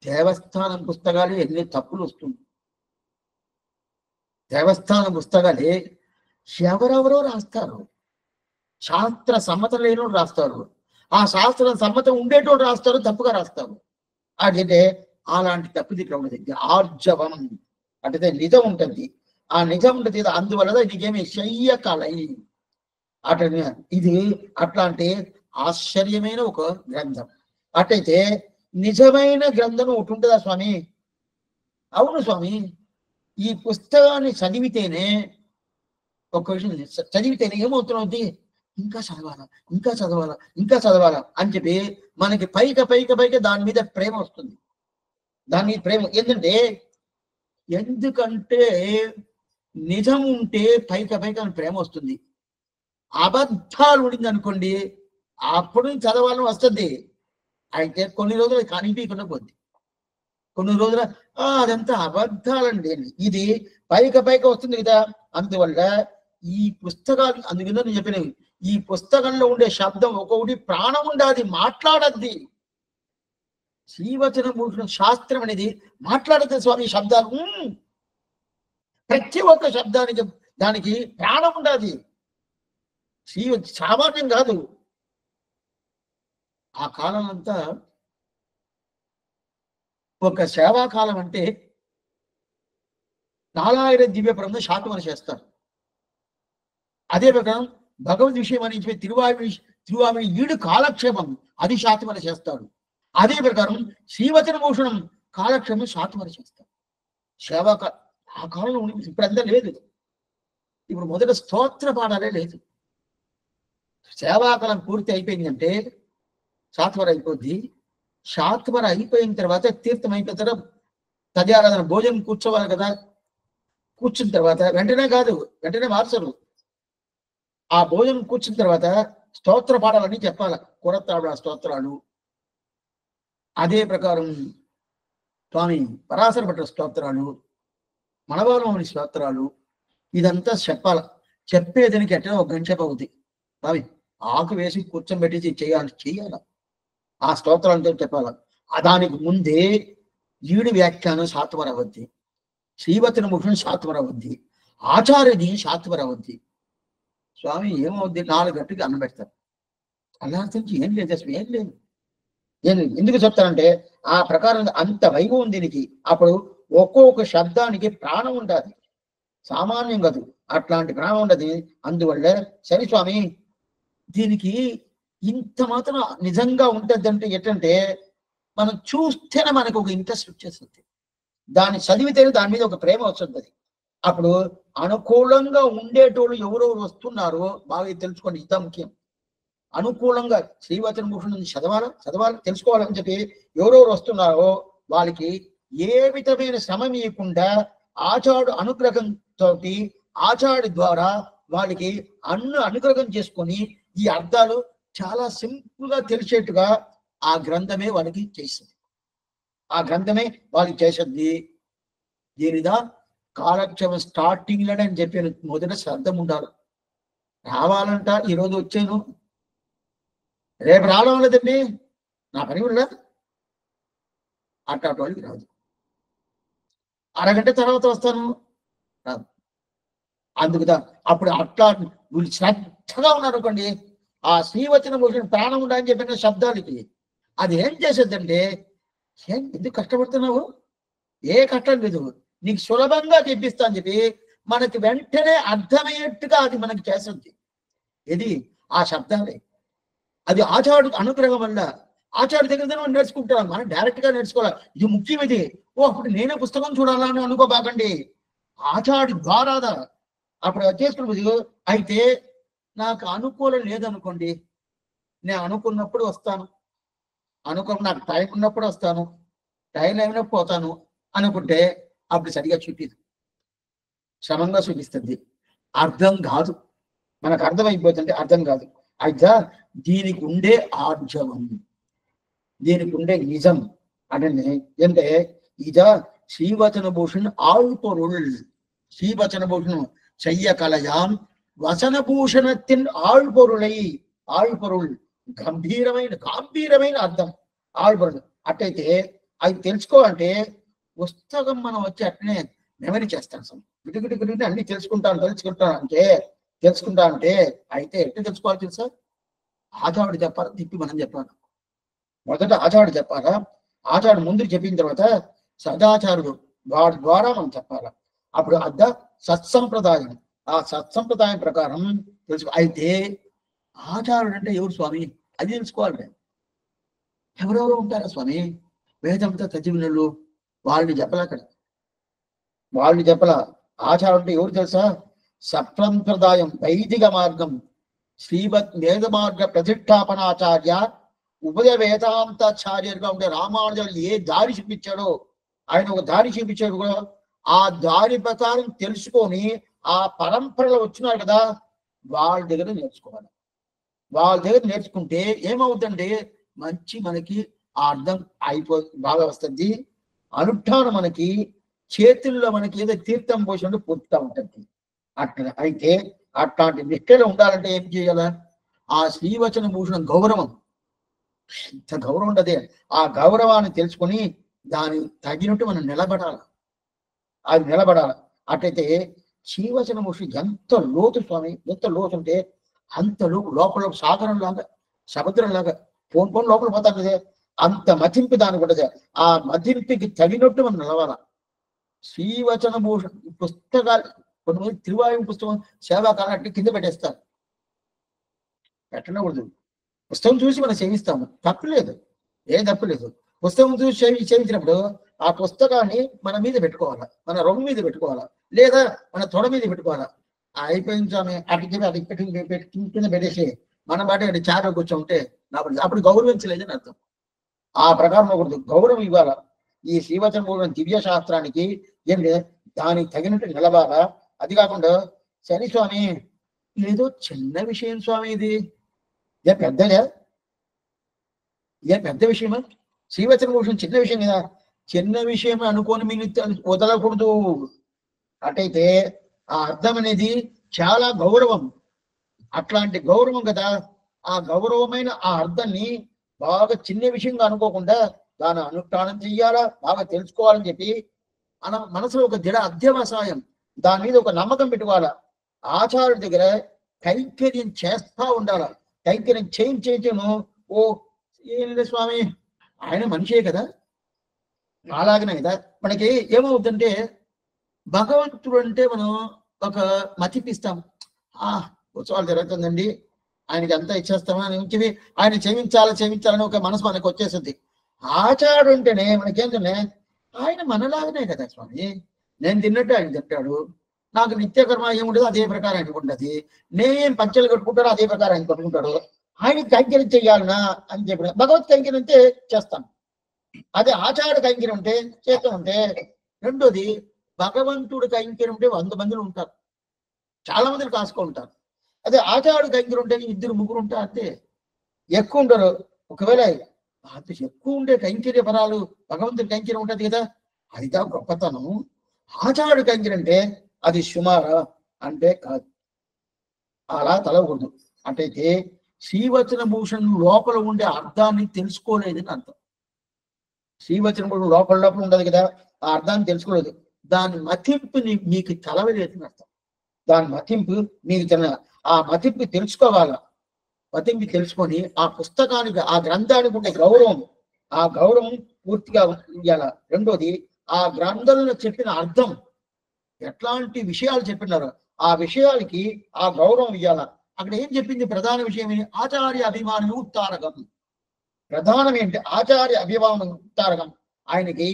దేవస్థానం పుస్తకాలు ఎన్ని తప్పులు వస్తుంది. దేవస్థానం పుస్తకాలే ఎవరెవరో రాస్తారు, శాస్త్ర సమ్మతం లేని రాస్తారు, ఆ శాస్త్ర సమ్మతం ఉండేటోడు రాస్తారు, తప్పుగా రాస్తారు. అంటే అలాంటి తప్పు దగ్గర ఉండదు, ఆర్జవం అంటే నిజం ఉంటుంది, ఆ నిజం ఉంటుంది. అందువల్ల నీకేమి శయ్య కలై అట, ఇది అట్లాంటి ఆశ్చర్యమైన ఒక గ్రంథం. అటైతే నిజమైన గ్రంథం ఒకటి ఉంటుందా స్వామి? అవును స్వామి, ఈ పుస్తకాన్ని చదివితేనే, ఒక విషయం చదివితేనే ఏమవుతున్నది, ఇంకా చదవాలా, ఇంకా చదవాలా, ఇంకా చదవాలా అని చెప్పి మనకి పైక దాని మీద ప్రేమ వస్తుంది. దాని మీద ప్రేమ ఎందుకంటే నిజం ఉంటే పైక ప్రేమ వస్తుంది. అబద్ధాలు ఉండింది అనుకోండి, అప్పుడు చదవాలని వస్తుంది, అయితే కొన్ని రోజులు కనిపించకుండా పోద్ది, కొన్ని రోజుల అదంతా అబద్ధాలండి. ఇది పైక వస్తుంది కదా. అందువల్ల ఈ పుస్తకాలు, అందుకని నేను చెప్పినవి, ఈ పుస్తకంలో ఉండే శబ్దం ఒక్కొక్కటి ప్రాణం ఉండాది, మాట్లాడద్ది. శ్రీవచన భూషణ శాస్త్రం అనేది మాట్లాడద్దు స్వామి, శబ్దాలు ప్రతి ఒక్క శబ్దానికి దానికి ప్రాణం ఉండాది, సామాన్యం కాదు. ఆ కాలం అంతా ఒక సేవాకాలం అంటే నాలాయిర దివ్య ప్రబంధం శాతమని చేస్తారు. అదే ప్రకారం భగవద్ విషయం అని చెప్పి తిరువామి ఈడు కాలక్షేపం అది శాతమని చేస్తాడు. అదే ప్రకారం శ్రీవచన భూషణం కాలక్షేపం శాతమని చేస్తారు. సేవాకాలం ఆ కాలంలో ఇప్పుడు అంతా లేదు. ఇప్పుడు మొదట స్తోత్ర పాఠాలే లేదు. సేవాకాలం పూర్తి అయిపోయిందంటే శాత్వర అయిపోద్ది. శాత్వర అయిపోయిన తర్వాత తీర్థం అయిపోయిన తర్వాత తద్యారాధన భోజనం కూర్చోవాలి కదా. కూర్చున్న తర్వాత వెంటనే కాదు, వెంటనే మార్చరు. ఆ భోజనం కూర్చున్న తర్వాత స్తోత్ర పాఠాలన్నీ చెప్పాలి, కురత్తాడు స్తోత్రాలు. అదే ప్రకారం స్వామి పరాశర భట్ట స్తోత్రాలు, మనవాళ్ళమని స్తోత్రాలు, ఇదంతా చెప్పాల. చెప్పేదానికి ఎట్లా ఒక గంట సేపు అవుతుంది. స్వామి ఆకు వేసి కూర్చోబెట్టేసి చెయ్యాల ఆ స్తోత్రాలతో చెప్పాల. దానికి ముందే ఈడు వ్యాఖ్యానం శాత్వర అవద్ది, శ్రీవచన ముఖం శాత్వర అవద్ది, ఆచార్యది శాత్వర అవద్ది. స్వామి ఏమవుద్ది, 4 గంటలకి అన్నం పెడతారు. అలా నుంచి ఏం లేదు అసలు, ఏం లేదు. నేను ఎందుకు చెప్తానంటే ఆ ప్రకారం అంత వైభవం దీనికి. అప్పుడు ఒక్కొక్క శబ్దానికి ప్రాణం ఉండాలి, సామాన్యం కాదు, అట్లాంటి ప్రాణం ఉండదు. అందువల్ల సరే స్వామి దీనికి ఇంత మాత్రం నిజంగా ఉంటుంది అంటే ఎట్టంటే, మనం చూస్తేనే మనకు ఒక ఇంట్రెస్ట్ వచ్చేస్తుంది, దాన్ని చదివితేనే దాని మీద ఒక ప్రేమ వస్తుంది. అప్పుడు అనుకూలంగా ఉండేటోళ్ళు ఎవరెవరు వస్తున్నారో బాగా తెలుసుకోండి, ఇంత ముఖ్యం. అనుకూలంగా శ్రీవచన భూషణం చదవాలి తెలుసుకోవాలని చెప్పి ఎవరెవరు వస్తున్నారో వాళ్ళకి ఏ విధమైన శ్రమ ఇవ్వకుండా ఆచార్యుడు అనుగ్రహంతో, ఆచార్యుడి ద్వారా వాళ్ళకి అనుగ్రహం చేసుకొని ఈ అర్థాలు చాలా సింపుల్ గా తెలిసేట్టుగా ఆ గ్రంథమే వాళ్ళకి చేస్తుంది. ఆ గ్రంథమే వాళ్ళకి చేస్తుంది. దీనిదా కాలక్షేమం స్టార్టింగ్ లోనే అని చెప్పి మొదట శ్రద్ధం ఉండాలి. రావాలంట, ఈరోజు వచ్చాను రేపు రావడం లేదండి, నా పని కూడా అట్టాటి వాళ్ళకి రాదు. అరగంట తర్వాత వస్తాను రాదు. అందుకుదా అప్పుడు అట్లా వీళ్ళు శ్రద్ధగా ఉన్నారు అనుకోండి, ఆ శ్రీవచన భూషణ ప్రాణం ఉండాలని చెప్పిన శబ్దాలకి అది ఏం చేసేద్దంటే, ఏం ఎందుకు కష్టపడుతున్నావు, ఏ కష్టం లేదు, నీకు సులభంగా చెప్పిస్తా అని చెప్పి మనకి వెంటనే అర్థమయ్యేట్టుగా అది మనకి చేస్తుంది. ఇది ఆ శబ్దాలే. అది ఆచార్యుడికి అనుగ్రహం వల్ల. ఆచార్య దగ్గర మనం నేర్చుకుంటాం, మనం డైరెక్ట్ గా నేర్చుకోవాలి. ఇది ముఖ్యం ఇది. ఓ అప్పుడు నేనే పుస్తకం చూడాలని అనుకోబాకండి, ఆచార్యుడి ద్వారాదా అప్పుడు చేసుకున్నది. అయితే నాకు అనుకూలం లేదనుకోండి, నేను అనుకున్నప్పుడు వస్తాను, నాకు టైం ఉన్నప్పుడు వస్తాను, టైం అయినప్పుడు పోతాను అనుకుంటే అప్పుడు సరిగా చూపిదు, శ్రమంగా చూపిస్తుంది, అర్థం కాదు, మనకు అర్థమైపోతుంటే అర్థం కాదు. అయితే దీనికి ఉండే ఆర్జవం, దీనికి ఉండే నిజం అంటే ఇద శ్రీవచన భూషణ్ ఆழ்பொருள், శ్రీవచన భూషణం செய்ய கலையாம் వచనభూషణத்தின் ఆழ்பொருளை, ఆழ்பொருள் గంభీరమైన అర్థం, ఆழ்பொருள். అట్టయితే అది తెలుసుకోవాలంటే పుస్తకం మనం వచ్చి అట్నే మెమరీ చేస్తాం, గిటి అన్ని తెలుసుకుంటా అంటే అయితే ఎట్లా తెలుసుకోవాలి తెలుసా? ఆచార్యుడు చెప్పాలి, తిప్పి మనం చెప్పాలి. మొదట ఆచార్యుడు చెప్పాలా, ఆచార్యుడు ముందు చెప్పిన తర్వాత సదాచారుడు వాడి ద్వారా మనం చెప్పాలా. అప్పుడు అద్ద సత్సంప్రదాయం, ఆ సత్సంప్రదాయం ప్రకారం తెలుసుకో. అయితే ఆచార్యుడు అంటే ఎవరు స్వామి, అది తెలుసుకోవాలి. ఎవరెవరు ఉంటారా స్వామి, వేదంతో తజ్జివినులు, వాళ్ళని చెప్పలా అక్కడ, వాళ్ళని చెప్పలా. ఆచార్యుడు అంటే ఎవరు తెలుసా? సత్సంప్రదాయం వైదిక మార్గం శ్రీమద్ వేద మార్గ ప్రతిష్టాపనాచార్య ఉభయ వేదాంతాచార్యులుగా ఉండే రామానుజులు ఏ దారి చూపించాడో, ఆయన ఒక దారి చూపించాడు కూడా, ఆ దారి ప్రకారం తెలుసుకొని ఆ పరంపరలో వచ్చినారు కదా, వాళ్ళ దగ్గర నేర్చుకోవాలి. వాళ్ళ దగ్గర నేర్చుకుంటే ఏమవుతుందంటే మంచి మనకి ఆ అర్థం బాగా వస్తుంది. అనుష్ఠానం మనకి చేతుల్లో మనకి ఏదో తీర్థం పోసినట్టు పొడుతూ ఉంటుంది. అట్లా అయితే అట్లాంటి నిష్ఠలో ఉండాలంటే ఏం చేయాల? ఆ శ్రీవచన భూషణం గౌరవం, ఇంత గౌరవం ఉండదే, ఆ గౌరవాన్ని తెలుసుకొని దాని తగినట్టు మనం నిలబడాలి, అది నిలబడాలి. అట్లయితే శ్రీవచన భూషణం ఎంత లోతు స్వామి, ఎంత లోతు అంటే అంత లోపల సాగరం లాగా, సముద్రం లాగా పోను లోపల పోతాం కదే, అంత మతింపు దానికి ఉండదు. ఆ మతింపుకి తగినట్టు మనం నిలవాల. శ్రీవచన భూషణం పుస్తకాలు కొంతమంది తిరువాయువు పుస్తకం సేవాకాలం అంటే కింద పెట్టేస్తారు, పెట్టకూడదు. పుస్తకం చూసి మనం సేవిస్తాము, తప్పులేదు, ఏం తప్పులేదు. పుస్తకం చూసి సేవించినప్పుడు ఆ పుస్తకాన్ని మన మీద పెట్టుకోవాలా, మన రొమ్ము మీద పెట్టుకోవాలా, లేదా మన తొడ మీద పెట్టుకోవాలా. అయిపోయింది స్వామి అది కింద పెట్టేసి మన బాట చాట కూర్చోంటే అప్పుడు గౌరవించలేదని అర్థం. ఆ ప్రకారం ఒకటి గౌరవం ఇవ్వాలా. ఈ శ్రీవచన భూషణం దివ్య శాస్త్రానికి ఏంటి దానికి తగినట్టు నిలబాలా. అది కాకుండా సరే స్వామి ఏదో చిన్న విషయం స్వామి, ఇది ఇదే పెద్దగా, ఇదే పెద్ద విషయమా? శ్రీవచన భూషణం చిన్న విషయం కదా, చిన్న విషయం అనుకోని మీరు వదలకూడదు. అటైతే ఆ అర్థం అనేది చాలా గౌరవం, అట్లాంటి గౌరవం కదా. ఆ గౌరవమైన ఆ అర్థాన్ని బాగా చిన్న విషయంగా అనుకోకుండా దాని అనుష్ఠానం చెయ్యాలా, బాగా తెలుసుకోవాలని చెప్పి మన మనసులో ఒక దృఢ అధ్యవసాయం, దాని మీద ఒక నమ్మకం పెట్టుకోవాలా. ఆచార్యుడి దగ్గర కైంకర్యం చేస్తా ఉండాల. కైంకర్యం చేయించేమో ఓ ఏం లేదు స్వామి, ఆయన మనిషే కదా, అలాగనే కదా. మనకి ఏమవుతుందంటే భగవంతుడు అంటే మనం ఒక మతిపిస్తాం, ఉత్సవాలు జరుగుతుందండి ఆయనకి అంతా ఇచ్చేస్తామా అని, ఆయన క్షమించాలని ఒక మనసు మనకు వచ్చేస్తుంది. ఆచార్యుడు అంటేనే మనకేంటనే ఆయన మనలాగనే కదా స్వామి, నేను తిన్నట్టు ఆయన తింటాడు, నాకు నిత్యకర్మ ఏముండదు అదే ప్రకారం ఆయనకు ఉంటుంది, నేను పంచలు కట్టుకుంటాడో అదే ప్రకారం ఆయన కట్టుకుంటాడు, ఆయనకి కైంకర్యం చెయ్యాలనా అని చెప్పిన భగవత్ కైంకర్యం అంటే చేస్తాం, అదే ఆచార్యుడు కైంకర్యం ఉంటే చేస్తూ ఉంటే. రెండోది భగవంతుడు కైంకర్యం ఉంటే 100 మందిలో ఉంటారు, చాలా మందిని కాసుకుంటారు. అదే ఆచార్యుడు కైంకర్యం ఉంటే 2 ముగ్గురు ఉంటారు అంతే, ఎక్కువ ఉండరు. ఒకవేళ అంత ఎక్కువ ఉండే కైంకర్య ఫలాలు భగవంతుడి కైంకర్యం ఉంటుంది కదా, అదిదా గొప్పతనం. ఆచార్యుడు కైంకర్యం అంటే అది సుమారా అంటే కాదు, అలా తలవకూడదు. అటైతే శ్రీవచన భూషణ్ లోపల ఉండే అర్థాన్ని తెలుసుకోలేదని అర్థం. శ్రీవచన భూషణ్ లోపల ఉండదు కదా, ఆ అర్థాన్ని తెలుసుకోలేదు, దాని మతింపుని మీకు తలవలేదని అర్థం. దాని మతింపు మీకు ఆ మతింపు తెలుసుకోవాలా. మతింపు తెలుసుకొని ఆ పుస్తకానికి, ఆ గ్రంథానికి ఉండే గౌరవం, ఆ గౌరవం పూర్తిగా ఇవ్వాల. రెండోది, ఆ గ్రంథంలో చెప్పిన అర్థం, ఎట్లాంటి విషయాలు చెప్పినారో ఆ విషయాలకి ఆ గౌరవం ఇవ్వాల. అక్కడ ఏం చెప్పింది? ప్రధాన విషయం ఆచార్య అభిమానం ఉత్తారకం. ప్రధానం ఏంటి? ఆచార్య అభిమానం ఉత్తారకం. ఆయనకి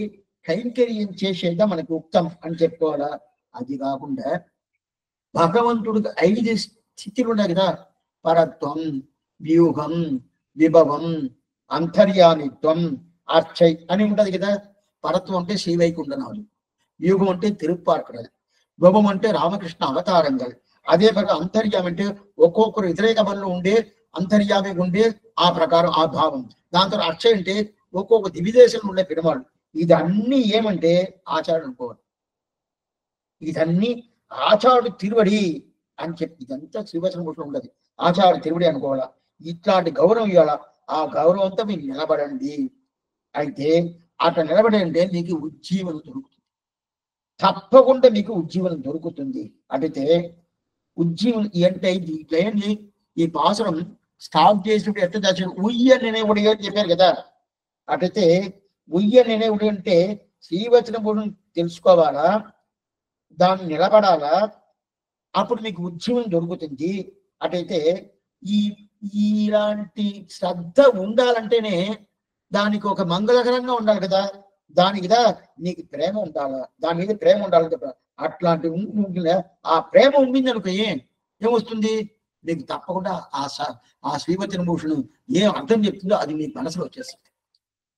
కైంకర్యం చేసేదా మనకి ఉక్తం అని చెప్పుకోవాలా. అది కాకుండా భగవంతుడికి 5 స్థితులు ఉన్నాయి కదా: పరత్వం, వ్యూహం, విభవం, అంతర్యామిత్వం, అర్చై అని ఉంటది కదా. పరత్వం అంటే శ్రీవైకుంఠనాథుడు, వ్యూహం అంటే తిరుప్పార్కడలు, విభవం అంటే రామకృష్ణ అవతారంగా, అదే ప్రకారం అంతర్యామి అంటే ఒక్కొక్కరు వ్యతిరేక పనులు ఉండే అంతర్యామి ఉండే ఆ ప్రకారం ఆ భావం. దాంతో అర్చై అంటే ఒక్కొక్క దివిదేశంలో ఉండే పెరుమాళ్ళు. ఇదన్నీ ఏమంటే ఆచార్యుడు అనుకోవాలి. ఇదన్నీ ఆచార్యుడు తిరువడి అని చెప్పి, ఇదంతా శ్రీవచన భూషణం ఉండదు. ఆచార్యుడు తిరువడి అనుకోవాలా. ఇట్లాంటి గౌరవం ఇవ్వాలా. ఆ గౌరవంతో మీరు నిలబడండి. అయితే అట్లా నిలబడి అంటే మీకు ఉజ్జీవనం దొరుకుతుంది. తప్పకుండా మీకు ఉజ్జీవనం దొరుకుతుంది. అటైతే ఉజ్జీవనం అంటే ఏంటి? ఈ పాసురం స్టార్ట్ చేసినప్పుడు ఎట్లా దాచిన ఉయ్యనేవుడి అని చెప్పారు కదా. అటైతే ఉయ్యనేవుడి అంటే శ్రీవచన భూషణం తెలుసుకోవాలా, దాన్ని నిలబడాలా, అప్పుడు మీకు ఉజ్జీవనం దొరుకుతుంది. అటైతే ఇలాంటి శ్రద్ధ ఉండాలంటేనే దానికి ఒక మంగళకరంగా ఉండాలి కదా. దానికిదా నీకు ప్రేమ ఉండాలా, దాని మీద ప్రేమ ఉండాలి కదా. అట్లాంటి ఆ ప్రేమ ఉండింది అనుకో ఏమొస్తుంది? నీకు తప్పకుండా ఆ శ్రీవచన భూషణం ఏం అర్థం చెప్తుందో అది నీకు మనసులో వచ్చేస్తుంది.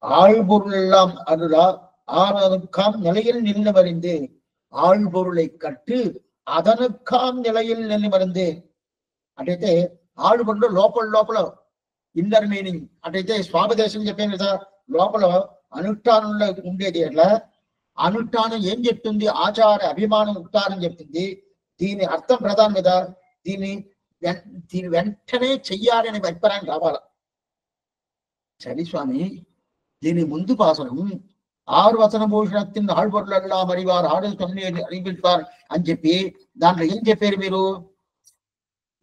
ஆழ்பொருளெல்லாம் அதுலா ஆனதுக்காம் நிலையில் நின்று மறிந்து, ఆళ్బొరులై కట్టి అదనుకాం నిలయిల్ నిన్ను మరింది. అటైతే ఆళ్బొరులు లోపల లోపల ఇన్నర్ మీనింగ్. అటైతే స్వాపదేశం చెప్పాను కదా, లోపల అనుష్ఠానంలో ఉండేది. ఎట్లా అనుష్ఠానం ఏం చెప్తుంది? ఆచార అభిమానం ఉత్తారం చెప్తుంది. దీని అర్థం ప్రధానం కదా. దీని వెంటనే చెయ్యాలి అనే అభిప్రాయం రావాలి. సరే స్వామి, దీని ముందు పాసనం 6 వచన భూషణத்தின் ఆళ్బొరులెల్లాం அறிவார் ఆడలు తొమ్మిది அறிவிப்பார் అని చెప్పి దాంట్లో ఏం చెప్పారు మీరు?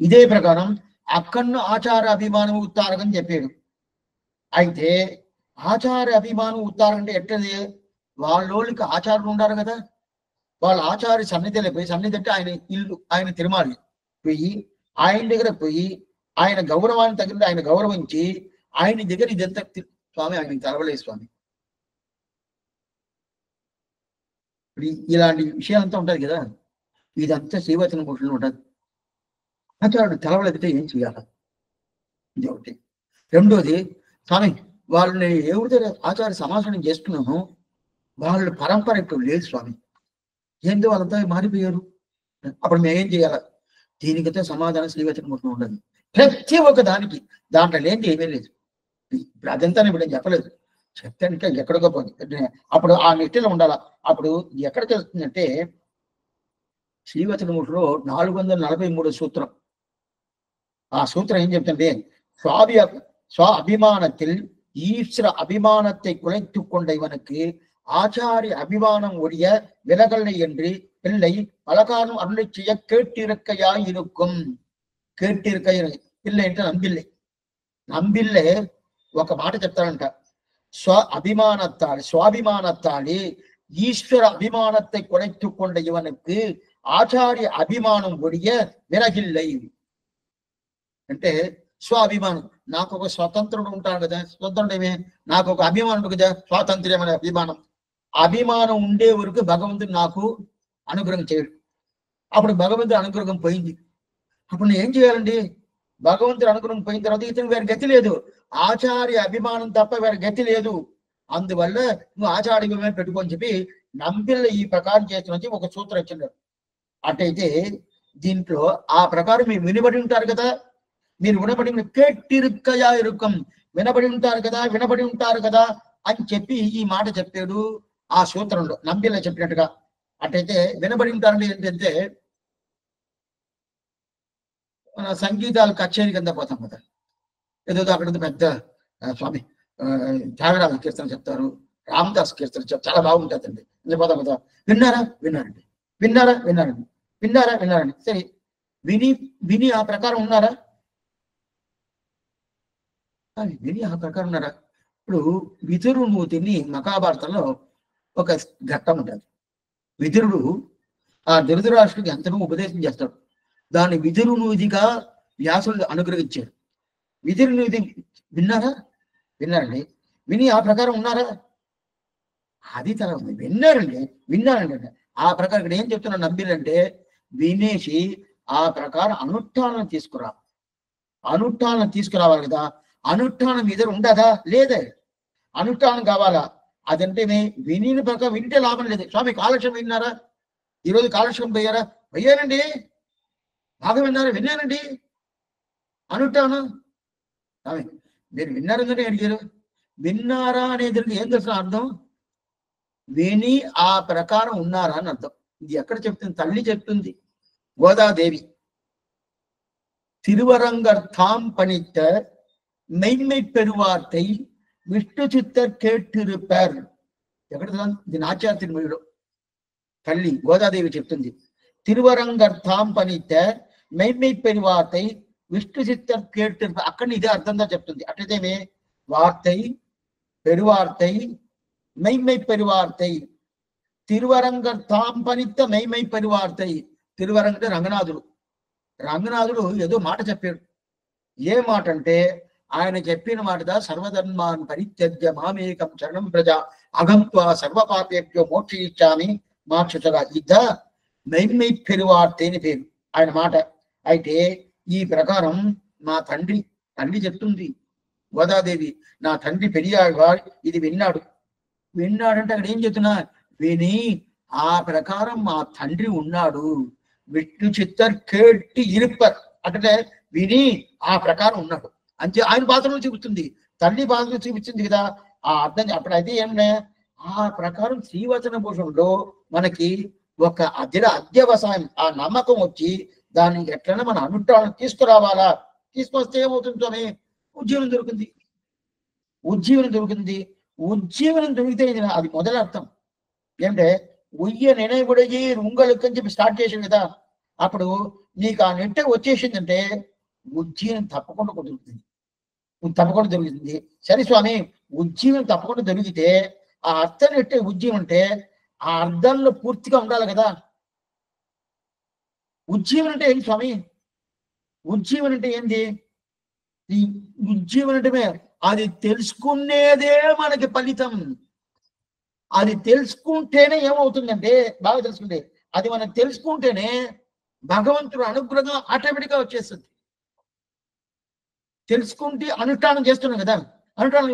ఇదే ప్రకారం అక్కడను ఆచార అభిమానం ఉత్తారకం చెప్పాడు. అయితే ఆచార అభిమానం ఉత్తారం అంటే ఎట్టది? వాళ్ళోళ్ళకి ఆచారులు ఉండారు కదా. వాళ్ళ ఆచార్య సన్నిధిలో పోయి, సన్నిధి అంటే ఆయన ఇల్లు, ఆయన తిరుమాలి పోయి, ఆయన దగ్గర పోయి ఆయన గౌరవాన్ని తగిన ఆయన గౌరవించి ఆయన దగ్గర ఇదంతా స్వామి ఆయనకి తెలవలేదు స్వామి. ఇలాంటి విషయాలంతా ఉంటది కదా. ఇదంతా శ్రీవచన భూషణంలో ఉంటది. ఆచార్యుడు తెలవలేకపోతే ఏం చేయాలి? ఇది ఒకటి. రెండోది, స్వామి వాళ్ళని ఎవరితో ఆచార్య సమాధానం చేస్తున్నాము, వాళ్ళ పరంపర ఇప్పుడు లేదు స్వామి, ఏందో వాళ్ళంతా మారిపోయారు, అప్పుడు మేమేం చేయాలి? దీనికైతే సమాధానం శ్రీవచన భూషణం ఉండదు. ప్రతి ఒక్క దానికి దాంట్లో లేని ఏమీ లేదు. ఇప్పుడు అదంతా ఇప్పుడు నేను చెప్పలేదు, చెప్తానికే ఎక్కడికో పోతుంది. అప్పుడు ఆ నిష్ఠలో ఉండాలా. అప్పుడు ఎక్కడికి వెళ్తుందంటే శ్రీవచన భూషణంలో 443 సూత్రం. ఆ సూత్రం ఏం చెప్తుంటే, స్వ அபிமானத்தில் ஈஸ்வர அபிமானத்தை குலைத்து கொண்ட இவனுக்கு ஆச்சாரிய அபிமானம் ஒழிய விலகலை என்று பிள்ளை பலகாலம் அருளை செய்ய கேட்டிருக்கையாய் இருக்கும். கேட்டிருக்கை పిల్ల అంటే నంబిల్లే. నంబిల్లే ఒక మాట చెప్తాడంట, స్వాభిమానத்தாலே ஈஸ்வர அபிமானத்தை குலைத்து கொண்ட இவனுக்கு ఆచార్య అభిమానం ఒడియ విరగిల్లై. అంటే స్వాభిమానం, నాకు ఒక స్వతంత్రుడు ఉంటాడు కదా, స్వతంత్రుడేమే, నాకు ఒక అభిమానం కదా, స్వాతంత్ర్యం అనే అభిమానం. అభిమానం ఉండే వరకు భగవంతుడు నాకు అనుగ్రహం చేయడు. అప్పుడు భగవంతుడి అనుగ్రహం పోయింది. అప్పుడు నేను ఏం చేయాలండి? భగవంతుడి అనుగ్రహం పోయిన తర్వాత ఇతను వేరే గతి లేదు, ఆచార్య అభిమానం తప్ప వేరే గతి లేదు. అందువల్ల నువ్వు ఆచార్య అభిమానం పెట్టుకోని చెప్పి నంబిల్ల ఈ ప్రకారం చేస్తున్న ఒక సూత్రం ఇచ్చినాడు. అటైతే దీంట్లో ఆ ప్రకారం మీరు వినబడి ఉంటారు కదా, మీరు వినబడి కేట్టిరుక్కయా ఇరుక్కం, వినబడి ఉంటారు కదా, వినబడి ఉంటారు కదా అని చెప్పి ఈ మాట చెప్పాడు ఆ సూత్రంలో నంబిల్ల చెప్పినట్టుగా. అటైతే వినబడి ఉంటారండి ఏంటంటే, మన సంగీతాలు కచేరీ కింద పోతాం కదా, ఏదో అక్కడ పెద్ద స్వామి త్యాగరాజ కీర్తన చెప్తారు, రామదాస్ కీర్తన చెప్తారు, చాలా బాగుంటుందండి. పోతాం కదా, విన్నారా? విన్నారండి. విన్నారా? విన్నారండి. విన్నారా? విన్నారండి. సరే, విని విని ఆ ప్రకారం ఉన్నారా? విని ఆ ప్రకారం ఉన్నారా? ఇప్పుడు విదురుమూతిని మహాభారతంలో ఒక ఘట్టం ఉంటుంది. విదురుడు ఆ ధృతరాష్ట్రుడికి ఎంతనో ఉపదేశం చేస్తాడు. దాన్ని విదురునూదిగా వ్యాసుడు అనుగ్రహించాడు. విదురునూది విన్నారా? విన్నారండి. విని ఆ ప్రకారం ఉన్నారా? అది తర్వాత విన్నారండి. విన్నారండి. ఆ ప్రకారం ఇక్కడ ఏం చెప్తున్నా నమ్మిలంటే, వినేసి ఆ ప్రకారం అనుష్ఠానం తీసుకురా. అనుష్ఠానం తీసుకురావాలి కదా. అనుష్ఠానం ఎదురు ఉండదా? లేదే. అనుష్ఠానం కావాలా? అదంటే విని ప్రకారం వింటే లాభం లేదు. స్వామి కాలక్షేపం విన్నారా? ఈరోజు కాలక్షేపం పోయారా? పోయానండి. బాగా విన్నారా? విన్నానండి. అనుష్ఠానం స్వామి మీరు విన్నారని అడిగారు. విన్నారా అనేది ఏం తెలుసు అర్థం? విని ఆ ప్రకారం ఉన్నారా అని అర్థం. ఇది ఎక్కడ చెప్తుంది? తల్లి చెప్తుంది, గోదాదేవి. திருவரங்கர்தாம் பணித்த மெய்மை பெறுவார்த்தை విష్ణు చిత్తర్ కేట్టిరుపార్. ఎక్కడ దీని ఆచార్య తిరుమలలో తల్లి గోదాదేవి చెప్తుంది. తిరువరంగర్థాం పనిత மெய்மை பெறுவார்த்தை విష్ణు చిత్తర్ కేట్టిరుపార్. అక్కడ ఇదే అర్థంగా చెప్తుంది. అట్లయితే వార్తై పెరువార్తై மெய்மை பெறுவார்த்தை తిరువరంగర్థాం పనిత மெய்மை பெறுவார்த்தை. తిరువరంగ రంగనాథుడు. రంగనాథుడు ఏదో మాట చెప్పాడు. ఏ మాట అంటే, ఆయన చెప్పిన మాటదా సర్వధర్మాన్ పరిత్యజ్య మామేకం శరణం ప్రజ అగంత్వ సర్వపాపేభ్యో మోక్షయిచ్చామి మాక్షుచగా. ఇద్ద மெய்மை பெறுவார்த்தை అని పేరు ఆయన మాట. అయితే ఈ ప్రకారం మా తండ్రి చెప్తుంది గోదాదేవి, నా తండ్రి పెరియాడు ఇది విన్నాడు. విన్నాడంటే అక్కడ ఏం చెప్తున్నా? విని ఆ ప్రకారం మా తండ్రి ఉన్నాడు. విష్ణు చిత్తర్ కేట్టి ఇరుపర్ అంటే విని ఆ ప్రకారం ఉన్నాడు. అంతే ఆయన పాత్రలో చూపిస్తుంది, తల్లి పాత్రలో చూపించింది కదా. ఆ అర్థం అప్పుడైతే ఏమన్నా ఆ ప్రకారం శ్రీవచన భూషణంలో మనకి ఒక అధ్యవసాయం, ఆ నమ్మకం వచ్చి దాన్ని ఎట్లైనా మన అనుష్ఠానం తీసుకురావాలా. తీసుకొస్తే ఏమవుతుందో ఉజ్జీవనం దొరుకుతుంది. ఉజ్జీవనం దొరుకుతుంది. ఉజ్జీవనం దొరికితే అది మొదటి అర్థం ఏంటంటే, ఉయ్య నిனைவுடையே உங்களுக்கு అని చెప్పి స్టార్ట్ చేసింది కదా. అప్పుడు నీకు ఆ నెట్ట వచ్చేసిందంటే ఉజ్జీవనం తప్పకుండా దొరుకుతుంది. తప్పకుండా దొరుకుతుంది. సరే స్వామి, ఉజ్జీవనం తప్పకుండా దొరికితే ఆ అర్థం నెట్టే ఉజ్జీవం అంటే ఆ అర్థంలో పూర్తిగా ఉండాలి కదా. ఉజ్జీవనం అంటే ఏంటి స్వామి? ఉజ్జీవనం అంటే ఏంటి? ఈ ఉజ్జీవనం అంటే అది తెలుసుకునేదే మనకి ఫలితం. అది తెలుసుకుంటేనే ఏమవుతుందంటే, బాగా తెలుసుకుంటే, అది మనం తెలుసుకుంటేనే భగవంతుడు అనుగ్రహం ఆటోమేటిక్గా వచ్చేస్తుంది. తెలుసుకుంటే అనుష్ఠానం చేస్తున్నాం కదా. అనుష్ఠానం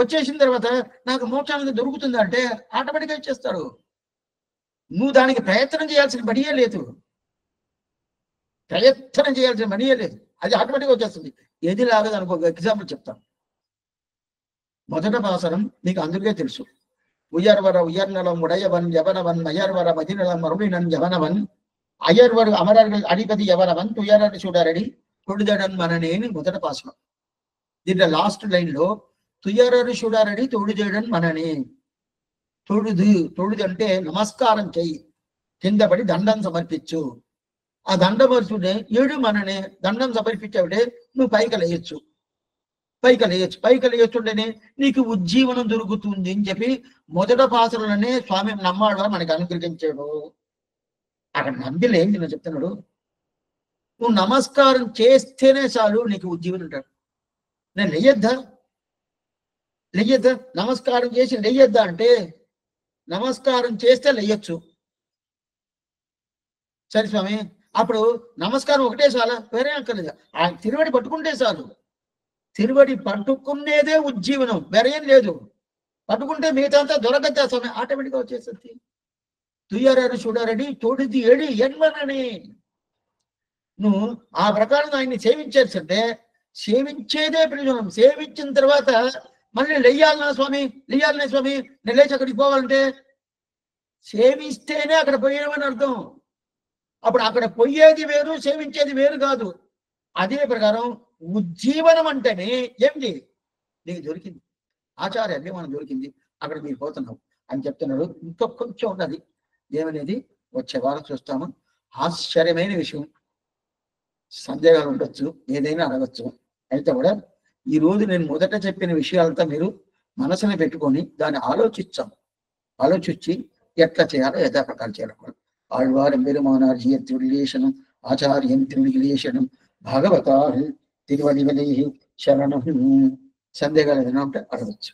వచ్చేసిన తర్వాత నాకు మోక్షానికి దొరుకుతుంది అంటే ఆటోమేటిక్గా వచ్చేస్తాడు. నువ్వు దానికి ప్రయత్నం చేయాల్సిన పనియే లేదు. ప్రయత్నం చేయాల్సిన పనియే లేదు. అది ఆటోమేటిక్గా వచ్చేస్తుంది. ఏది లాగదు అనుకో. ఎగ్జాంపుల్ చెప్తాను. మొదట పాసరం మీకు అందరికీ తెలుసు. உயர்வர உயர்நலம் உடையவன் எவனவன் அயர்வர மதிநலம் மறுபினன் எவனவன் அயர்வர் அமரர்கள் அடிபதி எவனவன் துயரடி சுடரடி தொழுதடன் మననేని మొదటి పాసనం. దీంట్లో లాస్ట్ లైన్ లో తుయరడి సుడరడి తొడుదడన్ మననే. తొడుదు అంటే నమస్కారం చెయ్యి, కింద పడి దండం సమర్పించు. ఆ దండం వరుసుడే ఏడు మననే. దండం సమర్పించావిడే నువ్వు పైకి లేయచ్చు. పైకి లేస్తుంటేనే నీకు ఉజ్జీవనం దొరుకుతుంది అని చెప్పి మొదట పాసలోనే స్వామి నమ్మాడు మనకి అనుగ్రహించాడు. అక్కడ నమ్మిలు ఏంటి నేను చెప్తున్నాడు? నువ్వు నమస్కారం చేస్తేనే చాలు నీకు ఉజ్జీవనం ఉంటాడు. నేను లేయొద్దా? నమస్కారం చేసి లేయొద్దా అంటే, నమస్కారం చేస్తే లేయొచ్చు. సరే స్వామి, అప్పుడు నమస్కారం ఒకటే చాలా, వేరే అక్కర్లేదు. ఆయన తిరువడి పట్టుకుంటే చాలు. తిరువడి పట్టుకునేదే ఉజ్జీవనం, వేరే ఏం లేదు. పట్టుకుంటే మిగతా అంతా దొరకద్దా స్వామి, ఆటోమేటిక్గా వచ్చేస్తుంది. తుయ్యరని చూడరని తోడిది ఏడి ఎన్వనని. నువ్వు ఆ ప్రకారం ఆయన్ని సేవించేస్తుంటే సేవించేదే ప్రయోజనం. సేవించిన తర్వాత మళ్ళీ లెయ్యాలనా స్వామి, నేను లేచి అక్కడికి పోవాలంటే సేవిస్తేనే అక్కడ పోయేవని అర్థం. అప్పుడు అక్కడ పోయేది వేరు, సేవించేది వేరు కాదు. అదే ప్రకారం ఉజ్జీవనం అంటేనే ఏమిటి? నీకు దొరికింది ఆచార్యాన్ని, మనం దొరికింది, అక్కడ మీరు పోతున్నావు అని చెప్తున్నాడు. ఇంకొక కొంచెం ఉన్నది ఏమనేది వచ్చే వారం చూస్తాము. ఆశ్చర్యమైన విషయం. సందేహాలు ఉండొచ్చు, ఏదైనా అడగచ్చు. అయితే కూడా ఈ రోజు నేను మొదట చెప్పిన విషయాలతో మీరు మనసుని పెట్టుకొని దాన్ని ఆలోచించి ఎట్లా చేయాలో యథాప్రకారం చేయాలి. ఆళ్వారం పెరుమానార్ తిరులేషనం ఆచార్యం తిరులేషనం భాగవతారు తిరువడివలే శరణం. సందేహాలు ఏదైనా ఉంటే అడగచ్చు.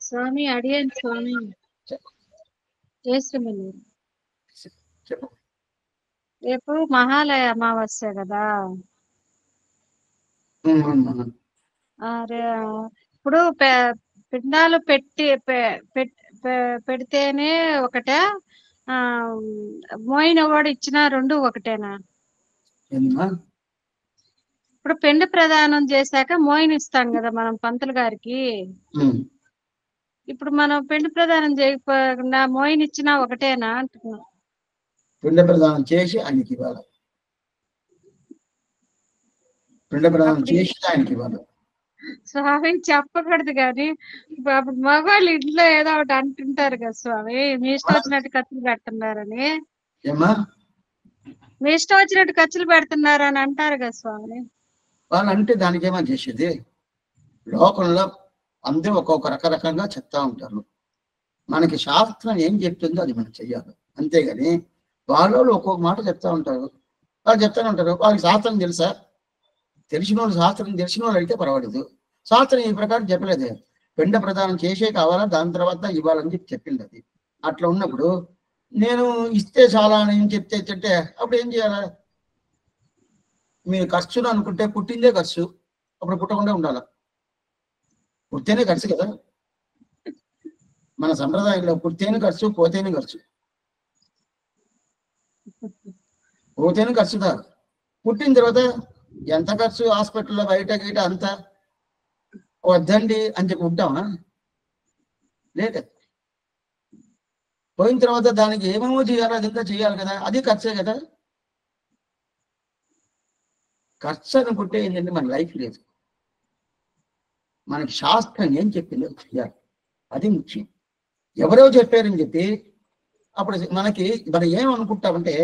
స్వామి అడిగాను స్వామి. చెప్పు. రేపు మహాలయ అమావాస్య కదా. ఇప్పుడు పిండాలు పెడితేనే ఒకటే, మోయిన కూడా ఇచ్చిన రెండు ఒకటేనా? ఇప్పుడు పిండ ప్రదానం చేశాక మోయిన ఇస్తాం కదా మనం పంతులు గారికి. ఇప్పుడు మనం పిండ ప్రదానం చేయకపోకుండా మోయిన ఇచ్చినా ఒకటేనా అంటున్నా. పిండ ప్రదానం చేసి ఆయనకి ఇవ్వాలి. పిండ ప్రదానం చేసి ఆయనకి ఇవ్వాలి. స్వామి చెప్పకూడదు కానీ అప్పుడు మగవాళ్ళు ఇంట్లో ఏదో ఒకటి అంటుంటారు కదా స్వామి, మీ ఇష్టం వచ్చినట్టు ఖర్చులు పెడుతున్నారని. మీ ఇష్టం వచ్చినట్టు ఖర్చులు పెడుతున్నారు అని అంటారు కదా స్వామి. వాళ్ళు అంటే దానికి ఏమో చేసేది. లోకంలో అందరూ ఒక్కొక్క రకరకంగా చెప్తా ఉంటారు. మనకి శాస్త్రం ఏం చెప్తుందో అది మనం చెయ్యాలి. అంతేగాని వాళ్ళు ఒక్కొక్క మాట చెప్తా ఉంటారు. వాళ్ళు చెప్తానే ఉంటారు. వాళ్ళకి శాస్త్రం తెలుసా? తెలిసిన వాళ్ళు శాస్త్రం తెలిసిన వాళ్ళు అయితే పర్వాలేదు. శాస్త్రం ఈ ప్రకారం చెప్పలేదు. పిండ ప్రదానం చేసే కావాలా, దాని తర్వాత ఇవ్వాలని చెప్పి చెప్పింది. అది అట్లా ఉన్నప్పుడు నేను ఇస్తే చాలా అని ఏం చెప్తే అప్పుడు ఏం చేయాలా? మీరు ఖర్చును అనుకుంటే పుట్టిందే ఖర్చు, అప్పుడు పుట్టకుండా ఉండాల. పుట్టేనే ఖర్చు కదా. మన సంప్రదాయంలో పుట్టేనే ఖర్చు, పోతేనే ఖర్చు. పోతేనే ఖర్చుదా. పుట్టిన తర్వాత ఎంత ఖర్చు, హాస్పిటల్లో బయట గీట అంతా వద్దండి అని చెప్పి ఉంటామా? లేదు. పోయిన తర్వాత దానికి ఏమేమో చేయాలి, అదంతా చేయాలి కదా, అది ఖర్చే కదా. ఖర్చు అనుకుంటే ఏంటంటే మన లైఫ్ లేదు. మనకి శాస్త్రం ఏం చెప్పిందో చేయాలి, అది ముఖ్యం. ఎవరో చెప్పారని చెప్పి అప్పుడు మనం ఏమనుకుంటామంటే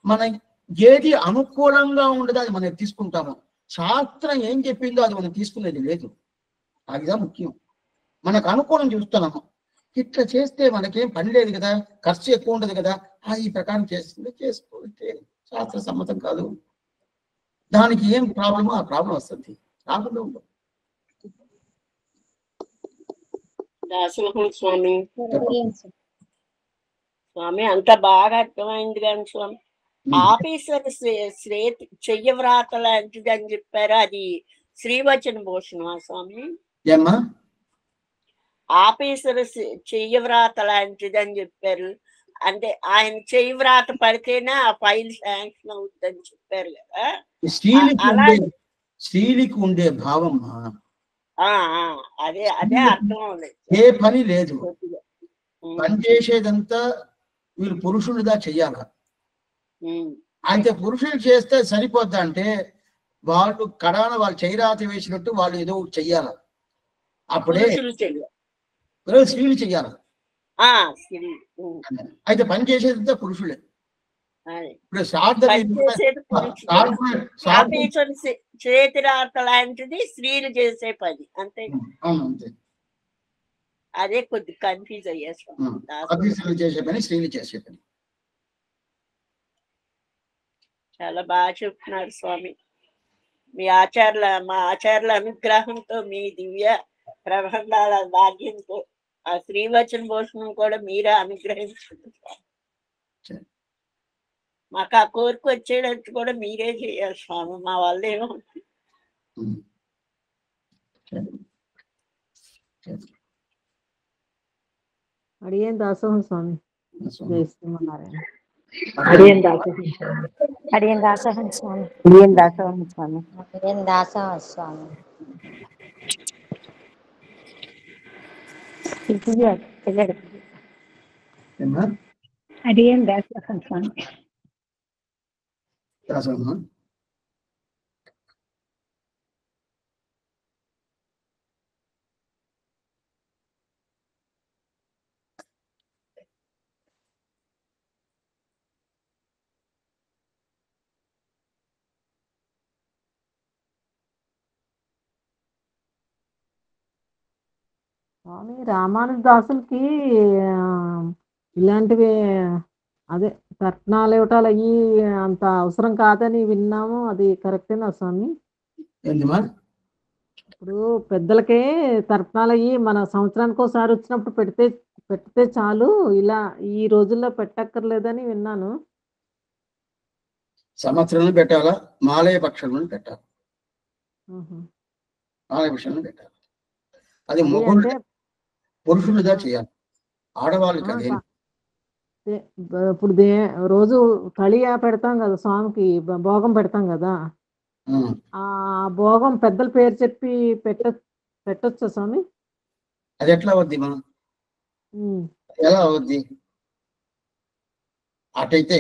మన ఏది అనుకూలంగా ఉండదో అది మనం తీసుకుంటాము. శాస్త్రం ఏం చెప్పిందో అది మనం తీసుకునేది లేదు. అదిగా ముఖ్యం. మనకు అనుకూలం చూస్తున్నాము. ఇట్లా చేస్తే మనకేం పని లేదు కదా, ఖర్చు ఎక్కువ ఉండదు కదా, ఈ ప్రకారం చేసుకోతే శాస్త్ర సమ్మతం కాదు. దానికి ఏం ప్రాబ్లమో ఆ ప్రాబ్లం వస్తుంది. రాకుండా ఉండదు. స్వామి స్వామి అంత బాగా అర్థమైంది కానీ స్వామి, ఆఫీసర్ చెయ్యవ్రాత లాంటిది అని చెప్పారు. అది శ్రీవచన భూషణమా స్వామి? ఆఫీసర్ చెయ్యవ్రాత లాంటిది అని చెప్పారు. అంటే ఆయన చెయ్యవ్రాత పడితేనే ఆ ఫైల్ శాంక్షన్ అవుతుందని చెప్పారు కదా. స్త్రీలకు ఉండే భావం అదే అర్థం అవ్వలేదు. ఏ పని లేదు, పని చేసేదంతా వీళ్ళు పురుషుడిగా చెయ్యాల. అయితే పురుషులు చేస్తే సరిపోద్దా అంటే వాళ్ళు కడాన వాళ్ళు చేయరాతి వేసినట్టు వాళ్ళు ఏదో చెయ్యాల. అప్పుడే స్త్రీలు చెయ్యాల. అయితే పని చేసేదంతా పురుషులే. ఇప్పుడు చేతిరాత లాంటిది స్త్రీలు చేసే పని అంతే. అదే కొద్ది కన్ఫ్యూజ్ అయ్యేసాం. చేసే పని స్త్రీలు చేసే పని. చాలా బాగా చెప్తున్నారు స్వామి. మా ఆచార్యుల అనుగ్రహంతో, మీ దివ్య ప్రబంధాల భాగ్యంతో ఆ శ్రీవచన భూషణం కూడా మీరే అనుగ్రహించండి. మాకు ఆ కోరిక వచ్చేటట్టు కూడా మీరే చేయాలి స్వామి. మా వల్ల ఏమో అడిగేం దాసోహం స్వామి. అడిగేం దాసోహం స్వామి. అడిగేం దాసోహం స్వామి. అడిగేం దాసోహం స్వామి. అడిగేం దాసోహం స్వామి. అడిగేం దాసోహం స్వామి. దాసమ్మ స్వామి రామానుజదాసులకి ఆ, ఇలాంటివి అదే తర్పణాలు ఇవ్వటాలు అయ్యి అంత అవసరం కాదని విన్నాము. అది కరెక్టేనా స్వామి? ఏంటమ్మా? ఇప్పుడు పెద్దలకే తర్పణాలు అయ్యి మన సంవత్సరానికి ఒకసారి వచ్చినప్పుడు పెడితే చాలు, ఇలా ఈ రోజుల్లో పెట్టక్కర్లేదని విన్నాను. సంవత్సరంలో పెట్టాలా, మాలయ పక్షంలో పెట్టాలి. ఆహా. మాలయ పక్షంలో పెట్టాలి. అది అది మొగుడు అంటే పురుషులుగా చేయాలి, ఆడవాళ్ళకి ఆ, అదేం. ఇప్పుడు రోజు తళియా పెడతాం కదా స్వామికి, భోగం పెడతాం కదా, ఆ భోగం పెద్దల పేరు చెప్పి పెట్టొచ్చా స్వామి? అది ఎట్లా అవుద్ది మనం, ఉమ్, ఎలా అవుద్ది? అటైతే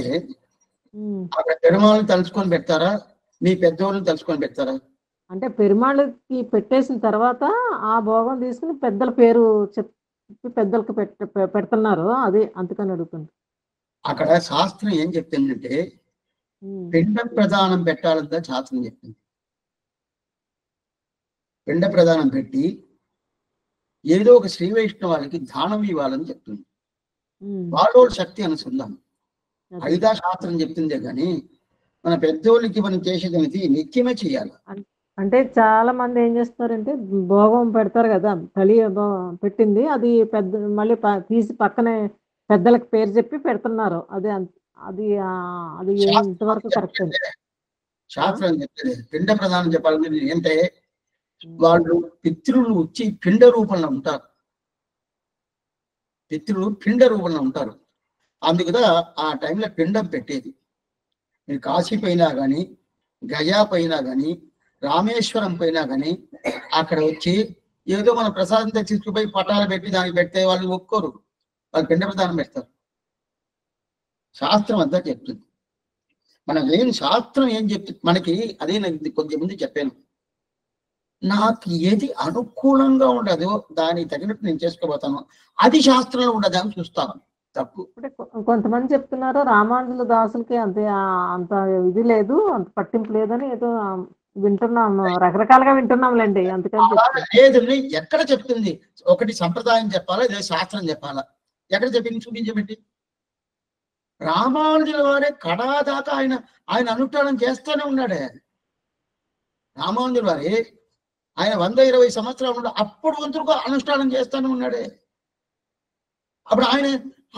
ఉమ్. అక్కడ పెరుమాళ్ళని తలుచుకొని పెడతారా, మీ పెద్దవాళ్ళని తలుచుకొని పెడతారా? అంటే పెరుమాళ్ళకి పెట్టేసిన తర్వాత ఆ భోగం తీసుకుని పెద్దల పేరు చెప్పి పెద్దలకు పెడుతున్నారు, అది అందుకని అడుగుతుంది. అక్కడ శాస్త్రం ఏం చెప్తుందంటే ఉమ్, పిండ ప్రదానం పెట్టాలంతా శాస్త్రం చెప్పింది. పిండ ప్రదానం పెట్టి ఏదో ఒక శ్రీ వైష్ణవానికి దానం ఇవ్వాలని చెప్తుంది. ఉమ్. వాళ్ళ శక్తి అనుసంధానం అదే. ఐదా శాస్త్రం చెప్తుందే కానీ మన పెద్దోళ్ళకి మనం చేసేది నిత్యమే చేయాలి. అంటే చాలా మంది ఏం చేస్తారంటే భోగం పెడతారు కదా, తలి పెట్టింది అది పెద్ద మళ్ళీ తీసి పక్కనే పెద్దలకు పేరు చెప్పి పెడుతున్నారు. అది అది అది ఇంతవరకు కరెక్ట్ అండి. శాస్త్రం చెప్తుంది పిండ ప్రదానం చెప్పాలని. ఏంటంటే వాళ్ళు పితృలు వచ్చి పిండ రూపంలో ఉంటారు, పితృలు పిండ రూపంలో ఉంటారు. అందుకుదా ఆ టైంలో పిండం పెట్టేది. మీరు కాశీ పోయినా కానీ, గయా పోయినా కానీ, రామేశ్వరం పోయినా కానీ అక్కడ వచ్చి ఏదో మన ప్రసాదం తీసుకుపోయి పటాలు పెట్టి దానికి పెడితే వాళ్ళు ఒప్పుకోరు, వాళ్ళు పిండ ప్రదానం పెడతారు. శాస్త్రం అంతా చెప్తుంది. మనం ఏం శాస్త్రం ఏం చెప్తుంది మనకి, అదే నేను కొద్దిమంది చెప్పాను, నాకు ఏది అనుకూలంగా ఉండదో దానికి తగినట్టు నేను చేసుకోబోతాను, అది శాస్త్రంలో ఉండదని చూస్తాను. తప్పు. అంటే కొంతమంది చెప్తున్నారు రామానుజుల దాసులకి అంత ఇది లేదు, అంత పట్టింపు లేదని ఏదో వింటున్నాం, రకరకాలుగా వింటున్నాంలేండి, అందుకని చెప్తాను. లేదండి, ఎక్కడ చెప్తుంది? ఒకటి సంప్రదాయం చెప్పాలా, లేదా శాస్త్రం చెప్పాలా? ఎక్కడ చెప్పింది చూపించబెట్టి. రామానుజుల వారే కడాదాకా ఆయన అనుష్ఠానం చేస్తూనే ఉన్నాడే. రామానుజుల వారే ఆయన 120 సంవత్సరాలు ఉన్నాడు, అప్పుడు వంతుకు అనుష్ఠానం చేస్తూనే ఉన్నాడే. అప్పుడు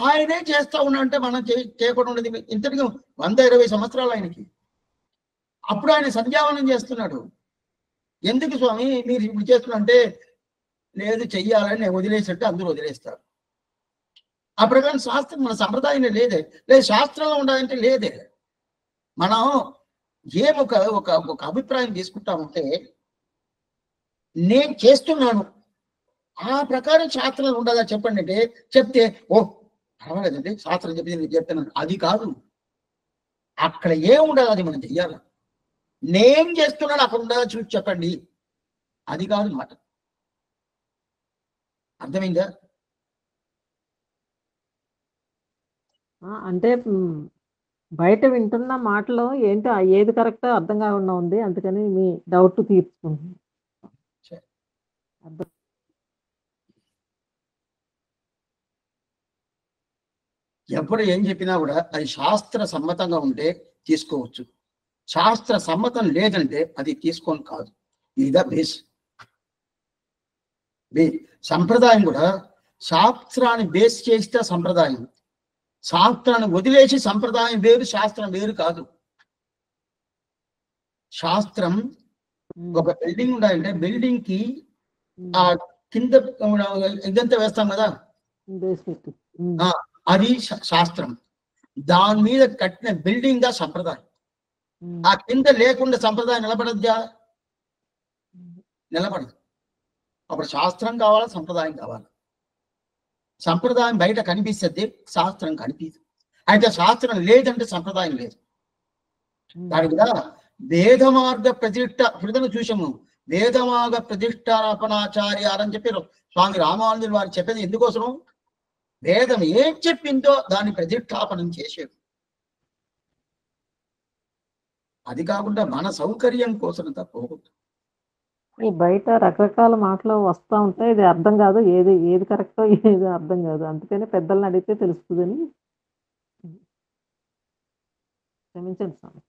ఆయనే చేస్తా ఉన్నా అంటే మనం చేయకుండా ఉండేది ఇంతటిగా 120 సంవత్సరాలు ఆయనకి. అప్పుడు ఆయన సంధ్యావనం చేస్తున్నాడు. ఎందుకు స్వామి మీరు ఇప్పుడు చేస్తున్నా అంటే, లేదు చెయ్యాలని నేను వదిలేసినట్టు అందరూ వదిలేస్తారు. ఆ ప్రకారం శాస్త్రం మన సంప్రదాయం లేదు శాస్త్రంలో ఉండాలంటే లేదే. మనం ఒక అభిప్రాయం తీసుకుంటామంటే నేను చేస్తున్నాను ఆ ప్రకారం శాస్త్రంలో ఉండదా చెప్పండి అంటే, చెప్తే ఓ పర్వాలేదండి శాస్త్రం చెప్పింది నేను చెప్తున్నాను, అది కాదు. అక్కడ ఏముండదు అది మనం చెయ్యాలి. నేను చేస్తున్నాను అక్కడ ఉండదా చూసి చెప్పండి, అది కాదు మాట. అర్థమైందా? అంటే బయట వింటున్న మాటలో ఏంటో ఏది కరెక్టో అర్థం కాకుండా ఉంది, అందుకని మీ డౌట్ తీర్చుకుంటున్నాను. ఎప్పుడు ఏం చెప్పినా కూడా అది శాస్త్ర సమ్మతంగా ఉంటే తీసుకోవచ్చు, శాస్త్ర సమ్మతం లేదంటే అది తీసుకొని కాదు. ఇదా బేస్. సంప్రదాయం కూడా శాస్త్రాన్ని బేస్ చేస్తే సంప్రదాయం, శాస్త్రాన్ని వదిలేసి సంప్రదాయం వేరు శాస్త్రం వేరు కాదు. శాస్త్రం ఒక బిల్డింగ్ ఉండాలంటే బిల్డింగ్ కి ఆ కింద ఇదంతా వేస్తాం కదా, అది శాస్త్రం. దాని మీద కట్టిన బిల్డింగ్ దా సంప్రదాయం. ఆ కింద లేకుండా సంప్రదాయం నిలబడద్దా? నిలబడదు. అప్పుడు శాస్త్రం కావాలా, సంప్రదాయం కావాలా. సంప్రదాయం బయట కనిపిస్తుంది, శాస్త్రం కనిపించదు. అయితే శాస్త్రం లేదంటే సంప్రదాయం లేదు. దాని కూడా వేద మార్గ ప్రతిష్ట హృదయం చూసాము. వేదమార్గ ప్రతిష్టాపనాచార్యాలని చెప్పారు స్వామి రామానుజులు వారు చెప్పేది ఎందుకోసం? వేదం ఏం చెప్పిందో దాన్ని ప్రతిష్టాపనం చేశాడు. అది కాకుండా మన సౌకర్యం కోసం తప్ప ఈ బయట రకరకాల మాటలు వస్తూ ఉంటాయి, ఇది అర్థం కాదు, ఏది కరెక్టో ఏది అర్థం కాదు. అందుకని పెద్దల్ని అడిగితే తెలుస్తుందని. క్షమించండి స్వామి.